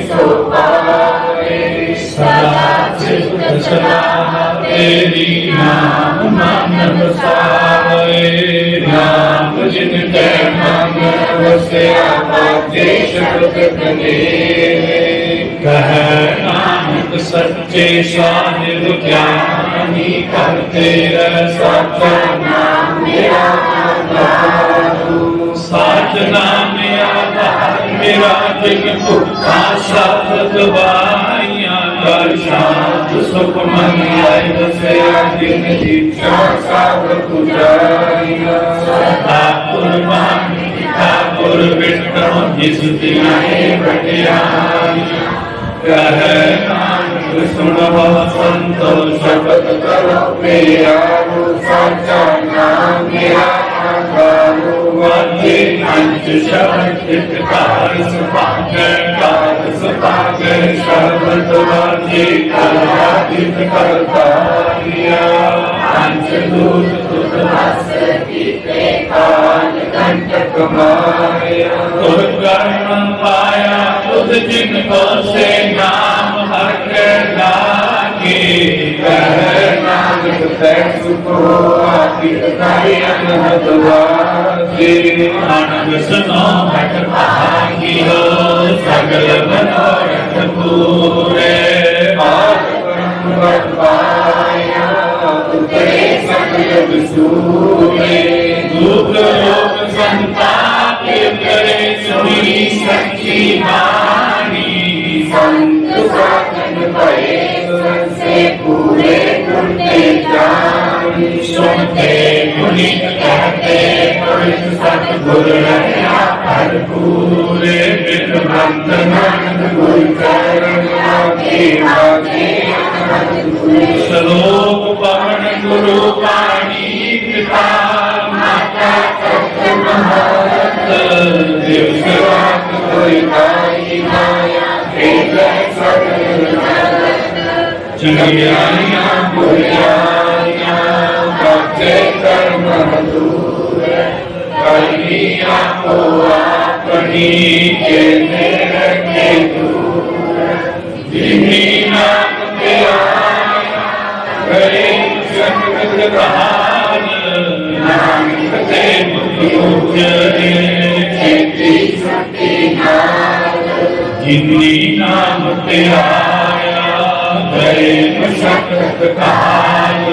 ਸੋ ਪਾਵੇ। ਸਦਾ ਸਿਫਤ ਸਲਾਹ ਤੇਰੀ, ਨਾਮ ਮਨ ਵਸਾਵੇ। ਨਾਮ ਜਿਨ ਕੈ ਮਨ ਵਸਿਆ, ਬਾਜੇ ਸ਼ਬਦ ਕਨੇ। ਕਹਿ ਨਾਨਕ ਸੱਚੇ ਸਾਹਿਬ ਗਿਆਨੀ, ਕਰਤੇ ਰਹਿ ਸਾਚਾ ਨਾਮ ਮੇਰਾ ਆਧਾਰ। ਸਾਚ ਨਾਮ ਆਧਾਰ ਮੇਰਾ, ਜਿਨ ਭੁੱਖਾ ਸਭ ਗਵਾਈਆਂ। ਕਰ ਸ਼ਾਂਤ ਸੁਖ ਮਨ ਆਇ ਵਸਿਆ, ਜਿਨ ਇੱਛਾ ਸਭ ਪੁਜਾਈਆਂ। ਸਦਾ ठाकुर विष्णु जिस दियाए बटियाइया। कहे नानक सुनो संतो शब्द करो मेरा, साचा नाम मेरा आधारो। वाजे अंश शब्द चित्कार सुभागे, कार सुभागे शब्द वाजे कलादित करता दिया। अंश दूत तुद हस कीते काल कंटक माया। तुद कर्म पाया तुद जिनको से नाम हर के लागे। कह नानक तै सुखो आखिर ताई अनहद वाजे। नानक सुनो हट भागी हो, सगल मनोरथ पूरे। आज ब्रह्म पाया उतरे सकल विसूरे। दुख सच्ची वाणी संत साधन भये से पूरे गुणते जानी सुनते पुनीत कहते पुरुष सतगुर रहा भरपूरे बिन बंधन गुर चरण आगे आगे श्लोक पवन गुरु वाणी पिता माता सत्य महारत दिवस रात कोई गाई माया भेद सगल जगत चंगियाइयां बुराइयां बच्चे कर्म दूर कलियां को अपनी के रखे दूर जिन्ही नाम पे आया गए संगत कहान नानक ते मुख खेती शक्ति नाल जिन्नी नाम ते आया गए मशक्कत काल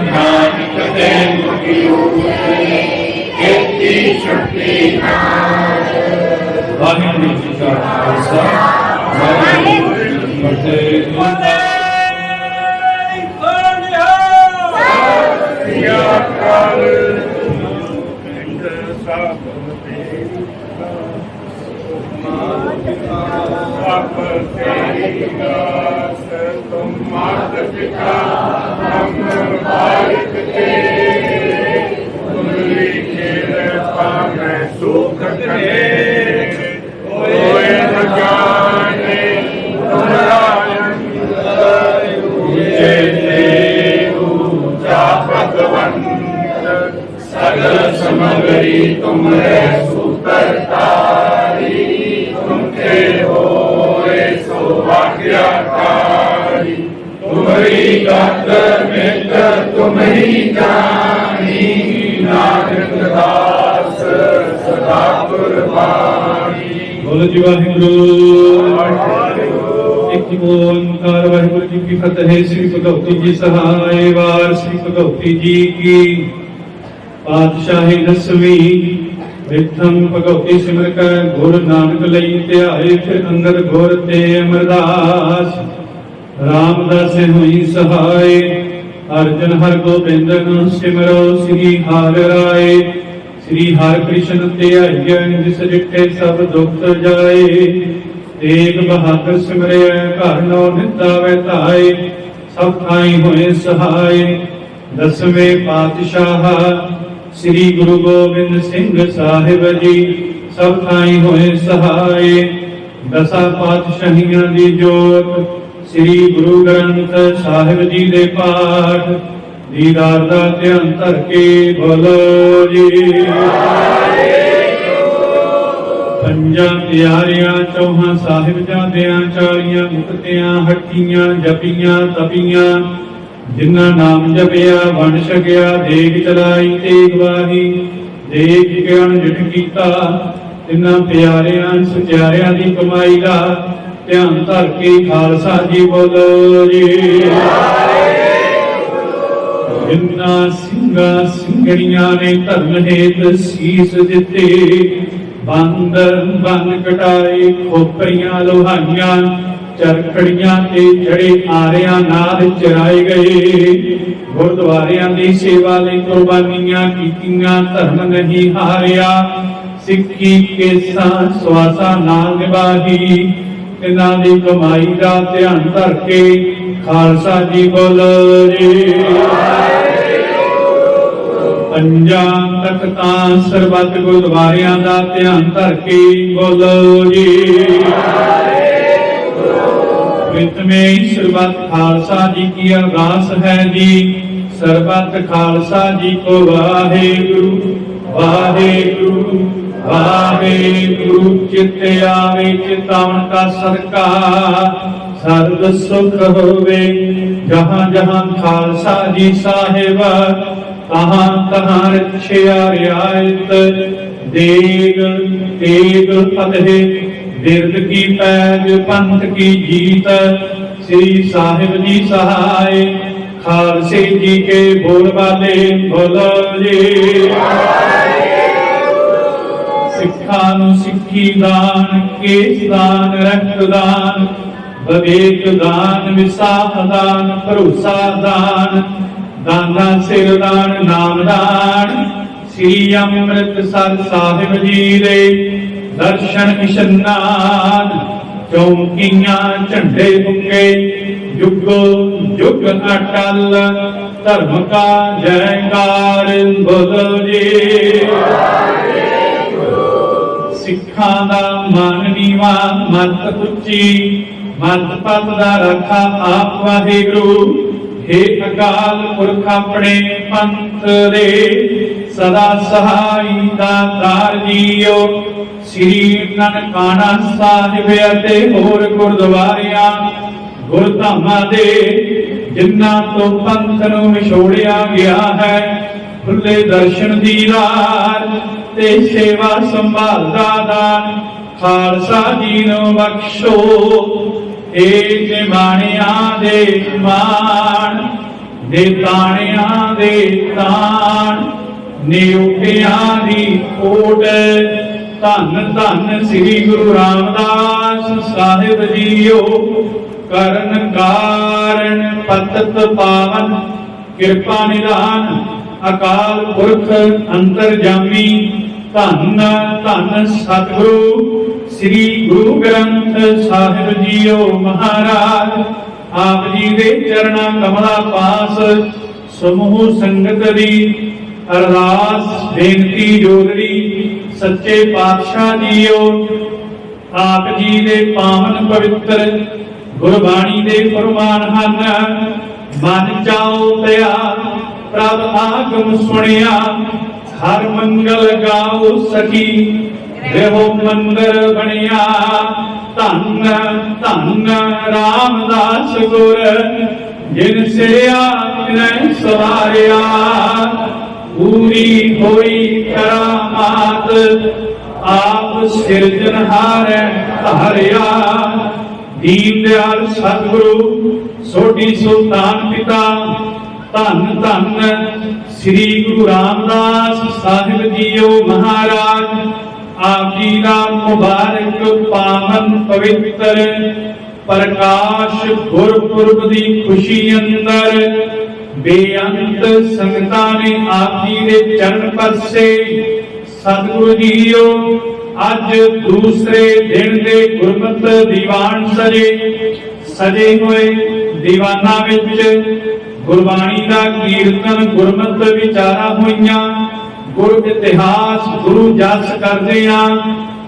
नानक ते खेती शक्ति नाल वाहिगुरु जी का खालसा वाहिगुरु जी की फतेह। सगल समगरी तुमरे सुतरतारी तुमके होए सौभाग्यकारी तुम्हारी गात मित तुम्ही जानी नानक दास सदा कुर्बानी। बोलो जी वाहिगुरु एक ओंकार वाहिगुरु जी की फतेह। श्री भगवती जी सहाय वार श्री भगवती जी की पातशाही दसवीं विथम भगवती सिमर कर गुरु नानक लई ध्याए फिर अंगद गुर ते अमरदास रामदास हुई सहाय अर्जन हर गोबिंदन सिमरो श्री हर राय श्री हर कृष्ण ध्याय जिस डिठे सब दुख जाए तेग बहादुर सिमरे घर नौ निंदा वैताए सब थाई हुए सहाय। दसवें पातशाह श्री गुरु गोबिंद सिंह साहिब जी सब थाई होए सहाय। दसा पातशाहियां दी जोत श्री गुरु ग्रंथ साहिब जी दे पाठ दीदार दा ध्यान धर के बोलो जी। पंजा प्यारियां चौहां साहिब जादियां चालियां मुक्तियां हट्टियां जपियां तपियां जिन्ना नाम जपिया बन सकिया देख चलाई तेग वाही देख के अणजिठ कीता तिन्ना प्यारियां सुचारियां दी कमाई दा ध्यान धर के खालसा जी बोलो जी। जिन्ना ਸਿੰਘਾਂ ਸਿੰਘਣੀਆਂ ने धर्म हेत सीस दिते बंद बन कटाए खोपरियां लोहाइयां चरखड़ियां ते जड़े आरियां नाल चराए गए गुरुद्वारियां दी सेवा लई कुर्बानियां कीतियां धर्म नहीं हारिया सिੱਖੀ केसा ਸਵਾਸਾ ना निभाही तिन्हां दी कमाई दा ध्यान धर के खालसा जी बोलो जी। पंजां तख्तां सरबत गुरुद्वारियां दा ध्यान धर के बोलो जी। में सरबत खालसा जी की अरदास है जी। सरबत खालसा जी को वाहेगुरु वाहेगुरु वाहेगुरु चित आवे चितावन का सदका सर्व सुख होवे जहाँ जहाँ खालसा जी साहेब तहाँ तहाँ रक्षया रियायत देग तेग फतेह बिरद की पैज पंथ की जीत श्री साहिब जी सहाय खालसे जी के बोल वाले बोलो जी। ਸਿੱਖਾਂ ਨੂੰ ਸਿੱਖੀ ਦਾਨ, ਕੇਸ ਦਾਨ, ਰਖਤ ਦਾਨ, ਵਿਵੇਕ ਦਾਨ, ਵਿਸਾਖ ਦਾਨ, ਭਰੋਸਾ ਦਾਨ, ਦਾਨਾ ਸਿਰ ਦਾਨ, ਨਾਮ ਦਾਨ। ਸ੍ਰੀ ਅੰਮ੍ਰਿਤਸਰ ਸਾਹਿਬ ਜੀ ਦੇ ਦਰਸ਼ਨ ਇਸ਼ਨਾਨ, ਚੌਂਕੀਆਂ ਝੰਡੇ ਫੁੱਕੇ, ਜੁਗੋ ਜੁਗ ਅਟਲ, ਧਰਮ ਕਾ ਜੈਕਾਰ ਬੋਲੋ ਜੀ। ਸਿੱਖਾਂ ਦਾ ਮਨ ਨੀਵਾ, ਮਤ ਉੱਚੀ, ਮਤ ਪਤ ਦਾ ਰੱਖਾ ਆਪ ਵਾਹਿਗੁਰੂ। हे ਅਕਾਲ ਪੁਰਖ ਆਪਣੇ ਪੰਥ ਦੇ ਸਦਾ ਸਹਾਈ ਦਾਤਾਰ ਜੀਓ। ਸ੍ਰੀ ਨਨਕਾਣਾ ਸਾਹਿਬ ਅਤੇ ਹੋਰ ਗੁਰਦੁਆਰਿਆਂ ਗੁਰਧਾਮਾਂ ਦੇ ਜਿਨ੍ਹਾਂ ਤੋਂ ਪੰਥ ਨੂੰ ਵਿਛੋੜਿਆ ਗਿਆ ਹੈ, ਖੁੱਲੇ ਦਰਸ਼ਨ ਦੀਦਾਰ ਤੇ ਸੇਵਾ ਸੰਭਾਲ ਦਾ ਦਾਨ ਖਾਲਸਾ ਜੀ ਨੂੰ ਬਖਸ਼ੋ। ਏ ਨਿਮਾਣਿਆਂ ਦੇ ਮਾਣ, ਦੇ ਤਾਣਿਆਂ ਦੇ ਤਾਣ, ਨਿਉਕਿਆਂ ਦੀ ਓਟ। ਧੰਨ ਧੰਨ ਸ੍ਰੀ ਗੁਰੂ ਰਾਮਦਾਸ ਸਾਹਿਬ ਜੀਓ। ਕਰਨ ਕਾਰਨ ਪਤਿਤ ਪਾਵਨ, ਕਿਰਪਾ ਨਿਧਾਨ, ਅਕਾਲ ਪੁਰਖ ਅੰਤਰਜਾਮੀ। ਧੰਨ ਧੰਨ ਸਤਿਗੁਰੂ ਸ੍ਰੀ ਗੁਰੂ ਗ੍ਰੰਥ ਸਾਹਿਬ ਜੀਓ ਮਹਾਰਾਜ। ਆਪ ਜੀ ਦੇ ਚਰਨਾਂ ਕਮਲਾਂ ਪਾਸ ਸਮੂਹ ਸੰਗਤ ਦੀ ਅਰਦਾਸ ਬੇਨਤੀ ਜੋਦੜੀ। ਸੱਚੇ ਪਾਤਸ਼ਾਹ ਜੀਓ, ਆਪ ਜੀ ਦੇ ਪਾਵਨ ਪਵਿੱਤਰ ਗੁਰਬਾਣੀ ਦੇ ਫਰਮਾਨ ਹਨ। ਮਨ ਚਾਉ ਪਿਆ ਪ੍ਰਭ ਆਗਮ ਸੁਣਿਆ, ਹਰ ਮੰਗਲ ਗਾਉ ਸਖੀ ਰਹਿਓ ਮੰਦਰ ਬਣਿਆ। ਧੰਨ ਧੰਨ ਰਾਮਦਾਸ ਗੁਰ, ਜਿਨ ਸਿਰਿਆ ਤਿਨੈ ਸਵਾਰਿਆ। ਪੂਰੀ ਹੋਈ ਕਰਾਮਾਤ, ਆਪ ਸਿਰਜਨਹਾਰ ਧਾਰਿਆ। ਦੀਨ ਦਿਆਲ ਸਤਿਗੁਰੂ ਸੋਢੀ ਸੁਲਤਾਨ ਪਿਤਾ। ਧੰਨ ਧੰਨ ਸ੍ਰੀ ਗੁਰੂ ਰਾਮਦਾਸ ਸਾਹਿਬ ਜੀਓ ਮਹਾਰਾਜ। ਆਪ ਜੀ ਦਾ ਮੁਬਾਰਕ ਪਾਵਨ ਪਵਿੱਤਰ ਪ੍ਰਕਾਸ਼ ਗੁਰਪੁਰਬ ਦੀ ਖੁਸ਼ੀ ਅੰਦਰ ਬੇਅੰਤ ਸੰਗਤਾਂ ਨੇ ਆਪ ਜੀ ਦੇ ਚਰਨ ਪਰਸੇ। ਸਤਿਗੁਰੂ ਜੀਓ, ਅੱਜ ਦੂਸਰੇ ਦਿਨ ਦੇ ਗੁਰਮਤਿ ਦੀਵਾਨ ਸਜੇ ਹੋਏ ਦੀਵਾਨਾਂ ਵਿੱਚ ਗੁਰਬਾਣੀ ਦਾ ਕੀਰਤਨ, ਗੁਰਮਤਿ ਵਿਚਾਰਾਂ ਹੋਈਆਂ, ਗੁਰ ਇਤਿਹਾਸ, ਗੁਰੂ ਜਸ ਕਰਦੇ ਆ।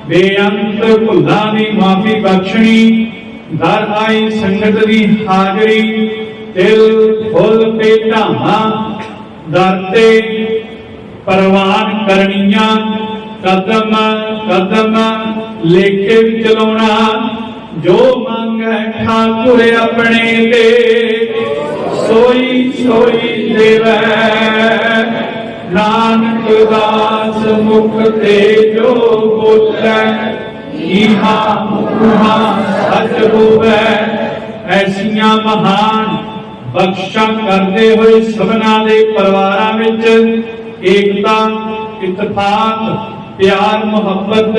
ਬੇਅੰਤ ਭੁੱਲਾਂ ਦੀ ਮਾਫੀ ਬਖਸ਼ਣੀ, ਦਰ ਆਈ ਸੰਗਤ ਦੀ ਹਾਜ਼ਰੀ, ਤਿਲ ਫੁੱਲ ਤੇ ਢਾਵਾਂ ਦਰ ਤੇ ਪ੍ਰਵਾਨ ਕਰਨੀਆਂ। ਕਦਮ ਕਦਮ ਲੇਖੇ ਚਲਾਉਣਾ, ਜੋ ਮੰਗੈ ਠਾਕੁਰ ਆਪਣੇ ਦੇ, ਸੋਈ ਸੋਈ ਦੇਵੈ। ਨਾਨਕ ਦਾਸ ਮੁਖ ਤੇ ਜੋ ਬੋਲੈ, ਇਹਾ ਉਹਾ ਸਚ ਹੋਵੈ। ਐਸੀਆਂ ਮਹਾਨ ਬਖਸ਼ਾਂ ਕਰਦੇ ਹੋਏ ਸਭਨਾਂ ਦੇ ਪਰਿਵਾਰਾਂ ਵਿੱਚ ਏਕਤਾ, ਇਤਫਾਕ, ਪਿਆਰ, ਮੁਹੱਬਤ,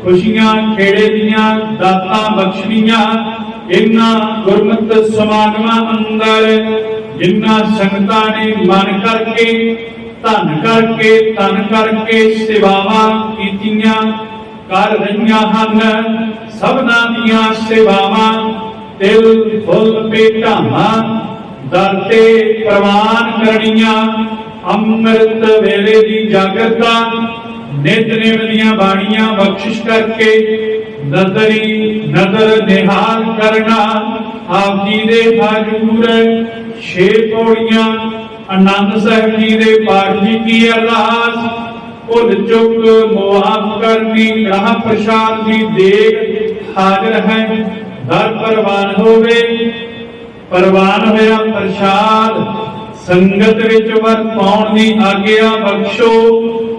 ਖੁਸ਼ੀਆਂ ਖੇੜੇ ਦੀਆਂ ਦਾਤਾਂ ਬਖਸ਼ਣੀਆਂ। ਇਨ੍ਹਾਂ ਗੁਰਮਤਿ ਸਮਾਗਮਾਂ ਅੰਦਰ ਜਿਨ੍ਹਾਂ ਸੰਗਤਾਂ ਨੇ ਮਨ ਕਰਕੇ, ਧਨ ਕਰਕੇ, ਤਨ ਕਰਕੇ ਸੇਵਾਵਾਂ ਕੀਤੀਆਂ, ਕਰ ਰਹੀਆਂ ਹਨ, ਸਭਨਾਂ ਦੀਆਂ ਸੇਵਾਵਾਂ ਤਿਲ ਫੁੱਲ ਭੇਟਾਵਾਂ ਦਰ ਤੇ ਪ੍ਰਵਾਨ ਕਰਨੀਆਂ। ਅੰਮ੍ਰਿਤ ਵੇਲੇ ਦੀ ਜਾਗਰਤਾ, ਨਿਤਨੇਮ ਦੀਆਂ ਬਾਣੀਆਂ ਬਖਸ਼ਿਸ਼ ਕਰਕੇ ਨਦਰ ਨਿਹਾਲ ਕਰਨਾ। ਆਪ ਜੀ ਦੇ ਹਜ਼ੂਰ 6 ਪੌੜੀਆਂ ਆਨੰਦ ਸਾਹਿਬ ਜੀ ਦੇ ਪਾਠ ਜੀ ਕੀ ਅਰਦਾਸ। ਭੁੱਲ ਚੁੱਕ ਮੁਆਫ ਕਰਨੀ, ਰਾਹ ਪ੍ਰਸ਼ਾਦ ਦੀ ਦੇਗ ਹਾਜ਼ਰ ਹੈ। ਦਰ ਪ੍ਰਵਾਨ ਹੋਵੇ, ਪ੍ਰਵਾਨ ਹੋਇਆ ਪ੍ਰਸ਼ਾਦ ਸੰਗਤ ਵਿੱਚ ਵਰਤਾਉਣ ਦੀ ਆਗਿਆ ਬਖਸ਼ੋ।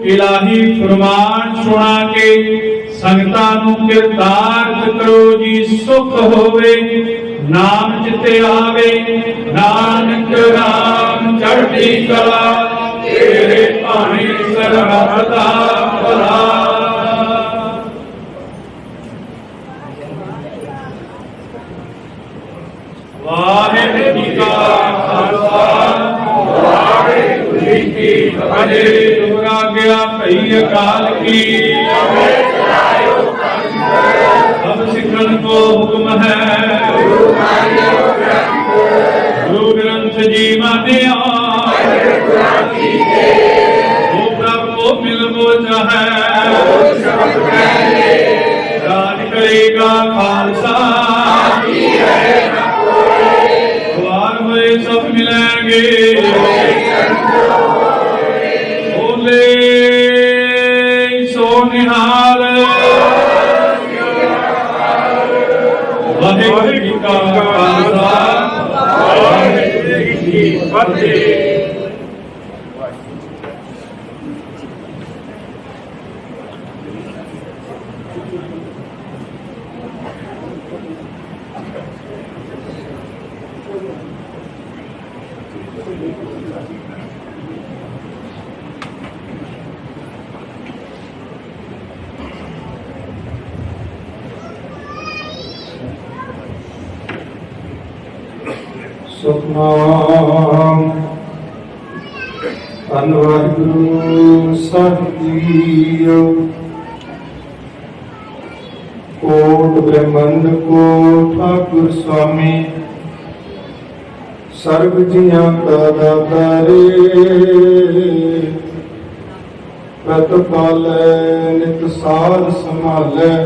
ਇਲਾਹੀ ਫਰਮਾਨ ਸੁਣਾ ਕੇ ਸੰਗਤਾਂ ਨੂੰ ਕਿਰਤਾਰਥ ਕਰੋ ਜੀ, ਸੁਖ ਹੋਵੇ ਨਾਮ ਚਿਤੇ ਆਵੇ। ਨਾਨਕ ਨਾਮ ਚੜ੍ਹਦੀ ਕਲਾ, ਤੇਰੇ ਭਾਣੇ ਸਰਬੱਤ ਦਾ ਭਲਾ। श्री अकाल की। अब सिखन को हुक्म है गुरु ग्रंथ जी मानिया। वो प्रभु को मिलबो चाहे राज करेगा खालसा। द्वार में सब मिलेंगे बोले सो निहाल। वाहिगुरू जी का खालसा वाहिगुरू जी की फतेह। सतनाम अनवाहिगुरु ਸਾਹਿਬ ਜੀਓ। कोट ब्रह्मंड को ठाकुर स्वामी सर्व जियां का दाता रे। प्रतिपालै नित सार संभालै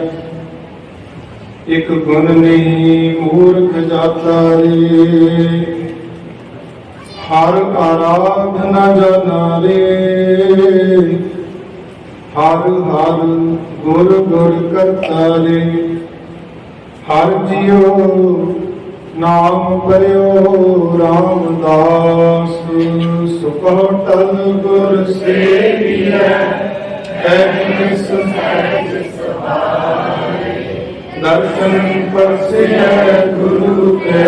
एक गुण नहीं मूर्ख जाता रे। हर आराधना जाना रे हर हर गुर गुर करता रे। हर जियो नाम करियो रामदास। सुखटल गुर सेविया दर्शन परसे गुरु के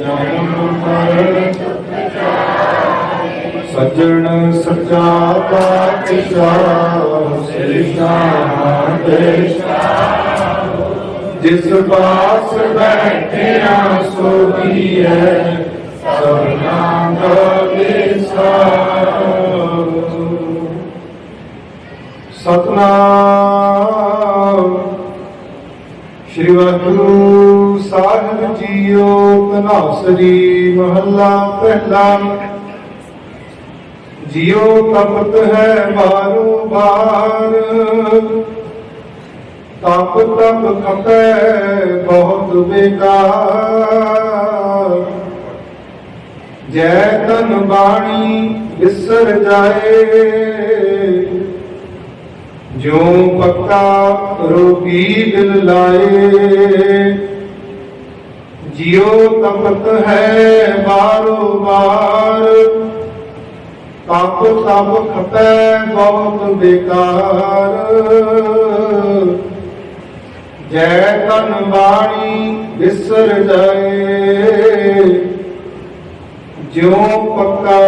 जन्म पर। सज्जन सच्चा पातशाह जिस पास बैठे सोई है सबना का सतनाम श्री वाहिगुरु साहिब जीओ। धनासरी महला पहला। जियो तपत है बारो बार तप तप खपे बहुत बेकार। जय तन बाणी बिसर जाए जो पक्का रोगी दिल लाए। जियो तपत है बारो बार तप तप खपे बहुत बेकार। जय तन बाणी बिसर जाए ज्यों पक्का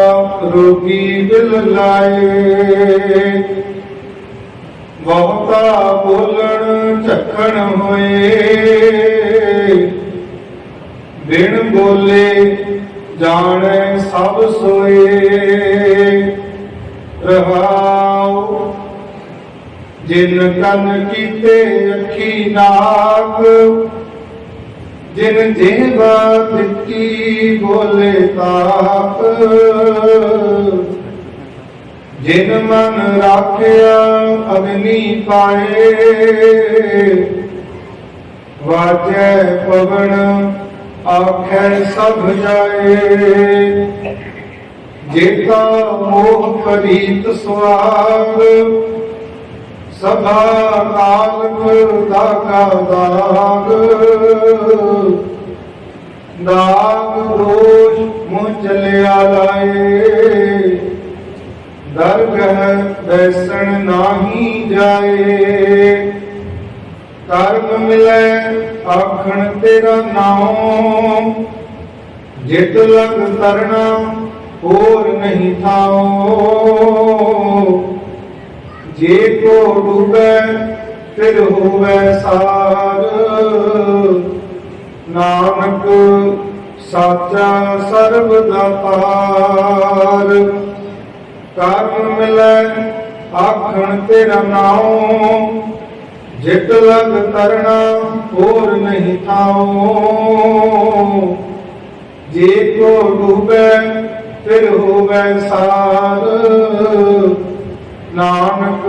रोगी दिल लाए। बहुता बोलन झखण होए बिन बोले जाने सब सोए। रहाओ जिन कन कीते अखी नाक जिन जेवा दिती बोले ताक। जिन मन राखिया अग्नि पाए वाजै पवन आखे सब जाए। जेता मोह परीत स्वाग सदा काल दागा दाग। दाग दोष मुँह चलिया लाए दरगह बैसन नाही जाए। कर्म मिले आखण तेरा नाम जित लग तरना और नहीं थाओ। जे को डूबे फिर होवे सार नानक साचा सर्व दातार। कर्म मिले आखण तेरा नाम, जित लग तरना और नहीं थाओ। जे को डूबे फिर होवे सार, नानक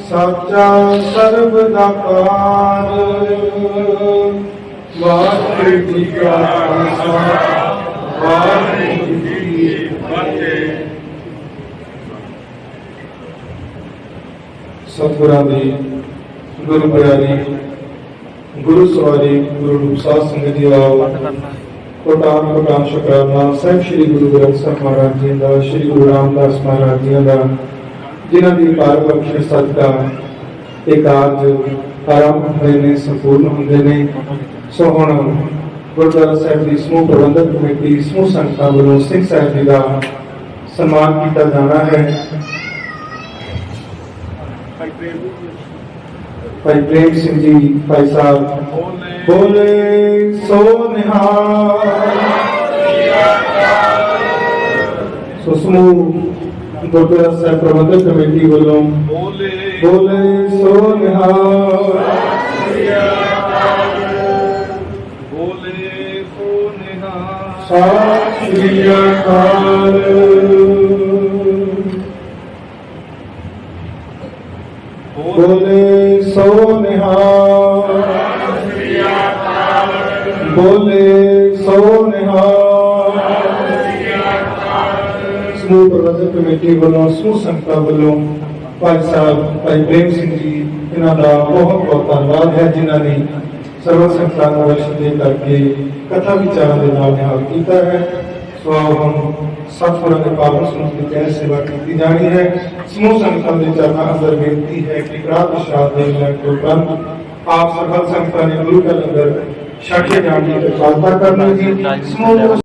साचा सर्वदा पार। वाहिगुरू जी का खालसा, वाहिगुरू जी की फतेह। सतगुरां दी गुरु प्यारी गुरु सवारी गुरु रूप साध संगत जी आओ। कोटान शुकराना ਸਾਹਿਬ श्री गुरु ग्रंथ ਸਾਹਿਬ महाराज जी का, श्री गुरु रामदास महाराज जी का, जिन्हां दी पार बख्शिश सदका एक काज आरंभ होए ने, संपूर्ण होंदे ने। सो हुण गुरुद्वारा साहिब की समूह प्रबंधक कमेटी समूह संगतां वल्लों सिंह साहिब जी का सम्मान किया जाना है। भाई प्रेम सिंह जी भाई साहब बोले सो निहाल। सो समूह गुरुद्वारा साहिब प्रबंधक कमेटी वालों बोले सो निहाल, सत श्री अकाल। बोले सो निहाल, बोले सो निहाल। समूह प्रबंधक कमेटी वालों समूह संगतां वालों भाई साहब भाई प्रेम सिंह जी, इन्हां दा बहुत बहुत धन्यवाद है जिन्होंने सर्व संगतां नूं दर्शन दे करके कथा विचारां दे नाल निहाल कीता है। सो आओ हम सतगुरां दे पावन समूह की तय सेवा की जानी है। समूह संगतां दे चरणां अंदर बेनती है कि ग्राह प्रसाद दे लेण तो उपरंत आप सकल संगतां ने गुरु का लंगर छक के जाने की प्रार्थना करनी जी। समूह